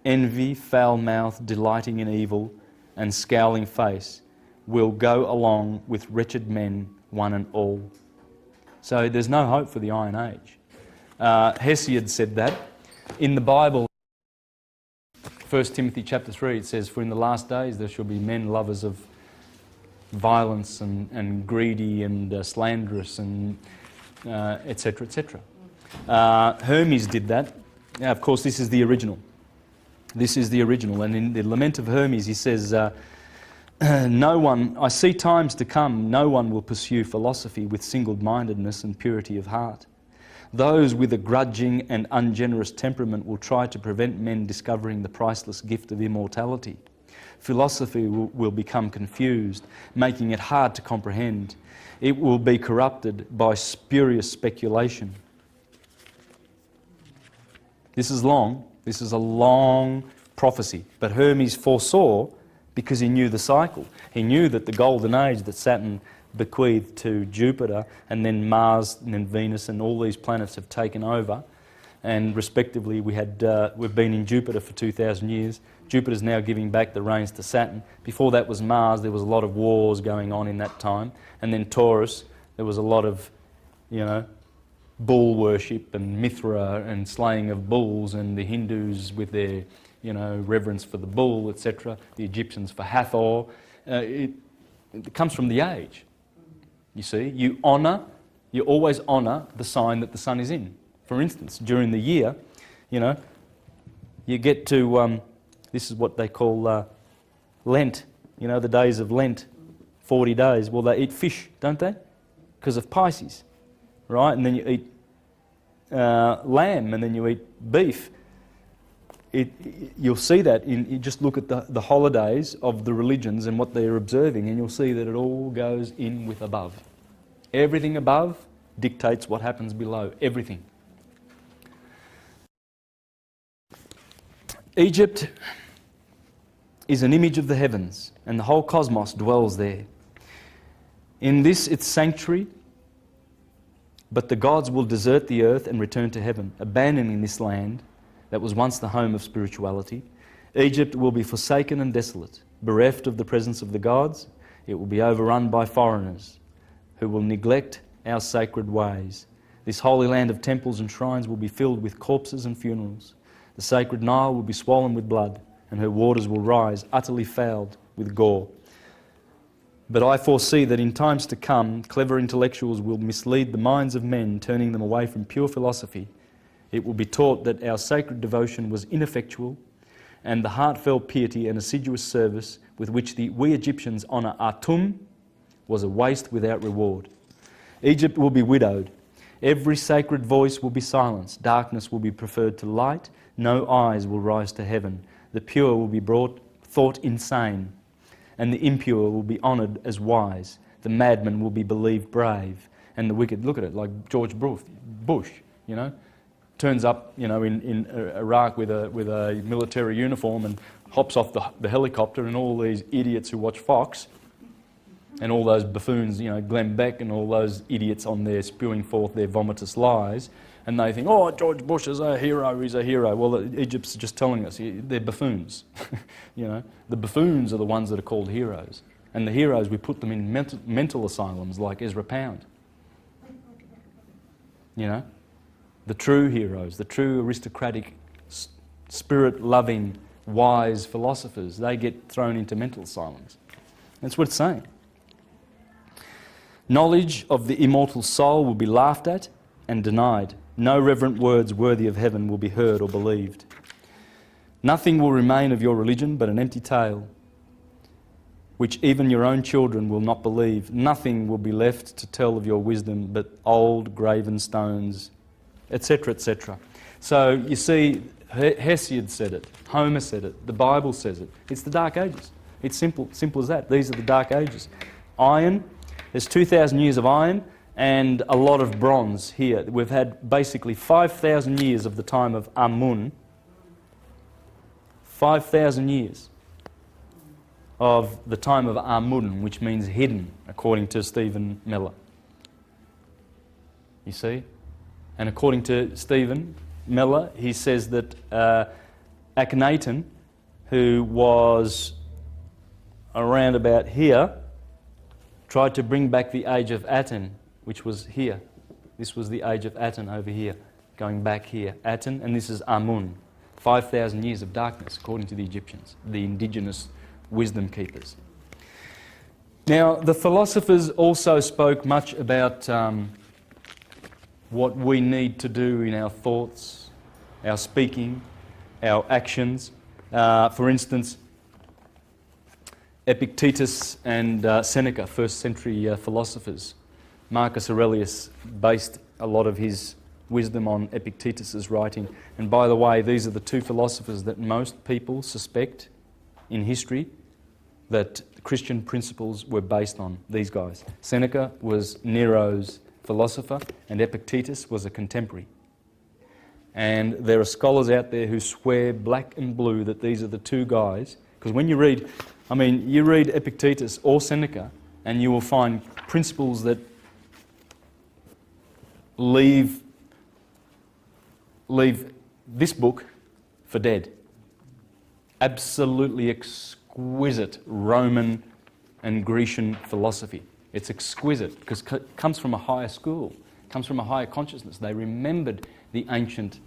Envy, foul mouth, delighting in evil, and scowling face will go along with wretched men, one and all. So there's no hope for the Iron Age. Hesiod said that. In the Bible, 1 Timothy chapter 3, it says, "For in the last days there shall be men lovers of violence and greedy and slanderous and etc., etc." Hermes did that. Now, of course, this is the original. This is the original. And in the Lament of Hermes, he says, "No one, I see times to come, no one will pursue philosophy with single-mindedness and purity of heart. Those with a grudging and ungenerous temperament will try to prevent men discovering the priceless gift of immortality. Philosophy will become confused, making it hard to comprehend. It will be corrupted by spurious speculation." This is long. This is a long prophecy. But Hermes foresaw because he knew the cycle. He knew that the golden age that Saturn bequeathed to Jupiter, and then Mars and then Venus and all these planets have taken over, and respectively we've been in Jupiter for 2,000 years. Jupiter's now giving back the reins to Saturn. Before that was Mars. There was a lot of wars going on in that time. And then Taurus, there was a lot of, bull worship and Mithra and slaying of bulls, and the Hindus with their, reverence for the bull, etc. The Egyptians for Hathor. It comes from the age. You see, you always honour the sign that the sun is in. For instance, during the year, you get to, this is what they call Lent, the days of Lent, 40 days. Well, they eat fish, don't they? Because of Pisces, right? And then you eat lamb, and then you eat beef. You'll see that you just look at the holidays of the religions and what they're observing, and you'll see that it all goes in with above. Everything above dictates what happens below. Everything. Egypt is an image of the heavens, and the whole cosmos dwells there. In this its sanctuary, but the gods will desert the earth and return to heaven, abandoning this land that was once the home of spirituality. Egypt will be forsaken and desolate, bereft of the presence of the gods. It will be overrun by foreigners who will neglect our sacred ways. This holy land of temples and shrines will be filled with corpses and funerals. The sacred Nile will be swollen with blood, and her waters will rise utterly fouled with gore. But I foresee that in times to come, clever intellectuals will mislead the minds of men, turning them away from pure philosophy. It will be taught that our sacred devotion was ineffectual, and the heartfelt piety and assiduous service with which we Egyptians honour Atum was a waste without reward. Egypt will be widowed. Every sacred voice will be silenced. Darkness will be preferred to light. No eyes will rise to heaven. The pure will be thought insane, and the impure will be honoured as wise. The madman will be believed brave, and the wicked, look at it, like George Bush, turns up, in Iraq with a military uniform and hops off the helicopter, and all these idiots who watch Fox, and all those buffoons, Glenn Beck and all those idiots on there spewing forth their vomitous lies, and they think, oh, George Bush is a hero, he's a hero. Well, Egypt's just telling us they're buffoons. The buffoons are the ones that are called heroes. And the heroes, we put them in mental asylums like Ezra Pound. You know? The true heroes, the true aristocratic, spirit-loving, wise philosophers, they get thrown into mental asylums. That's what it's saying. Knowledge of the immortal soul will be laughed at and denied. No reverent words worthy of heaven will be heard or believed. Nothing will remain of your religion but an empty tale, which even your own children will not believe. Nothing will be left to tell of your wisdom but old graven stones, etc., etc. So you see, Hesiod said it, Homer said it, the Bible says it. It's the Dark Ages. It's simple as that. These are the Dark Ages. Iron, there's 2,000 years of iron and a lot of bronze here. We've had basically 5,000 years of the time of Amun, 5,000 years of the time of Amun, which means hidden, according to Stephen Miller. You see? And according to Stephen Miller, he says that Akhenaten, who was around about here, tried to bring back the age of Aten, which was here. This was the age of Aten over here, going back here. Aten, and this is Amun. 5,000 years of darkness, according to the Egyptians, the indigenous wisdom keepers. Now, the philosophers also spoke much about what we need to do in our thoughts, our speaking, our actions. For instance, Epictetus and Seneca, first century philosophers. Marcus Aurelius based a lot of his wisdom on Epictetus's writing. And by the way, these are the two philosophers that most people suspect in history that Christian principles were based on, these guys. Seneca was Nero's philosopher and Epictetus was a contemporary. And there are scholars out there who swear black and blue that these are the two guys. Because when you read, you read Epictetus or Seneca and you will find principles that leave this book for dead. Absolutely exquisite Roman and Grecian philosophy. It's exquisite because it comes from a higher school, comes from a higher consciousness. They remembered the ancients.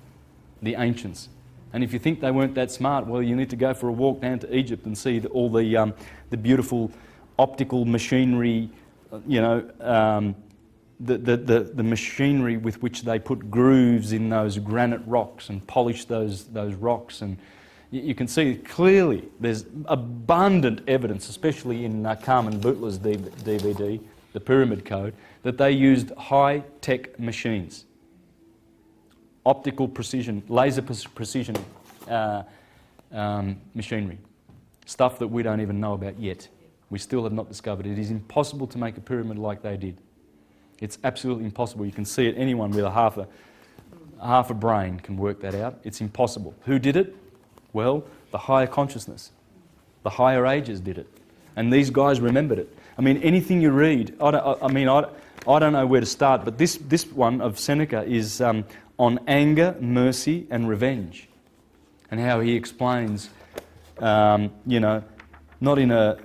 And if you think they weren't that smart, well, you need to go for a walk down to Egypt and see all the beautiful optical machinery, the machinery with which they put grooves in those granite rocks and polish those rocks. And you can see clearly there's abundant evidence, especially in Carmen Butler's DVD, The Pyramid Code, that they used high-tech machines. Optical precision, laser precision machinery. Stuff that we don't even know about yet. We still have not discovered it. It is impossible to make a pyramid like they did. It's absolutely impossible. You can see it. Anyone with a half a brain can work that out. It's impossible. Who did it? Well, the higher consciousness. The higher ages did it. And these guys remembered it. Anything you read, I don't know where to start, but this one of Seneca is on anger, mercy, and revenge, and how he explains, not in a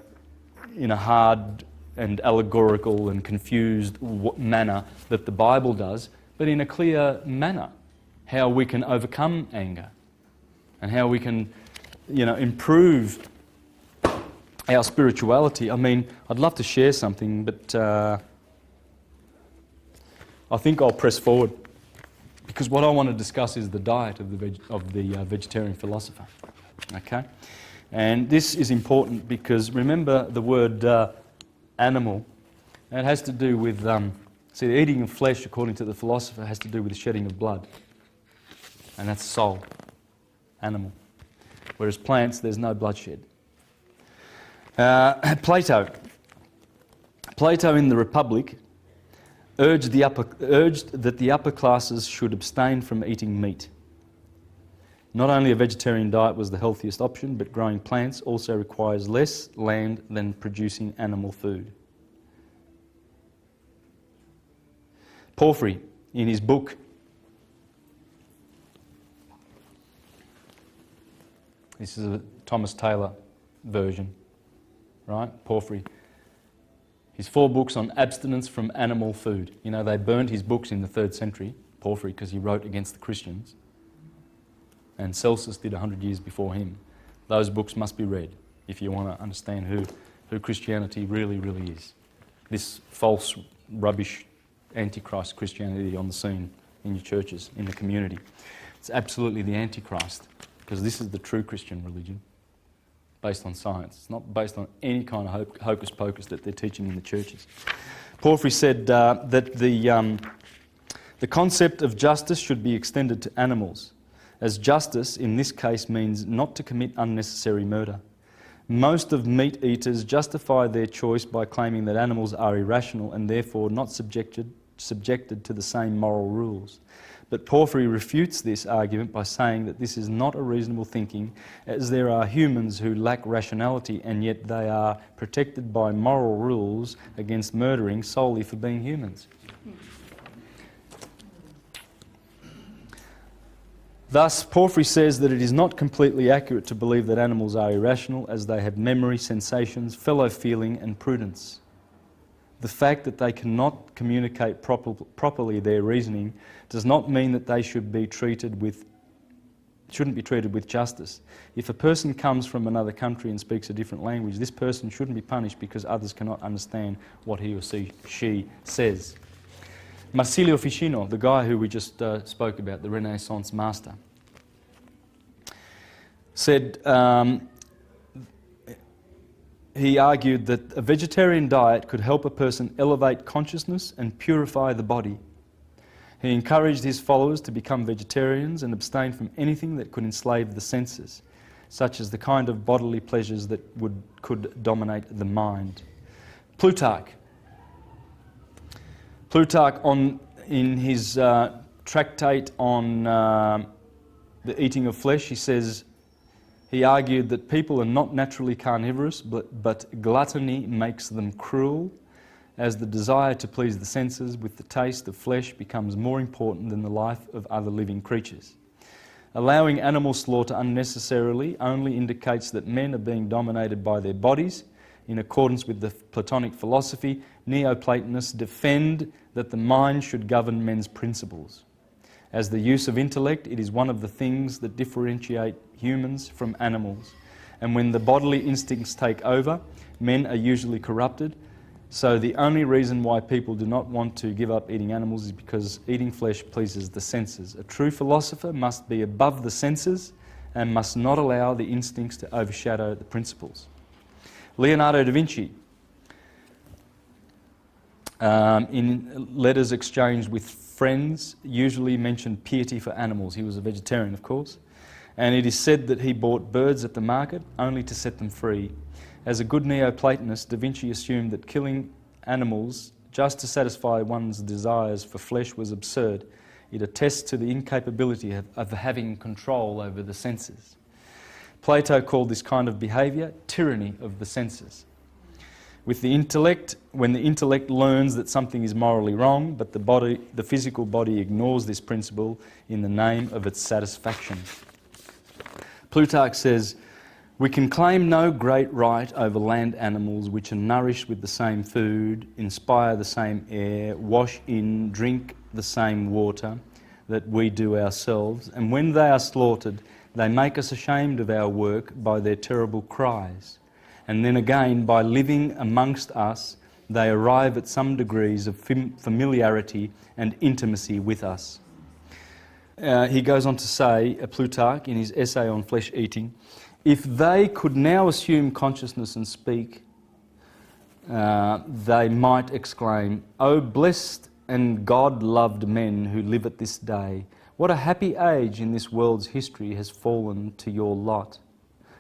hard and allegorical and confused manner that the Bible does, but in a clear manner, how we can overcome anger and how we can, improve our spirituality. I'd love to share something, but I think I'll press forward because what I want to discuss is the diet of the vegetarian philosopher. Okay, and this is important because remember the word animal. It has to do with the eating of flesh, according to the philosopher, has to do with the shedding of blood, and that's soul, animal. Whereas plants, there's no bloodshed. Plato in the Republic urged that the upper classes should abstain from eating meat. Not only a vegetarian diet was the healthiest option, but growing plants also requires less land than producing animal food. Porphyry, in his book, this is a Thomas Taylor version, right? Porphyry. His 4 books on abstinence from animal food. You know, they burnt his books in the 3rd century, Porphyry, because he wrote against the Christians. And Celsus did 100 years before him. Those books must be read if you want to understand who Christianity really, really is. This false, rubbish, antichrist Christianity on the scene in your churches, in the community. It's absolutely the antichrist, because this is the true Christian religion, based on science. It's not based on any kind of hocus pocus that they're teaching in the churches. Porphyry said that the concept of justice should be extended to animals, as justice in this case means not to commit unnecessary murder. Most of meat eaters justify their choice by claiming that animals are irrational and therefore not subjected to the same moral rules. But Porphyry refutes this argument by saying that this is not a reasonable thinking, as there are humans who lack rationality and yet they are protected by moral rules against murdering solely for being humans. Thus, Porphyry says that it is not completely accurate to believe that animals are irrational, as they have memory, sensations, fellow feeling and prudence. The fact that they cannot communicate properly their reasoning does not mean that they shouldn't be treated with justice. If a person comes from another country and speaks a different language, this person shouldn't be punished because others cannot understand what he or she says. Marsilio Ficino, the guy who we just spoke about, the Renaissance master, said, he argued that a vegetarian diet could help a person elevate consciousness and purify the body. He encouraged his followers to become vegetarians and abstain from anything that could enslave the senses, such as the kind of bodily pleasures that could dominate the mind. Plutarch, in his tractate on the eating of flesh, he argued that people are not naturally carnivorous, but gluttony makes them cruel, as the desire to please the senses with the taste of flesh becomes more important than the life of other living creatures. Allowing animal slaughter unnecessarily only indicates that men are being dominated by their bodies. In accordance with the Platonic philosophy, Neoplatonists defend that the mind should govern men's principles. As the use of intellect, it is one of the things that differentiate humans from animals. And when the bodily instincts take over, men are usually corrupted. So the only reason why people do not want to give up eating animals is because eating flesh pleases the senses. A true philosopher must be above the senses and must not allow the instincts to overshadow the principles. Leonardo da Vinci, in letters exchanged with friends, usually mentioned piety for animals. He was a vegetarian, of course. And it is said that he bought birds at the market only to set them free. As a good Neoplatonist, Da Vinci assumed that killing animals just to satisfy one's desires for flesh was absurd. It attests to the incapability of having control over the senses. Plato called this kind of behaviour tyranny of the senses. With the intellect, when the intellect learns that something is morally wrong, but the physical body ignores this principle in the name of its satisfaction. Plutarch says, "We can claim no great right over land animals which are nourished with the same food, inspire the same air, wash in, drink the same water that we do ourselves, and when they are slaughtered, they make us ashamed of our work by their terrible cries. And then again, by living amongst us, they arrive at some degrees of familiarity and intimacy with us." He goes on to say, Plutarch, in his essay on flesh eating, "If they could now assume consciousness and speak, they might exclaim, 'O blessed and God-loved men who live at this day, what a happy age in this world's history has fallen to your lot,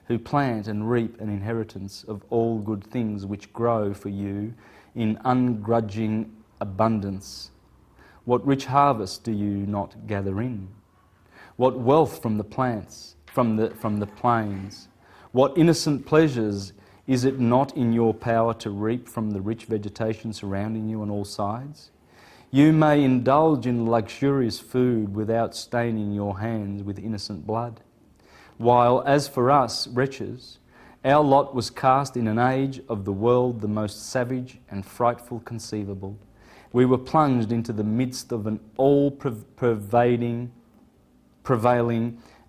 who plant and reap an inheritance of all good things which grow for you in ungrudging abundance. What rich harvest do you not gather in? What wealth from the plants, from the plains? What innocent pleasures is it not in your power to reap from the rich vegetation surrounding you on all sides? You may indulge in luxurious food without staining your hands with innocent blood. While as for us, wretches, Our lot was cast in an age of the world the most savage and frightful conceivable. We were plunged into the midst of an all-prevailing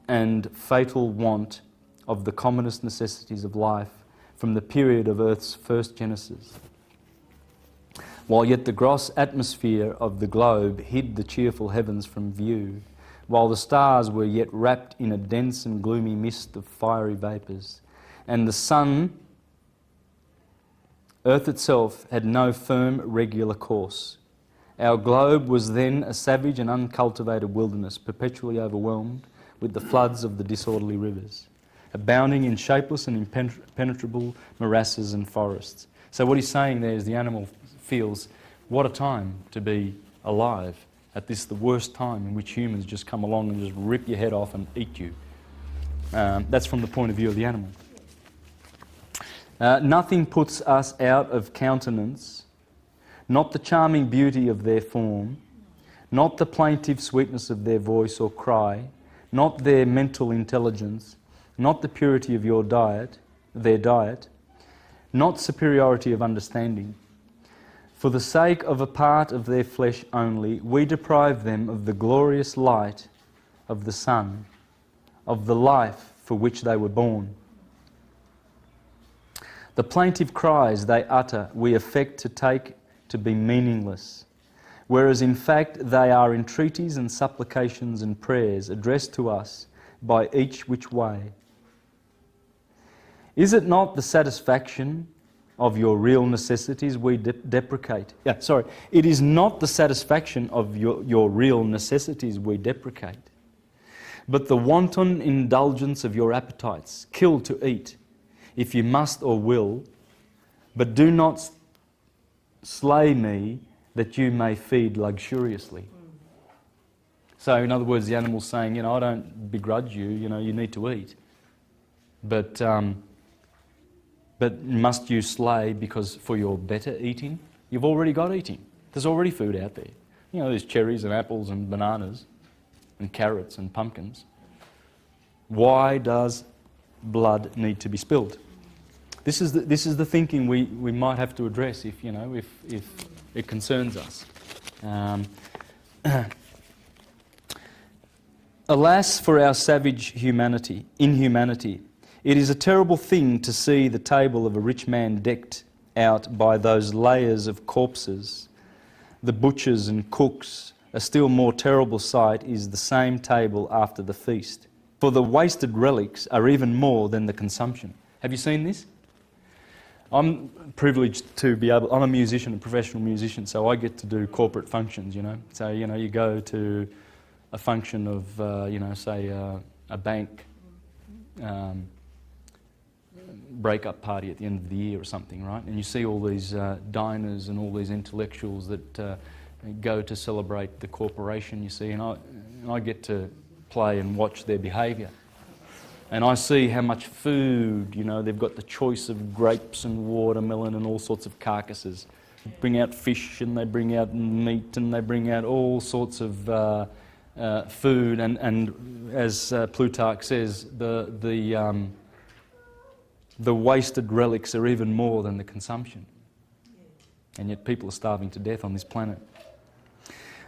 and fatal want of the commonest necessities of life from the period of Earth's first genesis. While yet the gross atmosphere of the globe hid the cheerful heavens from view, while the stars were yet wrapped in a dense and gloomy mist of fiery vapours, and the sun, Earth itself, had no firm, regular course. Our globe was then a savage and uncultivated wilderness, perpetually overwhelmed with the floods of the disorderly rivers, abounding in shapeless and impenetrable morasses and forests. So what he's saying there is the animal feels, what a time to be alive at this, the worst time in which humans just come along and just rip your head off and eat you. That's from the point of view of the animal. Nothing puts us out of countenance, not the charming beauty of their form, not the plaintive sweetness of their voice or cry, not their mental intelligence, not the purity of their diet, not superiority of understanding. For the sake of a part of their flesh only, we deprive them of the glorious light of the sun, of the life for which they were born. The plaintive cries they utter we affect to take to be meaningless, whereas in fact they are entreaties and supplications and prayers addressed to us by each which way. Is it not the satisfaction of your real necessities we deprecate? It is not the satisfaction of your real necessities we deprecate, but the wanton indulgence of your appetites. Kill to eat, if you must or will, but do not slay me that you may feed luxuriously. So in other words, the animal's saying, I don't begrudge you, you need to eat. But must you slay because for your better eating? You've already got eating. There's already food out there. There's cherries and apples and bananas and carrots and pumpkins. Why does blood need to be spilled? This is the thinking we might have to address if it concerns us. Alas for our savage inhumanity. It is a terrible thing to see the table of a rich man decked out by those layers of corpses, the butchers and cooks. A still more terrible sight is the same table after the feast. For the wasted relics are even more than the consumption. Have you seen this? I'm privileged to be able... I'm a musician, a professional musician, so I get to do corporate functions, So, you go to a function of, say, a bank break-up party at the end of the year or something, right? And you see all these diners and all these intellectuals that go to celebrate the corporation, you see, and I get to play and watch their behaviour. And I see how much food, they've got the choice of grapes and watermelon and all sorts of carcasses. Bring out fish and they bring out meat and they bring out all sorts of food. And as Plutarch says, the wasted relics are even more than the consumption. And yet people are starving to death on this planet.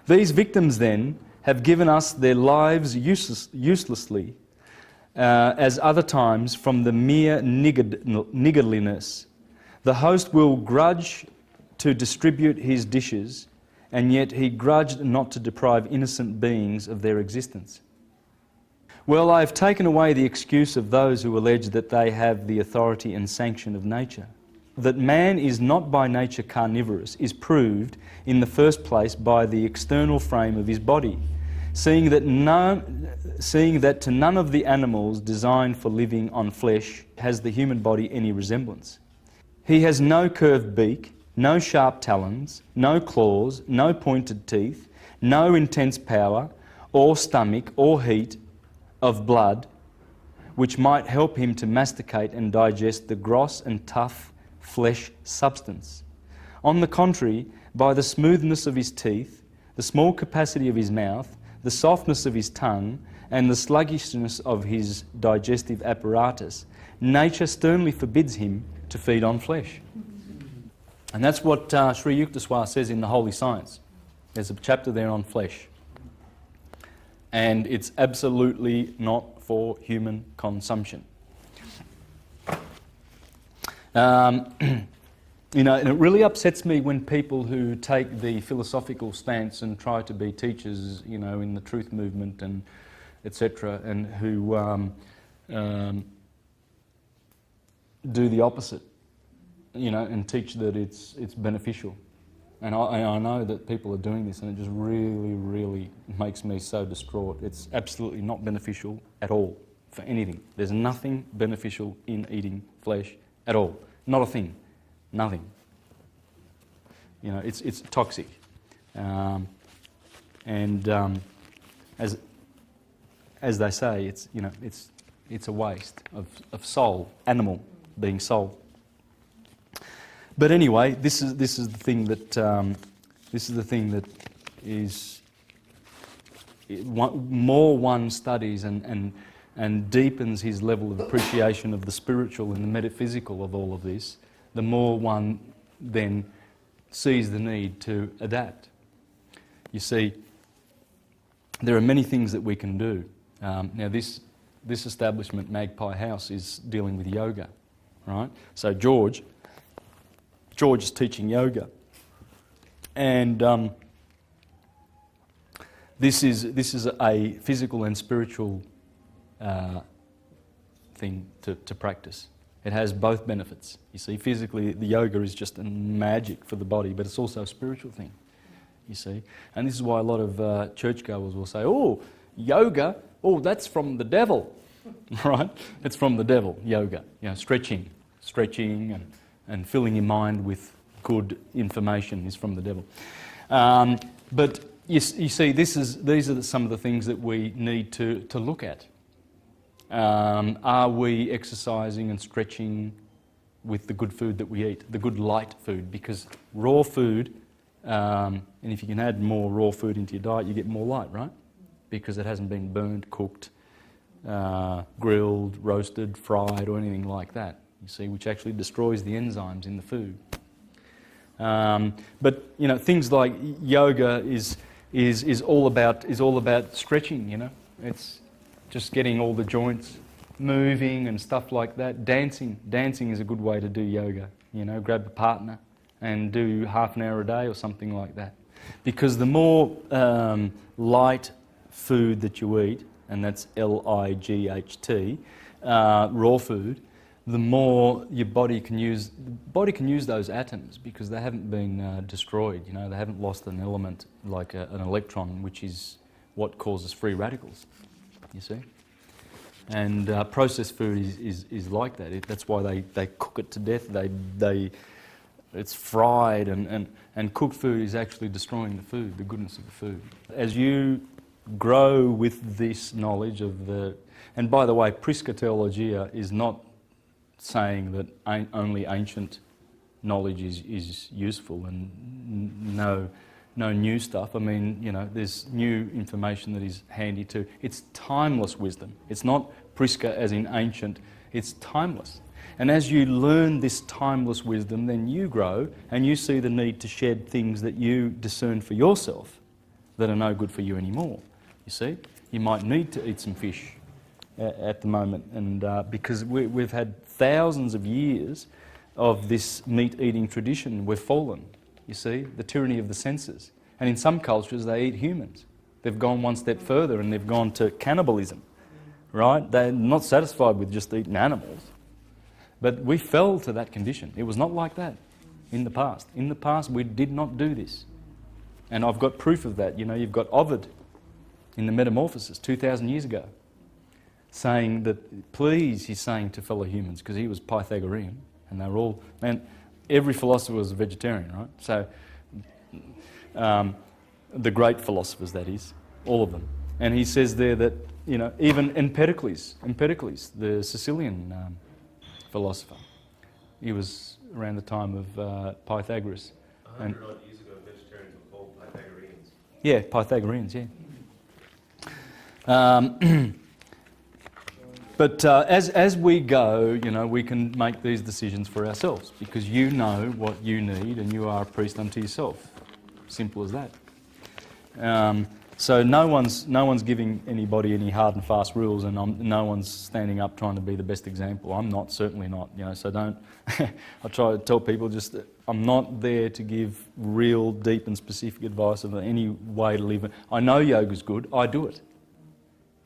These victims then have given us their lives uselessly, as other times from the mere niggardliness. The host will grudge to distribute his dishes, and yet he grudged not to deprive innocent beings of their existence. Well, I have taken away the excuse of those who allege that they have the authority and sanction of nature. That man is not by nature carnivorous is proved in the first place by the external frame of his body, seeing that to none of the animals designed for living on flesh has the human body any resemblance. He has no curved beak, no sharp talons, no claws, no pointed teeth, no intense power, or stomach, or heat of blood, which might help him to masticate and digest the gross and tough flesh substance. On the contrary, by the smoothness of his teeth, the small capacity of his mouth, the softness of his tongue, and the sluggishness of his digestive apparatus, nature sternly forbids him to feed on flesh. And that's what Sri Yukteswar says in The Holy Science. There's a chapter there on flesh. And it's absolutely not for human consumption. And it really upsets me when people who take the philosophical stance and try to be teachers, in the truth movement and etc., and who do the opposite, and teach that it's beneficial. And I know that people are doing this, and it just really, really makes me so distraught. It's absolutely not beneficial at all for anything. There's nothing beneficial in eating flesh at all. Not a thing. Nothing. It's toxic. As they say, it's a waste of soul, animal being soul. But anyway, this is the thing that is more one studies and deepens his level of appreciation of the spiritual and the metaphysical of all of this, the more one then sees the need to adapt. You see, there are many things that we can do. Now this establishment, Magpie House, is dealing with yoga, right? So George is teaching yoga, and this is a physical and spiritual thing to practice. It has both benefits. You see, physically, the yoga is just a magic for the body, but it's also a spiritual thing, you see. And this is why a lot of churchgoers will say, oh, yoga, oh, that's from the devil, right? It's from the devil, yoga. Stretching and filling your mind with good information is from the devil. But you see, these are some of the things that we need to look at. Are we exercising and stretching with the good food that we eat, the good light food? Because raw food, and if you can add more raw food into your diet, you get more light, right? Because it hasn't been burned, cooked, grilled, roasted, fried, or anything like that. You see, which actually destroys the enzymes in the food. But things like yoga is all about stretching. It's just getting all the joints moving and stuff like that. Dancing is a good way to do yoga. Grab a partner and do half an hour a day or something like that. Because the more light food that you eat, and that's LIGHT, raw food, the more your body can use those atoms, because they haven't been destroyed. They haven't lost an element like an electron, which is what causes free radicals. You see, and processed food is like that. That's why they cook it to death. It's fried, and cooked food is actually destroying the food, the goodness of the food. As you grow with this knowledge of and by the way, Prisca Theologia is not saying that only ancient knowledge is useful and no new stuff. I mean, there's new information that is handy too. It's timeless wisdom. It's not Prisca as in ancient, it's timeless. And as you learn this timeless wisdom, then you grow and you see the need to shed things that you discern for yourself that are no good for you anymore. You see? You might need to eat some fish at the moment, and because we've had thousands of years of this meat-eating tradition, we've fallen. You see, the tyranny of the senses. And in some cultures, they eat humans. They've gone one step further and they've gone to cannibalism, right? They're not satisfied with just eating animals. But we fell to that condition. It was not like that in the past. In the past, we did not do this. And I've got proof of that. You've got Ovid in the Metamorphosis 2,000 years ago saying that, please, he's saying to fellow humans, because he was Pythagorean, and they were all, every philosopher was a vegetarian, right? So, the great philosophers, that is, all of them. And he says there that, even Empedocles, the Sicilian philosopher, he was around the time of Pythagoras. 100 odd years ago, vegetarians were called Pythagoreans. Yeah, Pythagoreans, yeah. But as we go, we can make these decisions for ourselves, because you know what you need and you are a priest unto yourself. Simple as that. So no one's giving anybody any hard and fast rules, and no one's standing up trying to be the best example. I'm not, certainly not. So don't. I try to tell people just I'm not there to give real deep and specific advice of any way to live. I know yoga's good. I do it.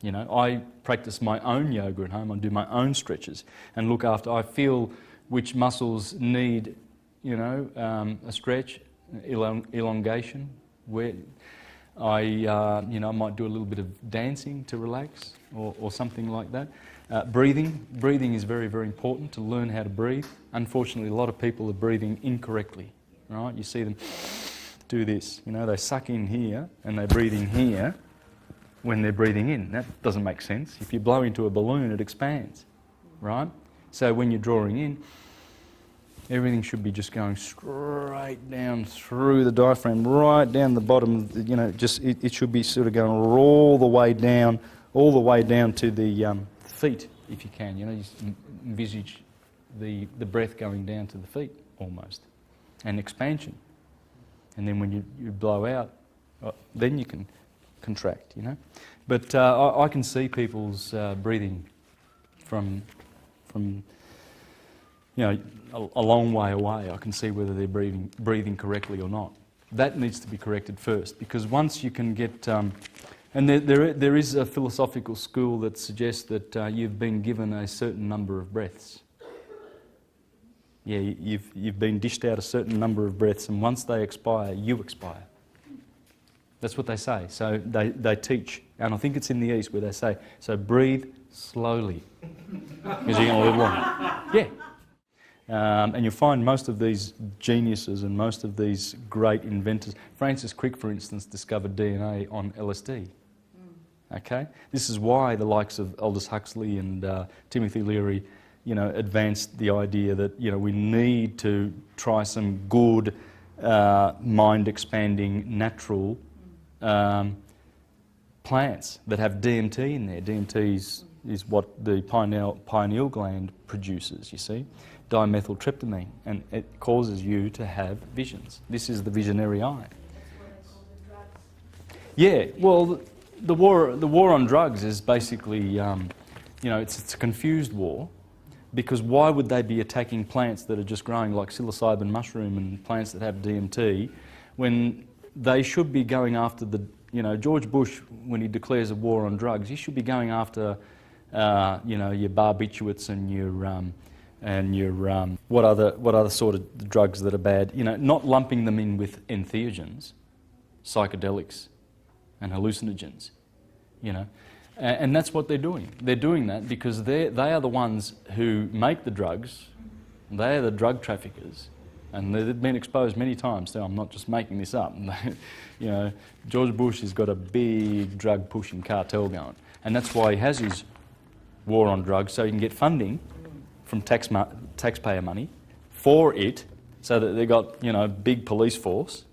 I practice my own yoga at home. I do my own stretches and look after. I feel which muscles need, a stretch, elongation. Where I might do a little bit of dancing to relax or something like that. Breathing is very, very important to learn how to breathe. Unfortunately, a lot of people are breathing incorrectly. Right? You see them do this. They suck in here and they breathe in here when they're breathing in. That doesn't make sense. If you blow into a balloon, it expands, right? So when you're drawing in, everything should be just going straight down through the diaphragm, right down the bottom. It should be sort of going all the way down to the feet, if you can. You envisage the breath going down to the feet almost, and expansion. And then when you blow out, then you can contract, But I can see people's breathing from a long way away. I can see whether they're breathing correctly or not. That needs to be corrected first, because once you can get... and there is a philosophical school that suggests that you've been given a certain number of breaths. Yeah, you've been dished out a certain number of breaths, and once they expire, you expire. That's what they say. So they teach, and I think it's in the East where they say, so breathe slowly, because you're going to live long. Yeah. And you'll find most of these geniuses and most of these great inventors. Francis Crick, for instance, discovered DNA on LSD. Okay? This is why the likes of Aldous Huxley and Timothy Leary, advanced the idea that, we need to try some good, mind-expanding, natural plants that have DMT in there. DMT is what the pineal gland produces, you see, dimethyltryptamine, and it causes you to have visions. This is the visionary eye. Yeah, well, the war on drugs is basically, it's a confused war, because why would they be attacking plants that are just growing like psilocybin mushroom and plants that have DMT when they should be going after George Bush, when he declares a war on drugs, he should be going after, your barbiturates and your what other sort of drugs that are bad. Not lumping them in with entheogens, psychedelics, and hallucinogens. And that's what they're doing. They're doing that because they are the ones who make the drugs. They are the drug traffickers. And they've been exposed many times, so I'm not just making this up. George Bush has got a big drug-pushing cartel going. And that's why he has his war on drugs, so he can get funding from taxpayer money for it, so that they've got, big police force,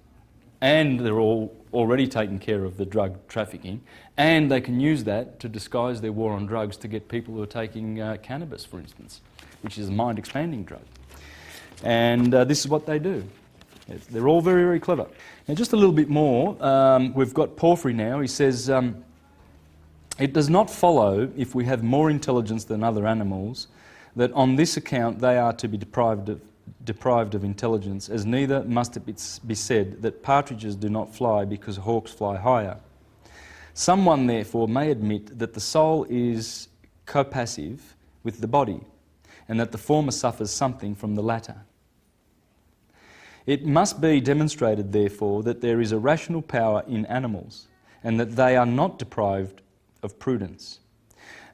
and they're all already taking care of the drug trafficking, and they can use that to disguise their war on drugs to get people who are taking cannabis, for instance, which is a mind-expanding drug. And this is what they do. They're all very, very clever. Now, just a little bit more. We've got Porphyry now. He says, it does not follow, if we have more intelligence than other animals, that on this account they are to be deprived of intelligence, as neither must it be said that partridges do not fly because hawks fly higher. Someone, therefore, may admit that the soul is copassive with the body, and that the former suffers something from the latter. It must be demonstrated, therefore, that there is a rational power in animals, and that they are not deprived of prudence.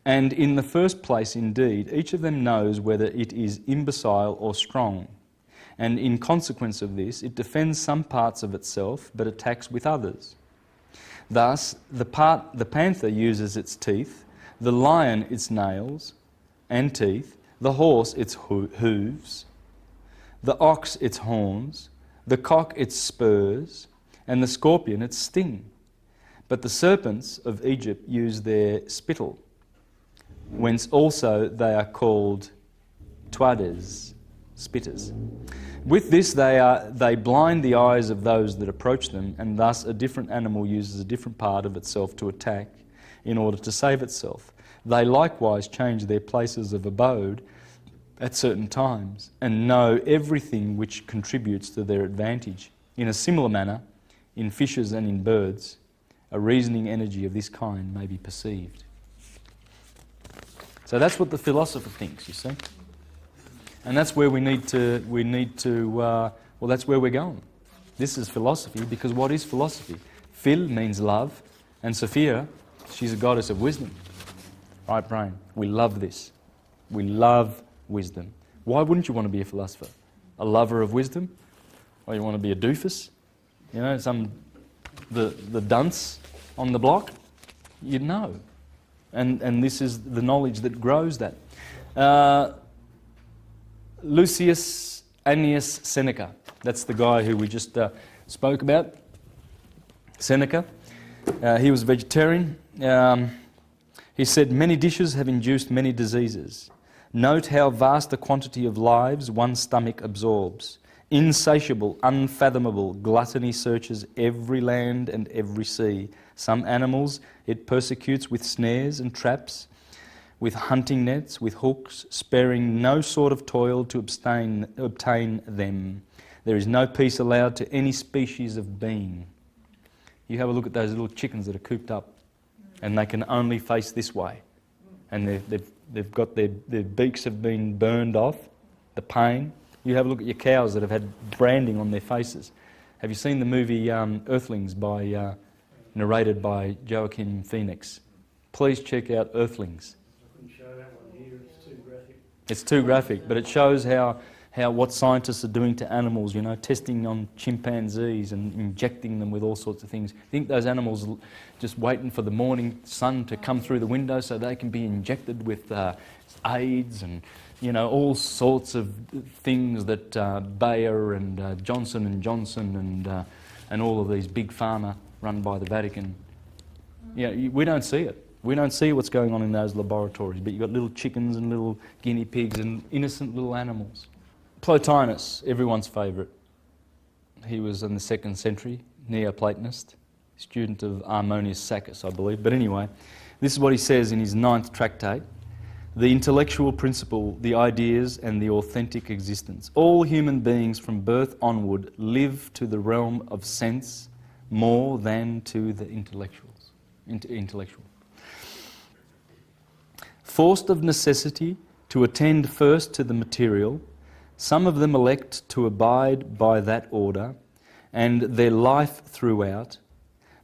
And in the first place, indeed, each of them knows whether it is imbecile or strong, and in consequence of this, it defends some parts of itself, but attacks with others. Thus, the panther uses its teeth, the lion its nails and teeth, the horse its hooves, the ox its horns, the cock its spurs, and the scorpion its sting. But the serpents of Egypt use their spittle, whence also they are called tuades, spitters. With this they blind the eyes of those that approach them, and thus a different animal uses a different part of itself to attack in order to save itself. They likewise change their places of abode at certain times, and know everything which contributes to their advantage. In a similar manner, in fishes and in birds, a reasoning energy of this kind may be perceived. So that's what the philosopher thinks, you see. And that's where we need to, well, that's where we're going. This is philosophy, because what is philosophy? Phil means love, and Sophia, she's a goddess of wisdom. Right brain. We love this. We love wisdom. Why wouldn't you want to be a philosopher? A lover of wisdom? Or you want to be a doofus? You know, the dunce on the block? You'd know. And this is the knowledge that grows that. Lucius Annius Seneca. That's the guy who we just spoke about. Seneca. He was a vegetarian. He said, "Many dishes have induced many diseases. Note how vast a quantity of lives one stomach absorbs. Insatiable, unfathomable gluttony searches every land and every sea. Some animals it persecutes with snares and traps, with hunting nets, with hooks, sparing no sort of toil to obtain them. There is no peace allowed to any species of being." You have a look at those little chickens that are cooped up, and they can only face this way. And they've got their beaks have been burned off, the pain. You have a look at your cows that have had branding on their faces. Have you seen the movie Earthlings, narrated by Joaquin Phoenix? Please check out Earthlings. I couldn't show that one here, it's too graphic. It's too graphic, but it shows how what scientists are doing to animals, you know, testing on chimpanzees and injecting them with all sorts of things. I think those animals just waiting for the morning sun to come through the window so they can be injected with AIDS and, you know, all sorts of things that Bayer and Johnson & Johnson and all of these big pharma run by the Vatican. Yeah, we don't see it. We don't see what's going on in those laboratories, but you've got little chickens and little guinea pigs and innocent little animals. Plotinus, everyone's favourite. He was in the 2nd century, Neoplatonist, student of Harmonius Saccus, I believe. But anyway, this is what he says in his 9th tractate. The intellectual principle, the ideas and the authentic existence. All human beings from birth onward live to the realm of sense more than to the intellectual. Forced of necessity to attend first to the material, some of them elect to abide by that order, and their life throughout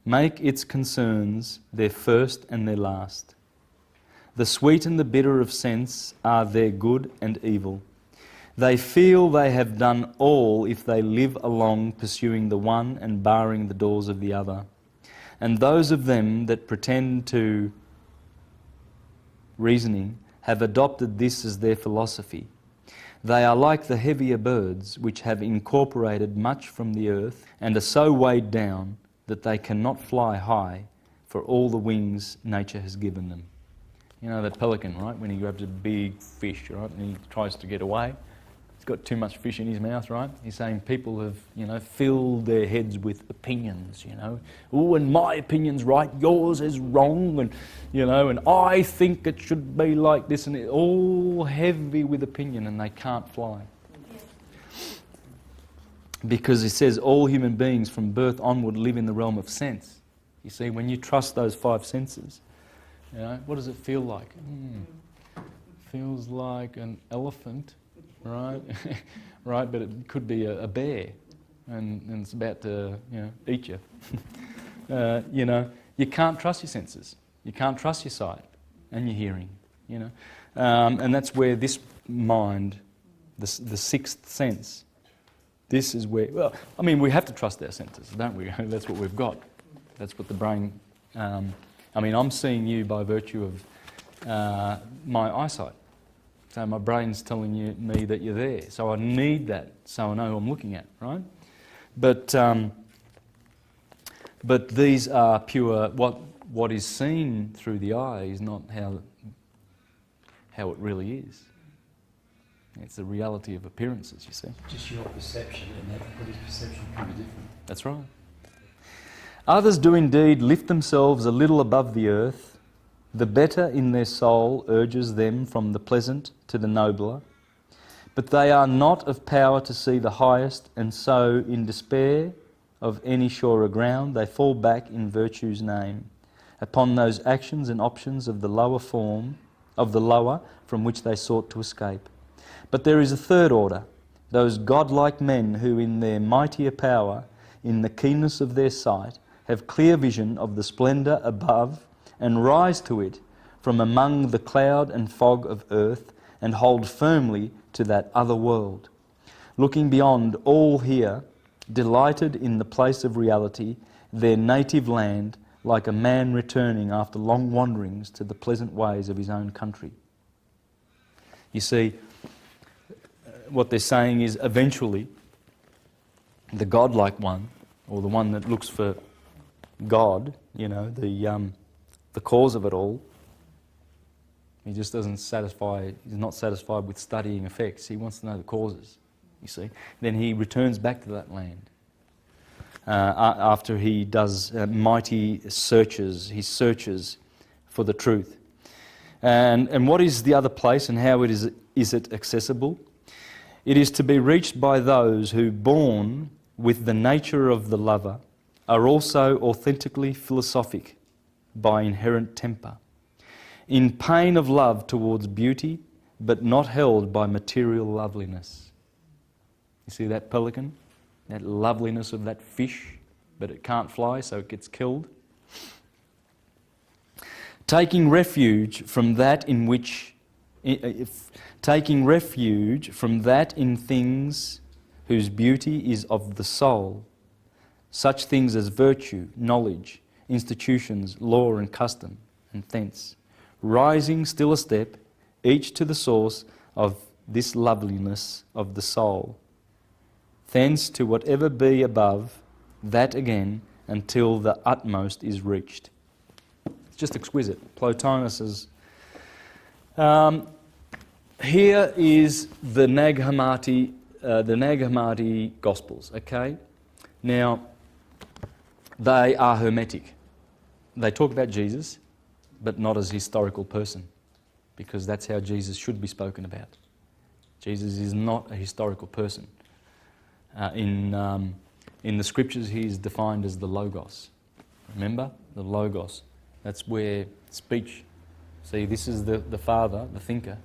make its concerns their first and their last. The sweet and the bitter of sense are their good and evil. They feel they have done all if they live along pursuing the one and barring the doors of the other. And those of them that pretend to reasoning have adopted this as their philosophy. They are like the heavier birds which have incorporated much from the earth and are so weighed down that they cannot fly high for all the wings nature has given them. You know that pelican, right? When he grabs a big fish, right, and he tries to get away. He's got too much fish in his mouth, right? He's saying people have, you know, filled their heads with opinions, you know. Oh, and my opinion's right, yours is wrong, and, you know, and I think it should be like this, and it's all heavy with opinion, and they can't fly. Because it says all human beings from birth onward live in the realm of sense. You see, when you trust those 5 senses, you know, what does it feel like? Feels like an elephant. Right, right, but it could be a bear, and it's about to, you know, eat you. You know, you can't trust your senses. You can't trust your sight and your hearing. You know, and that's where this mind, the 6th sense, this is where. Well, I mean, we have to trust our senses, don't we? That's what we've got. That's what the brain. I mean, I'm seeing you by virtue of my eyesight. So my brain's telling me that you're there. So I need that so I know who I'm looking at, right? But But these are pure. What is seen through the eye is not how it really is. It's the reality of appearances, you see. Just your perception, and everybody's perception can be different. That's right. Others do indeed lift themselves a little above the earth. The better in their soul urges them from the pleasant to the nobler. But they are not of power to see the highest, and so, in despair of any surer ground, they fall back in virtue's name upon those actions and options of the lower form, of the lower from which they sought to escape. But there is a third order, those godlike men who in their mightier power, in the keenness of their sight, have clear vision of the splendour above and rise to it from among the cloud and fog of earth and hold firmly to that other world. Looking beyond all here, delighted in the place of reality, their native land, like a man returning after long wanderings to the pleasant ways of his own country. You see, what they're saying is eventually the godlike one, or the one that looks for God, the cause of it all, he just doesn't satisfy, he's not satisfied with studying effects. He wants to know the causes, you see. Then he returns back to that land. After he does mighty searches, he searches for the truth. And what is the other place, and how is it accessible? It is to be reached by those who, born with the nature of the lover, are also authentically philosophic by inherent temper, in pain of love towards beauty, but not held by material loveliness. You see that pelican? That loveliness of that fish, but it can't fly, so it gets killed. Taking refuge from that in which... taking refuge from that in things whose beauty is of the soul, such things as virtue, knowledge, institutions, law and custom, and thence, rising still a step, each to the source of this loveliness of the soul, thence to whatever be above, that again, until the utmost is reached. It's just exquisite. Plotinus's... Here is the Nag Hammadi Gospels, okay? Now, they are hermetic. They talk about Jesus, but not as a historical person, because that's how Jesus should be spoken about. Jesus is not a historical person. In the scriptures, he is defined as the Logos. Remember? The Logos. That's where speech... See, this is the Father, the thinker.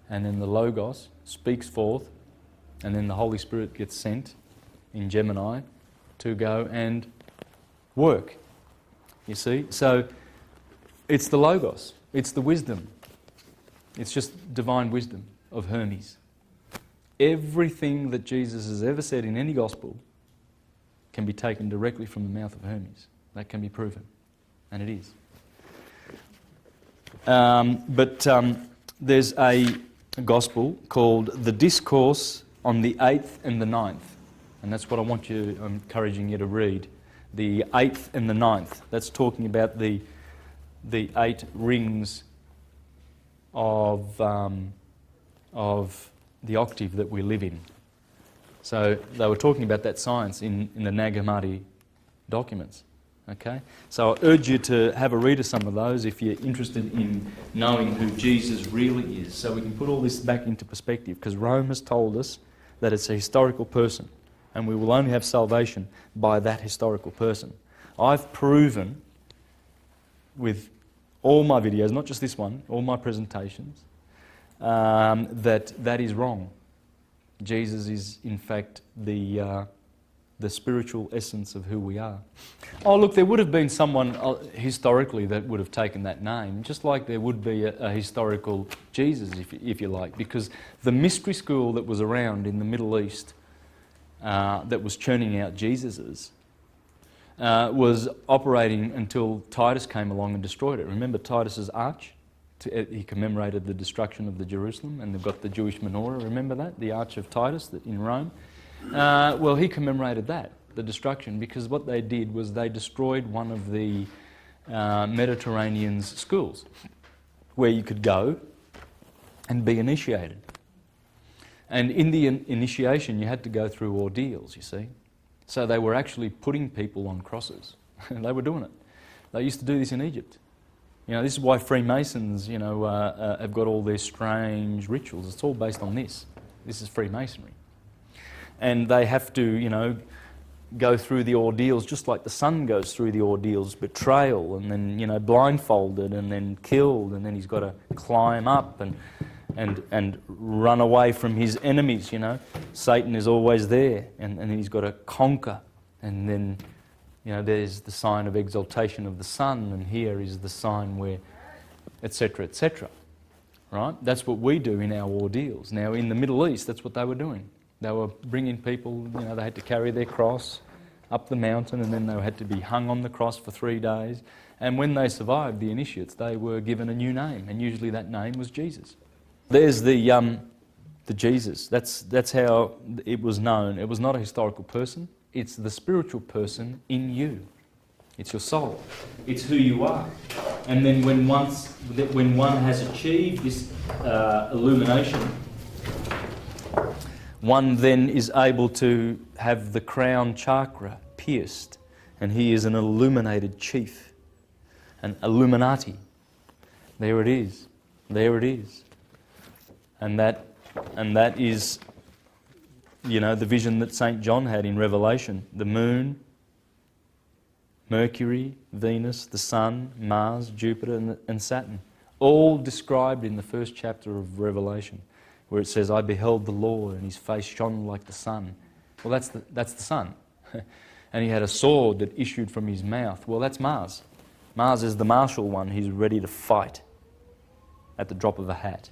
And then the Logos speaks forth, and then the Holy Spirit gets sent in Gemini to go and work. You see? So it's the Logos, it's the wisdom. It's just divine wisdom of Hermes. Everything that Jesus has ever said in any gospel can be taken directly from the mouth of Hermes. That can be proven, and it is. There's a gospel called The Discourse on the 8th and the 9th. And that's what I'm encouraging you to read. The 8th and the 9th. That's talking about the 8 rings of the octave that we live in. So they were talking about that science in the Nag Hammadi documents. Okay? So I urge you to have a read of some of those if you're interested in knowing who Jesus really is. So we can put all this back into perspective, because Rome has told us that it's a historical person, and we will only have salvation by that historical person. I've proven with all my videos, not just this one, all my presentations, that is wrong. Jesus is in fact the spiritual essence of who we are. Oh look, there would have been someone historically that would have taken that name, just like there would be a historical Jesus, if you like, because the mystery school that was around in the Middle East that was churning out Jesuses was operating until Titus came along and destroyed it. Remember Titus's arch? He commemorated the destruction of the Jerusalem, and they've got the Jewish menorah, remember that? The Arch of Titus in Rome. Well, he commemorated that. the destruction, because what they did was they destroyed one of the Mediterranean's schools where you could go and be initiated. And in the initiation you had to go through ordeals, you see. So they were actually putting people on crosses. They were doing it. They used to do this in Egypt. You know, this is why Freemasons, you know, have got all their strange rituals. It's all based on this. This is Freemasonry. And they have to, you know, go through the ordeals just like the son goes through the ordeals, betrayal, and then, you know, blindfolded, and then killed, and then he's got to climb up and run away from his enemies, you know. Satan is always there, and then he's got to conquer. And then, you know, there's the sign of exaltation of the sun, and here is the sign where, etc., etc. Right? That's what we do in our ordeals. Now, in the Middle East, that's what they were doing. They were bringing people, you know, they had to carry their cross up the mountain, and then they had to be hung on the cross for 3 days. And when they survived, the initiates, they were given a new name, and usually that name was Jesus. There's the Jesus. That's how it was known. It was not a historical person. It's the spiritual person in you. It's your soul. It's who you are. And then when one has achieved this illumination, one then is able to have the crown chakra pierced, and he is an illuminated chief, an Illuminati. There it is. There it is. And that is, you know, the vision that St. John had in Revelation. The moon, Mercury, Venus, the sun, Mars, Jupiter, and Saturn. All described in the first chapter of Revelation, where it says, I beheld the Lord, and his face shone like the sun. Well, that's the sun. And he had a sword that issued from his mouth. Well, that's Mars. Mars is the martial one. He's ready to fight at the drop of a hat.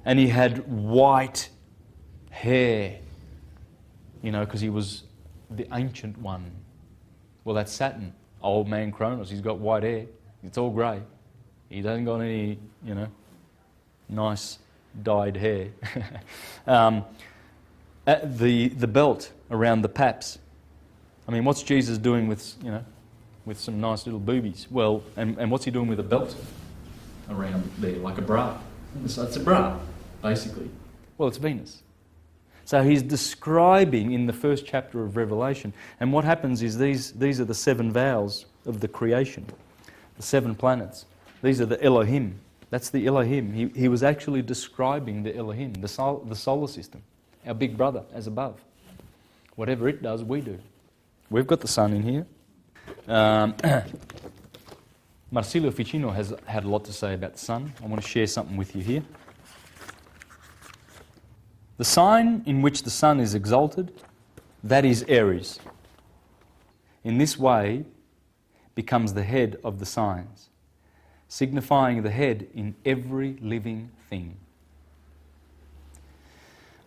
And he had white hair, you know, because he was the ancient one. Well, that's Saturn, old man Kronos. He's got white hair. It's all grey. He doesn't got any, you know, nice dyed hair. The belt around the paps. I mean, what's Jesus doing with, you know, with some nice little boobies? Well, and what's he doing with a belt around there, like a bra? So it's a bra, basically. Well, it's Venus. So he's describing in the first chapter of Revelation, and what happens is these are the 7 vowels of the creation, the 7 planets. These are the Elohim. That's the Elohim. He was actually describing the Elohim, the solar system, our big brother as above. Whatever it does, we do. We've got the sun in here. Marsilio Ficino has had a lot to say about the sun. I want to share something with you here. The sign in which the sun is exalted, that is Aries. In this way, becomes the head of the signs, signifying the head in every living thing.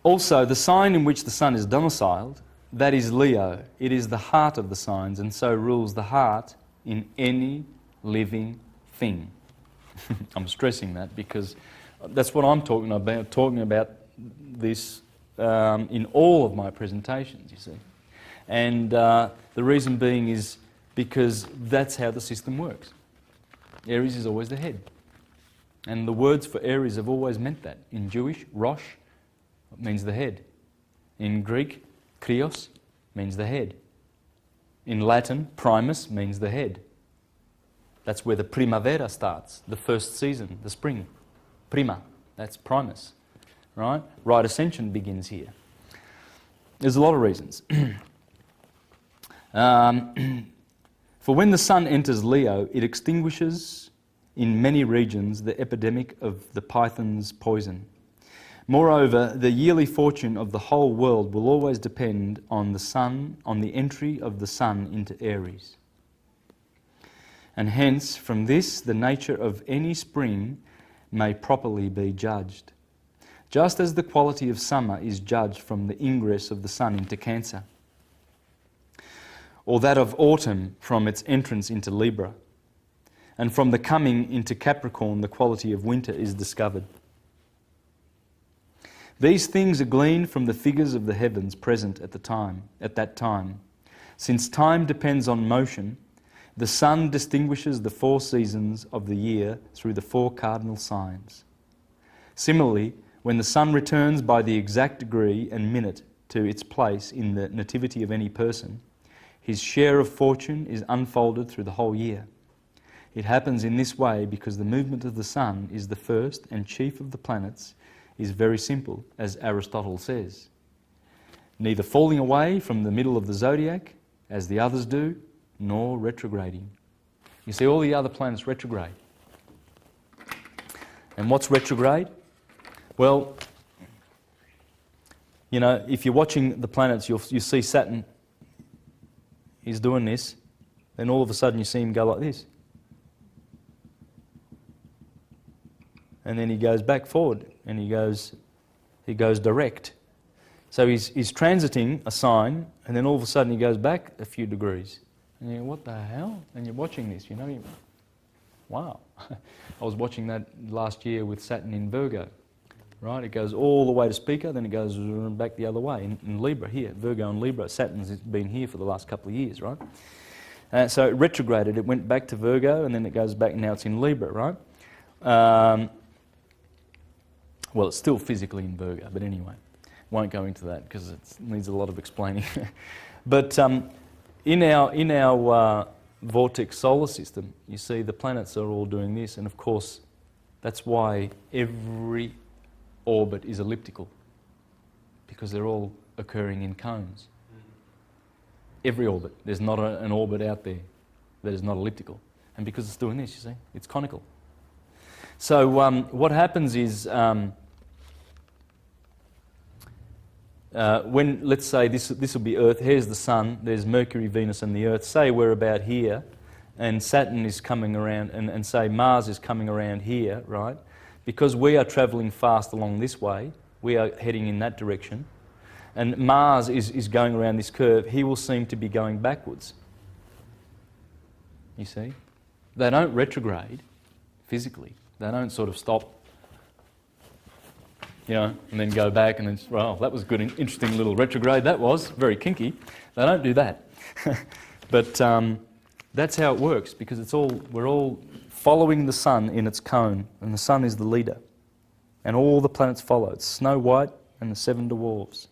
Also, the sign in which the sun is domiciled, that is Leo. It is the heart of the signs, and so rules the heart in any living thing. I'm stressing that because that's what I'm talking about this in all of my presentations, you see. And the reason being is because that's how the system works. Aries is always the head. And the words for Aries have always meant that. In Jewish, Rosh means the head. In Greek, Krios means the head. In Latin, Primus means the head. That's where the primavera starts, the first season, the spring. Prima, that's Primus, right? Right ascension begins here. There's a lot of reasons. For when the sun enters Leo, it extinguishes in many regions the epidemic of the python's poison. Moreover, the yearly fortune of the whole world will always depend on the sun, on the entry of the sun into Aries. And hence, from this, the nature of any spring may properly be judged, just as the quality of summer is judged from the ingress of the sun into Cancer, or that of autumn from its entrance into Libra, and from the coming into Capricorn the quality of winter is discovered. These things are gleaned from the figures of the heavens present at that time. Since time depends on motion, the sun distinguishes the 4 seasons of the year through the 4 cardinal signs. Similarly, when the sun returns by the exact degree and minute to its place in the nativity of any person, his share of fortune is unfolded through the whole year. It happens in this way because the movement of the sun is the first and chief of the planets, is very simple, as Aristotle says. Neither falling away from the middle of the zodiac, as the others do, nor retrograding. You see, all the other planets retrograde. And what's retrograde? Well, you know, if you're watching the planets, you see Saturn, he's doing this, then all of a sudden you see him go like this. And then he goes back forward, and he goes direct. So he's transiting a sign, and then all of a sudden he goes back a few degrees. And you go, what the hell? And you're watching this, you know, wow. I was watching that last year with Saturn in Virgo, right? It goes all the way to Speaker, then it goes back the other way. In Libra here, Virgo and Libra, Saturn's been here for the last couple of years, right? So it retrograded, it went back to Virgo, and then it goes back, and now it's in Libra, right? Well, it's still physically in Virgo, but anyway, won't go into that because it needs a lot of explaining. But in our vortex solar system, you see the planets are all doing this, and of course, that's why every orbit is elliptical, because they're all occurring in cones. Every orbit. There's not an orbit out there that is not elliptical, and because it's doing this, you see, it's conical. So what happens is, when, let's say this will be Earth, here's the Sun, there's Mercury, Venus and the Earth. Say we're about here, and Saturn is coming around, and say Mars is coming around here, right? Because we are travelling fast along this way, we are heading in that direction, and Mars is going around this curve, he will seem to be going backwards. You see? They don't retrograde physically. They don't sort of stop, you know, and then go back and then, well, that was a good, interesting little retrograde, that was, very kinky. They don't do that. But that's how it works, because we're all following the sun in its cone, and the sun is the leader. And all the planets follow. It's Snow White and the 7 dwarfs.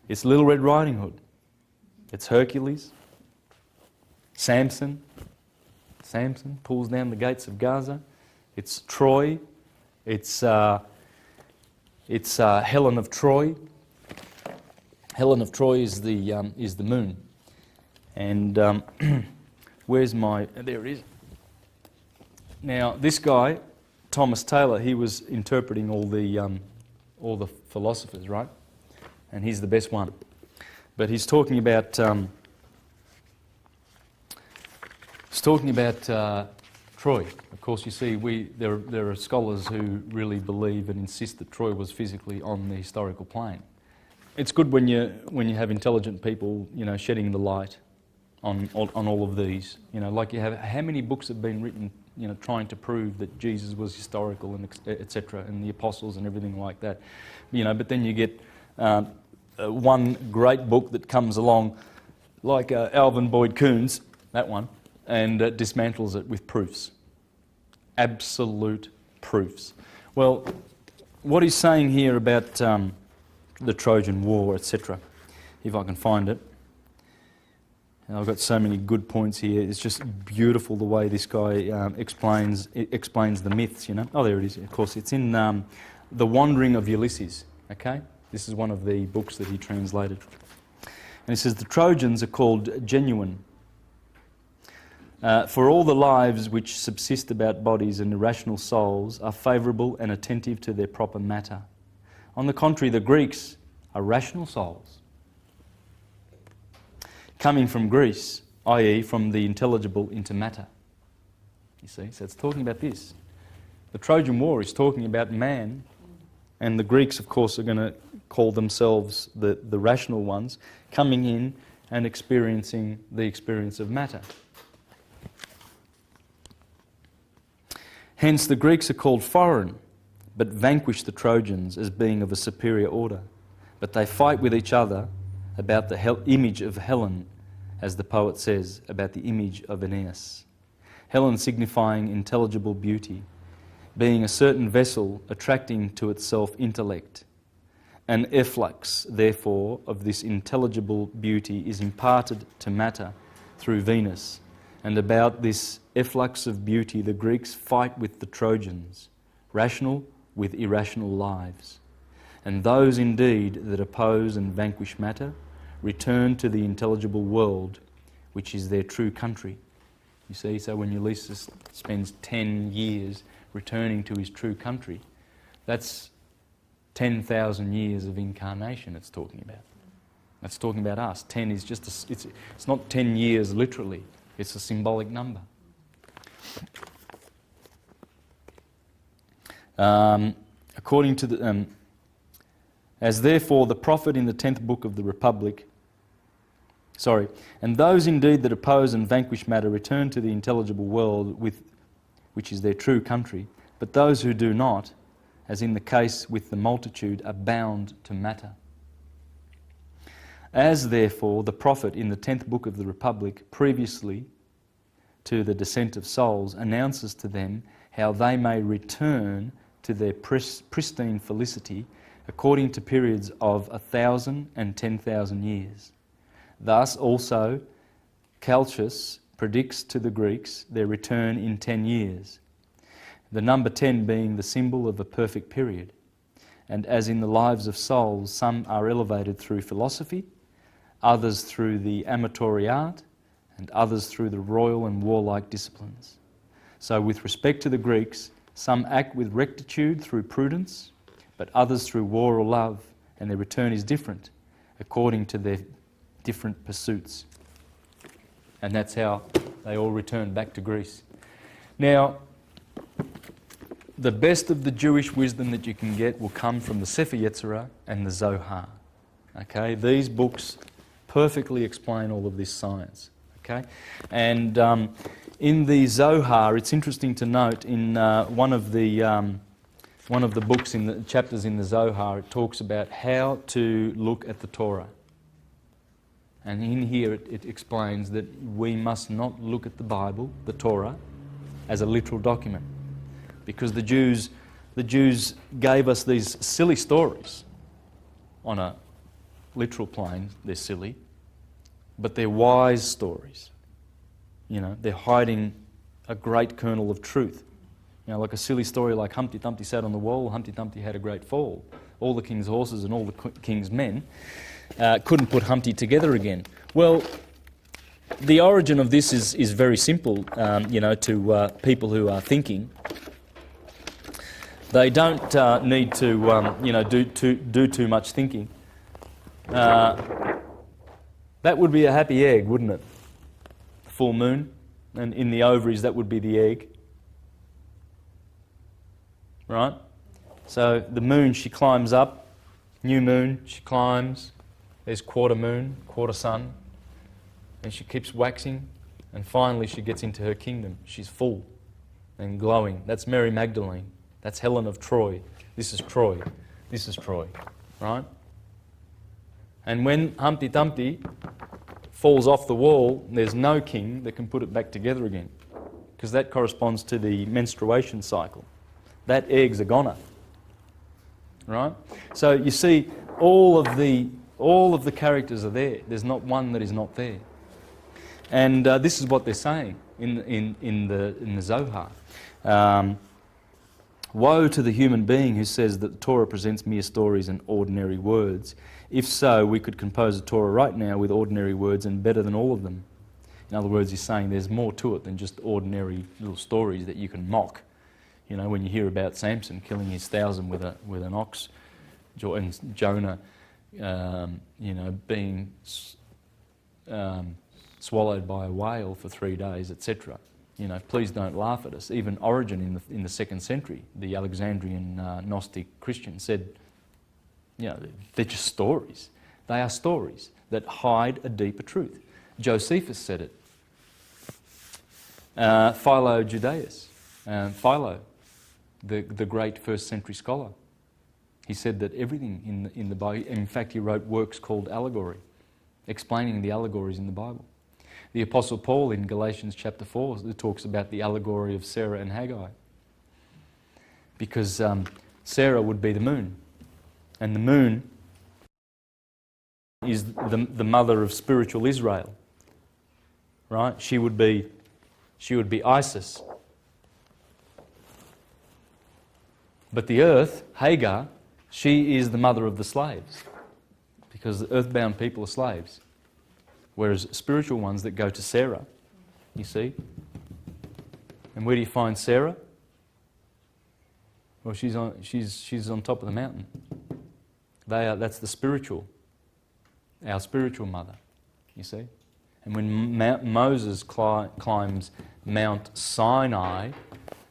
It's Little Red Riding Hood. It's Hercules. Samson pulls down the gates of Gaza. It's Troy. It's Helen of Troy. Helen of Troy is the moon. And where's my? There it is. Now this guy, Thomas Taylor, he was interpreting all the philosophers, right? And he's the best one. But he's talking about Troy. Of course, you see, there are scholars who really believe and insist that Troy was physically on the historical plane. It's good when you have intelligent people, you know, shedding the light on all of these. You know, like you have, how many books have been written, you know, trying to prove that Jesus was historical and etc. and the apostles and everything like that. You know, but then you get one great book that comes along, like Alvin Boyd Coons, that one, and dismantles it with proofs. Absolute proofs. Well, what he's saying here about the Trojan War, etc., if I can find it. I've got so many good points here. It's just beautiful the way this guy explains the myths, you know. Oh, there it is. Of course, it's in The Wandering of Ulysses, okay? This is one of the books that he translated. And he says, the Trojans are called genuine. For all the lives which subsist about bodies and irrational souls are favourable and attentive to their proper matter. On the contrary, the Greeks are rational souls, coming from Greece, i.e. from the intelligible into matter. You see, so it's talking about this. The Trojan War is talking about man, and the Greeks, of course, are going to call themselves the rational ones, coming in and experiencing the experience of matter. Hence, the Greeks are called foreign, but vanquish the Trojans as being of a superior order. But they fight with each other about the image of Helen, as the poet says, about the image of Aeneas. Helen signifying intelligible beauty, being a certain vessel attracting to itself intellect. An efflux, therefore, of this intelligible beauty is imparted to matter through Venus, and about this efflux of beauty the Greeks fight with the Trojans, rational with irrational lives. And those indeed that oppose and vanquish matter return to the intelligible world, which is their true country. You see, so when Ulysses spends 10 years returning to his true country, that's 10,000 years of incarnation it's talking about. That's talking about us. 10 is just, it's not 10 years literally, it's a symbolic number. According to the... as therefore the prophet in the 10th book of the Republic, and those indeed that oppose and vanquish matter return to the intelligible world which is their true country, but those who do not, as in the case with the multitude, are bound to matter. As therefore the prophet in the 10th book of the Republic, previously to the descent of souls, announces to them how they may return to their pristine felicity according to periods of 1,000 and 10,000 years. Thus also Calchas predicts to the Greeks their return in 10 years, the number 10 being the symbol of a perfect period. And as in the lives of souls, some are elevated through philosophy, others through the amatory art, and others through the royal and warlike disciplines. So with respect to the Greeks, some act with rectitude through prudence, but others through war or love, and their return is different, according to their different pursuits. And that's how they all return back to Greece. Now, the best of the Jewish wisdom that you can get will come from the Sefer Yetzirah and the Zohar. Okay, these books perfectly explain all of this science. Okay, and in the Zohar, it's interesting to note in one of the books in the chapters in the Zohar, it talks about how to look at the Torah. And in here it explains that we must not look at the Bible, the Torah, as a literal document. Because the Jews gave us these silly stories. On a literal plane, they're silly, but they're wise stories. You know, they're hiding a great kernel of truth. You know, like a silly story like Humpty Dumpty sat on the wall, Humpty Dumpty had a great fall. All the king's horses and all the king's men couldn't put Humpty together again. Well, the origin of this is very simple, to people who are thinking. They don't need to, do too much thinking. That would be a happy egg, wouldn't it? Full moon, and in the ovaries that would be the egg. Right? So the moon, she climbs up. New moon, she climbs. There's quarter moon, quarter sun. And she keeps waxing. And finally she gets into her kingdom. She's full and glowing. That's Mary Magdalene. That's Helen of Troy. This is Troy. This is Troy. Right? And when Humpty Dumpty falls off the wall, there's no king that can put it back together again. Because that corresponds to the menstruation cycle. That egg's a goner. Right? So you see, all of the characters are there. There's not one that is not there. And this is what they're saying in the Zohar. Woe to the human being who says that the Torah presents mere stories and ordinary words. If so, we could compose a Torah right now with ordinary words and better than all of them. In other words, he's saying there's more to it than just ordinary little stories that you can mock. You know, when you hear about Samson killing his 1,000 with an ox, and Jonah, being swallowed by a whale for 3 days, etc. You know, please don't laugh at us. Even Origen in the 2nd century, the Alexandrian Gnostic Christian, said, you know, they're just stories. They are stories that hide a deeper truth. Josephus said it. Philo Judaeus, Philo, the great first century scholar. He said that everything in the Bible, in fact he wrote works called Allegory, explaining the allegories in the Bible. The Apostle Paul in Galatians chapter 4 talks about the allegory of Sarah and Haggai. Because Sarah would be the moon, and the moon is the mother of spiritual Israel. Right? She would be Isis. But the earth, Hagar, she is the mother of the slaves, because the earthbound people are slaves, whereas spiritual ones that go to Sarah, you see. And where do you find Sarah? Well, she's on top of the mountain. That's the spiritual, our spiritual mother, you see. And when Moses climbs Mount Sinai,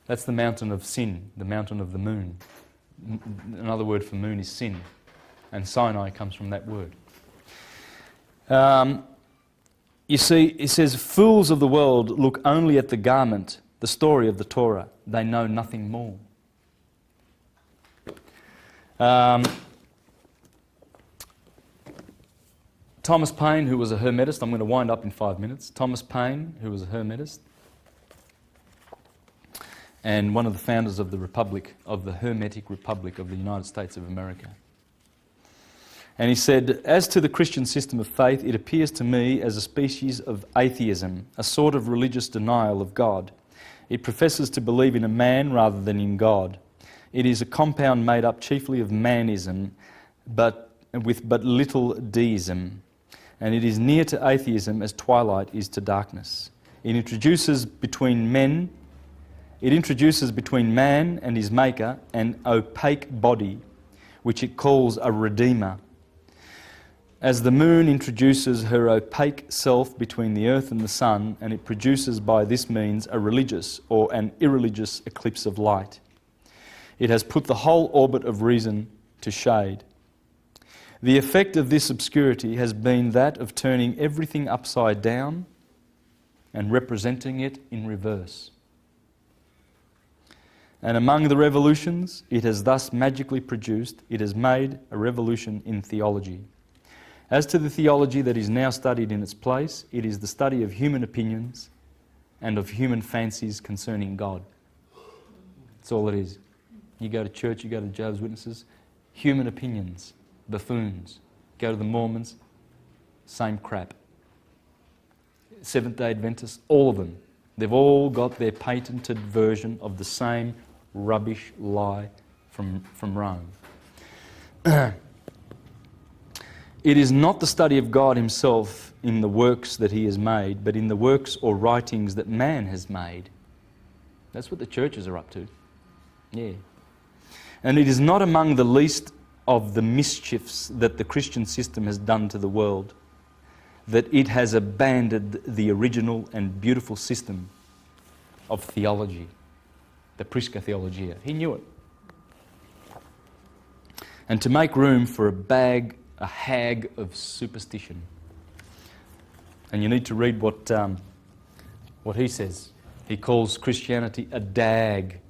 that's the mountain of sin, the mountain of the moon. Another word for moon is sin, and Sinai comes from that word. You see, it says, fools of the world look only at the garment, the story of the Torah. They know nothing more. Thomas Paine, who was a Hermetist, I'm going to wind up in 5 minutes. Thomas Paine, who was a Hermetist, and one of the founders of the Republic, of the Hermetic Republic of the United States of America. And he said, as to the Christian system of faith, it appears to me as a species of atheism, a sort of religious denial of God. It professes to believe in a man rather than in God. It is a compound made up chiefly of manism, but with but little deism. And it is near to atheism as twilight is to darkness. It introduces between man and his maker an opaque body, which it calls a redeemer. As the moon introduces her opaque self between the earth and the sun, and it produces by this means a religious or an irreligious eclipse of light. It has put the whole orbit of reason to shade. The effect of this obscurity has been that of turning everything upside down and representing it in reverse. And among the revolutions it has thus magically produced, it has made a revolution in theology. As to the theology that is now studied in its place, it is the study of human opinions and of human fancies concerning God. That's all it is. You go to church, you go to Jehovah's Witnesses, human opinions, buffoons. Go to the Mormons, same crap. Seventh-day Adventists, all of them. They've all got their patented version of the same rubbish lie from Rome. It is not the study of God himself in the works that he has made, but in the works or writings that man has made. That's what the churches are up to. Yeah. And it is not among the least of the mischiefs that the Christian system has done to the world that it has abandoned the original and beautiful system of theology, the Prisca Theologia. He knew it. And to make room for a hag of superstition. And you need to read what he says. He calls Christianity a dag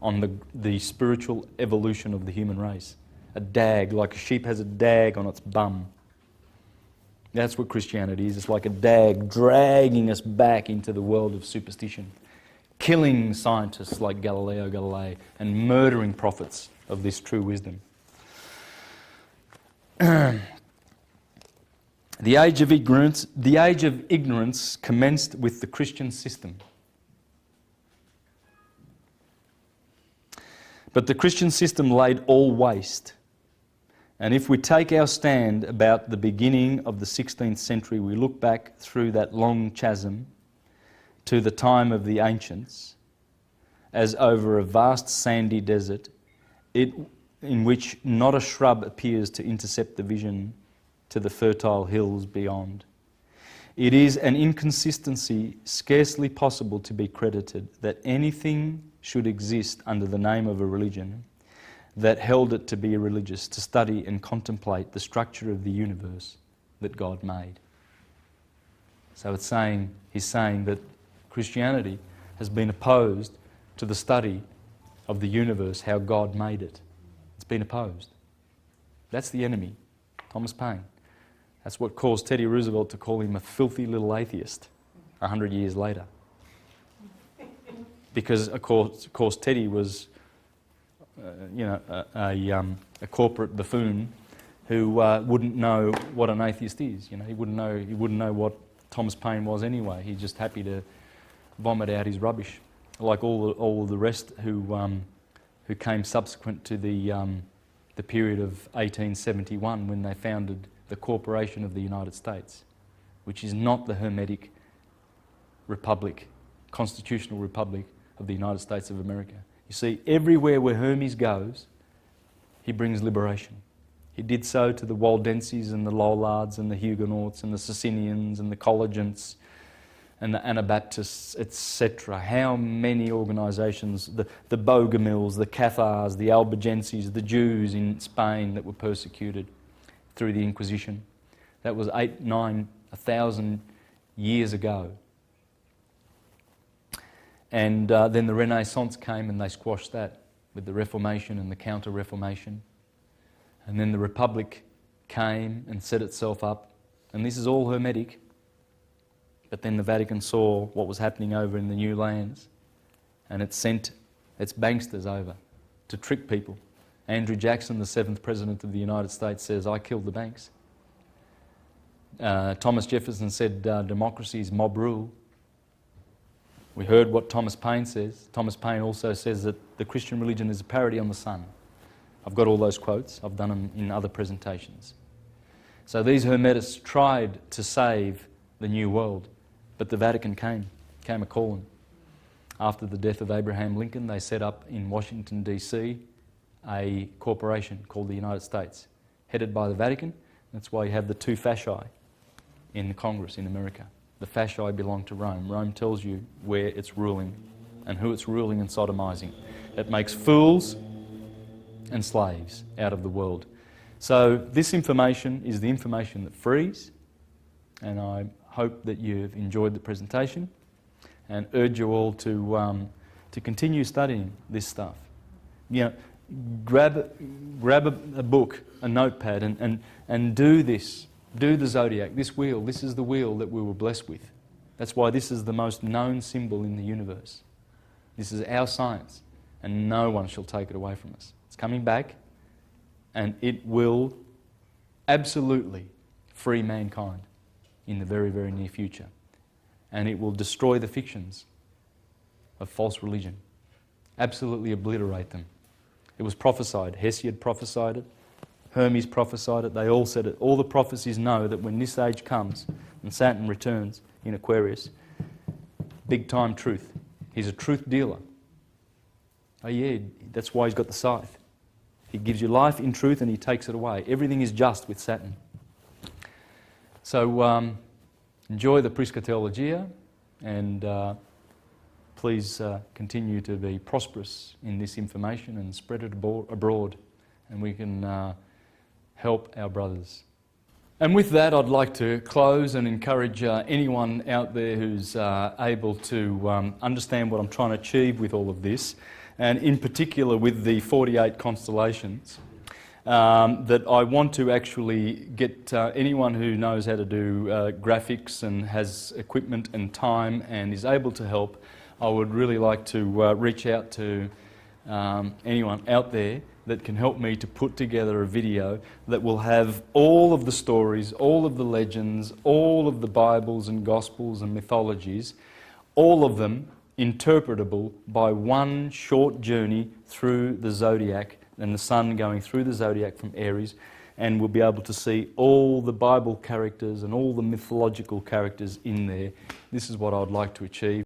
on the spiritual evolution of the human race. A dag, like a sheep has a dag on its bum. That's what Christianity is. It's like a dag dragging us back into the world of superstition, killing scientists like Galileo Galilei and murdering prophets of this true wisdom. The age of ignorance commenced with the Christian system. But the Christian system laid all waste. And if we take our stand about the beginning of the 16th century, we look back through that long chasm to the time of the ancients, as over a vast sandy desert, in which not a shrub appears to intercept the vision to the fertile hills beyond. It is an inconsistency scarcely possible to be credited that anything should exist under the name of a religion that held it to be religious, to study and contemplate the structure of the universe that God made. So he's saying that Christianity has been opposed to the study of the universe, how God made it. It's been opposed. That's the enemy, Thomas Paine. That's what caused Teddy Roosevelt to call him a filthy little atheist 100 years later. Because, of course Teddy was, a corporate buffoon who wouldn't know what an atheist is. He wouldn't know what Thomas Paine was anyway. He's just happy to vomit out his rubbish, like all the rest who came subsequent to the period of 1871 when they founded the Corporation of the United States, which is not the Hermetic Republic, Constitutional Republic of the United States of America. You see, everywhere where Hermes goes, he brings liberation. He did so to the Waldenses and the Lollards and the Huguenots and the Socinians and the Collegiants and the Anabaptists, etc. How many organisations, the Bogomils, the Cathars, the Albigenses, the Jews in Spain that were persecuted through the Inquisition. That was 1,000 years ago. And then the Renaissance came and they squashed that with the Reformation and the Counter-Reformation. And then the Republic came and set itself up. And this is all Hermetic. But then the Vatican saw what was happening over in the new lands and it sent its banksters over to trick people. Andrew Jackson, the 7th President of the United States, says, "I killed the banks." Thomas Jefferson said, democracy is mob rule. We heard what Thomas Paine says. Thomas Paine also says that the Christian religion is a parody on the sun. I've got all those quotes. I've done them in other presentations. So these Hermetists tried to save the New World, but the Vatican came a-calling. After the death of Abraham Lincoln, they set up in Washington, D.C., a corporation called the United States, headed by the Vatican. That's why you have the two fasci in the Congress in America. The fasci belong to Rome. Rome tells you where it's ruling and who it's ruling and sodomizing. It makes fools and slaves out of the world. So this information is the information that frees, and I hope that you've enjoyed the presentation and urge you all to continue studying this stuff. Grab a book, a notepad, and do this. Do the zodiac, this wheel. This is the wheel that we were blessed with. That's why this is the most known symbol in the universe. This is our science, and no one shall take it away from us. It's coming back, and it will absolutely free mankind in the very, very near future. And it will destroy the fictions of false religion. Absolutely obliterate them. It was prophesied. Hesiod prophesied it. Hermes prophesied it. They all said it. All the prophecies know that when this age comes and Saturn returns in Aquarius, big time truth. He's a truth dealer. Oh yeah, that's why he's got the scythe. He gives you life in truth and he takes it away. Everything is just with Saturn. So enjoy the Prisca Theologia, and please continue to be prosperous in this information and spread it abroad, and we can help our brothers. And with that, I'd like to close and encourage anyone out there who's able to understand what I'm trying to achieve with all of this, and in particular with the 48 constellations, that I want to actually get anyone who knows how to do graphics and has equipment and time and is able to help. I would really like to reach out to anyone out there that can help me to put together a video that will have all of the stories, all of the legends, all of the Bibles and Gospels and mythologies, all of them interpretable by one short journey through the zodiac and the sun going through the zodiac from Aries, and we'll be able to see all the Bible characters and all the mythological characters in there. This is what I'd like to achieve.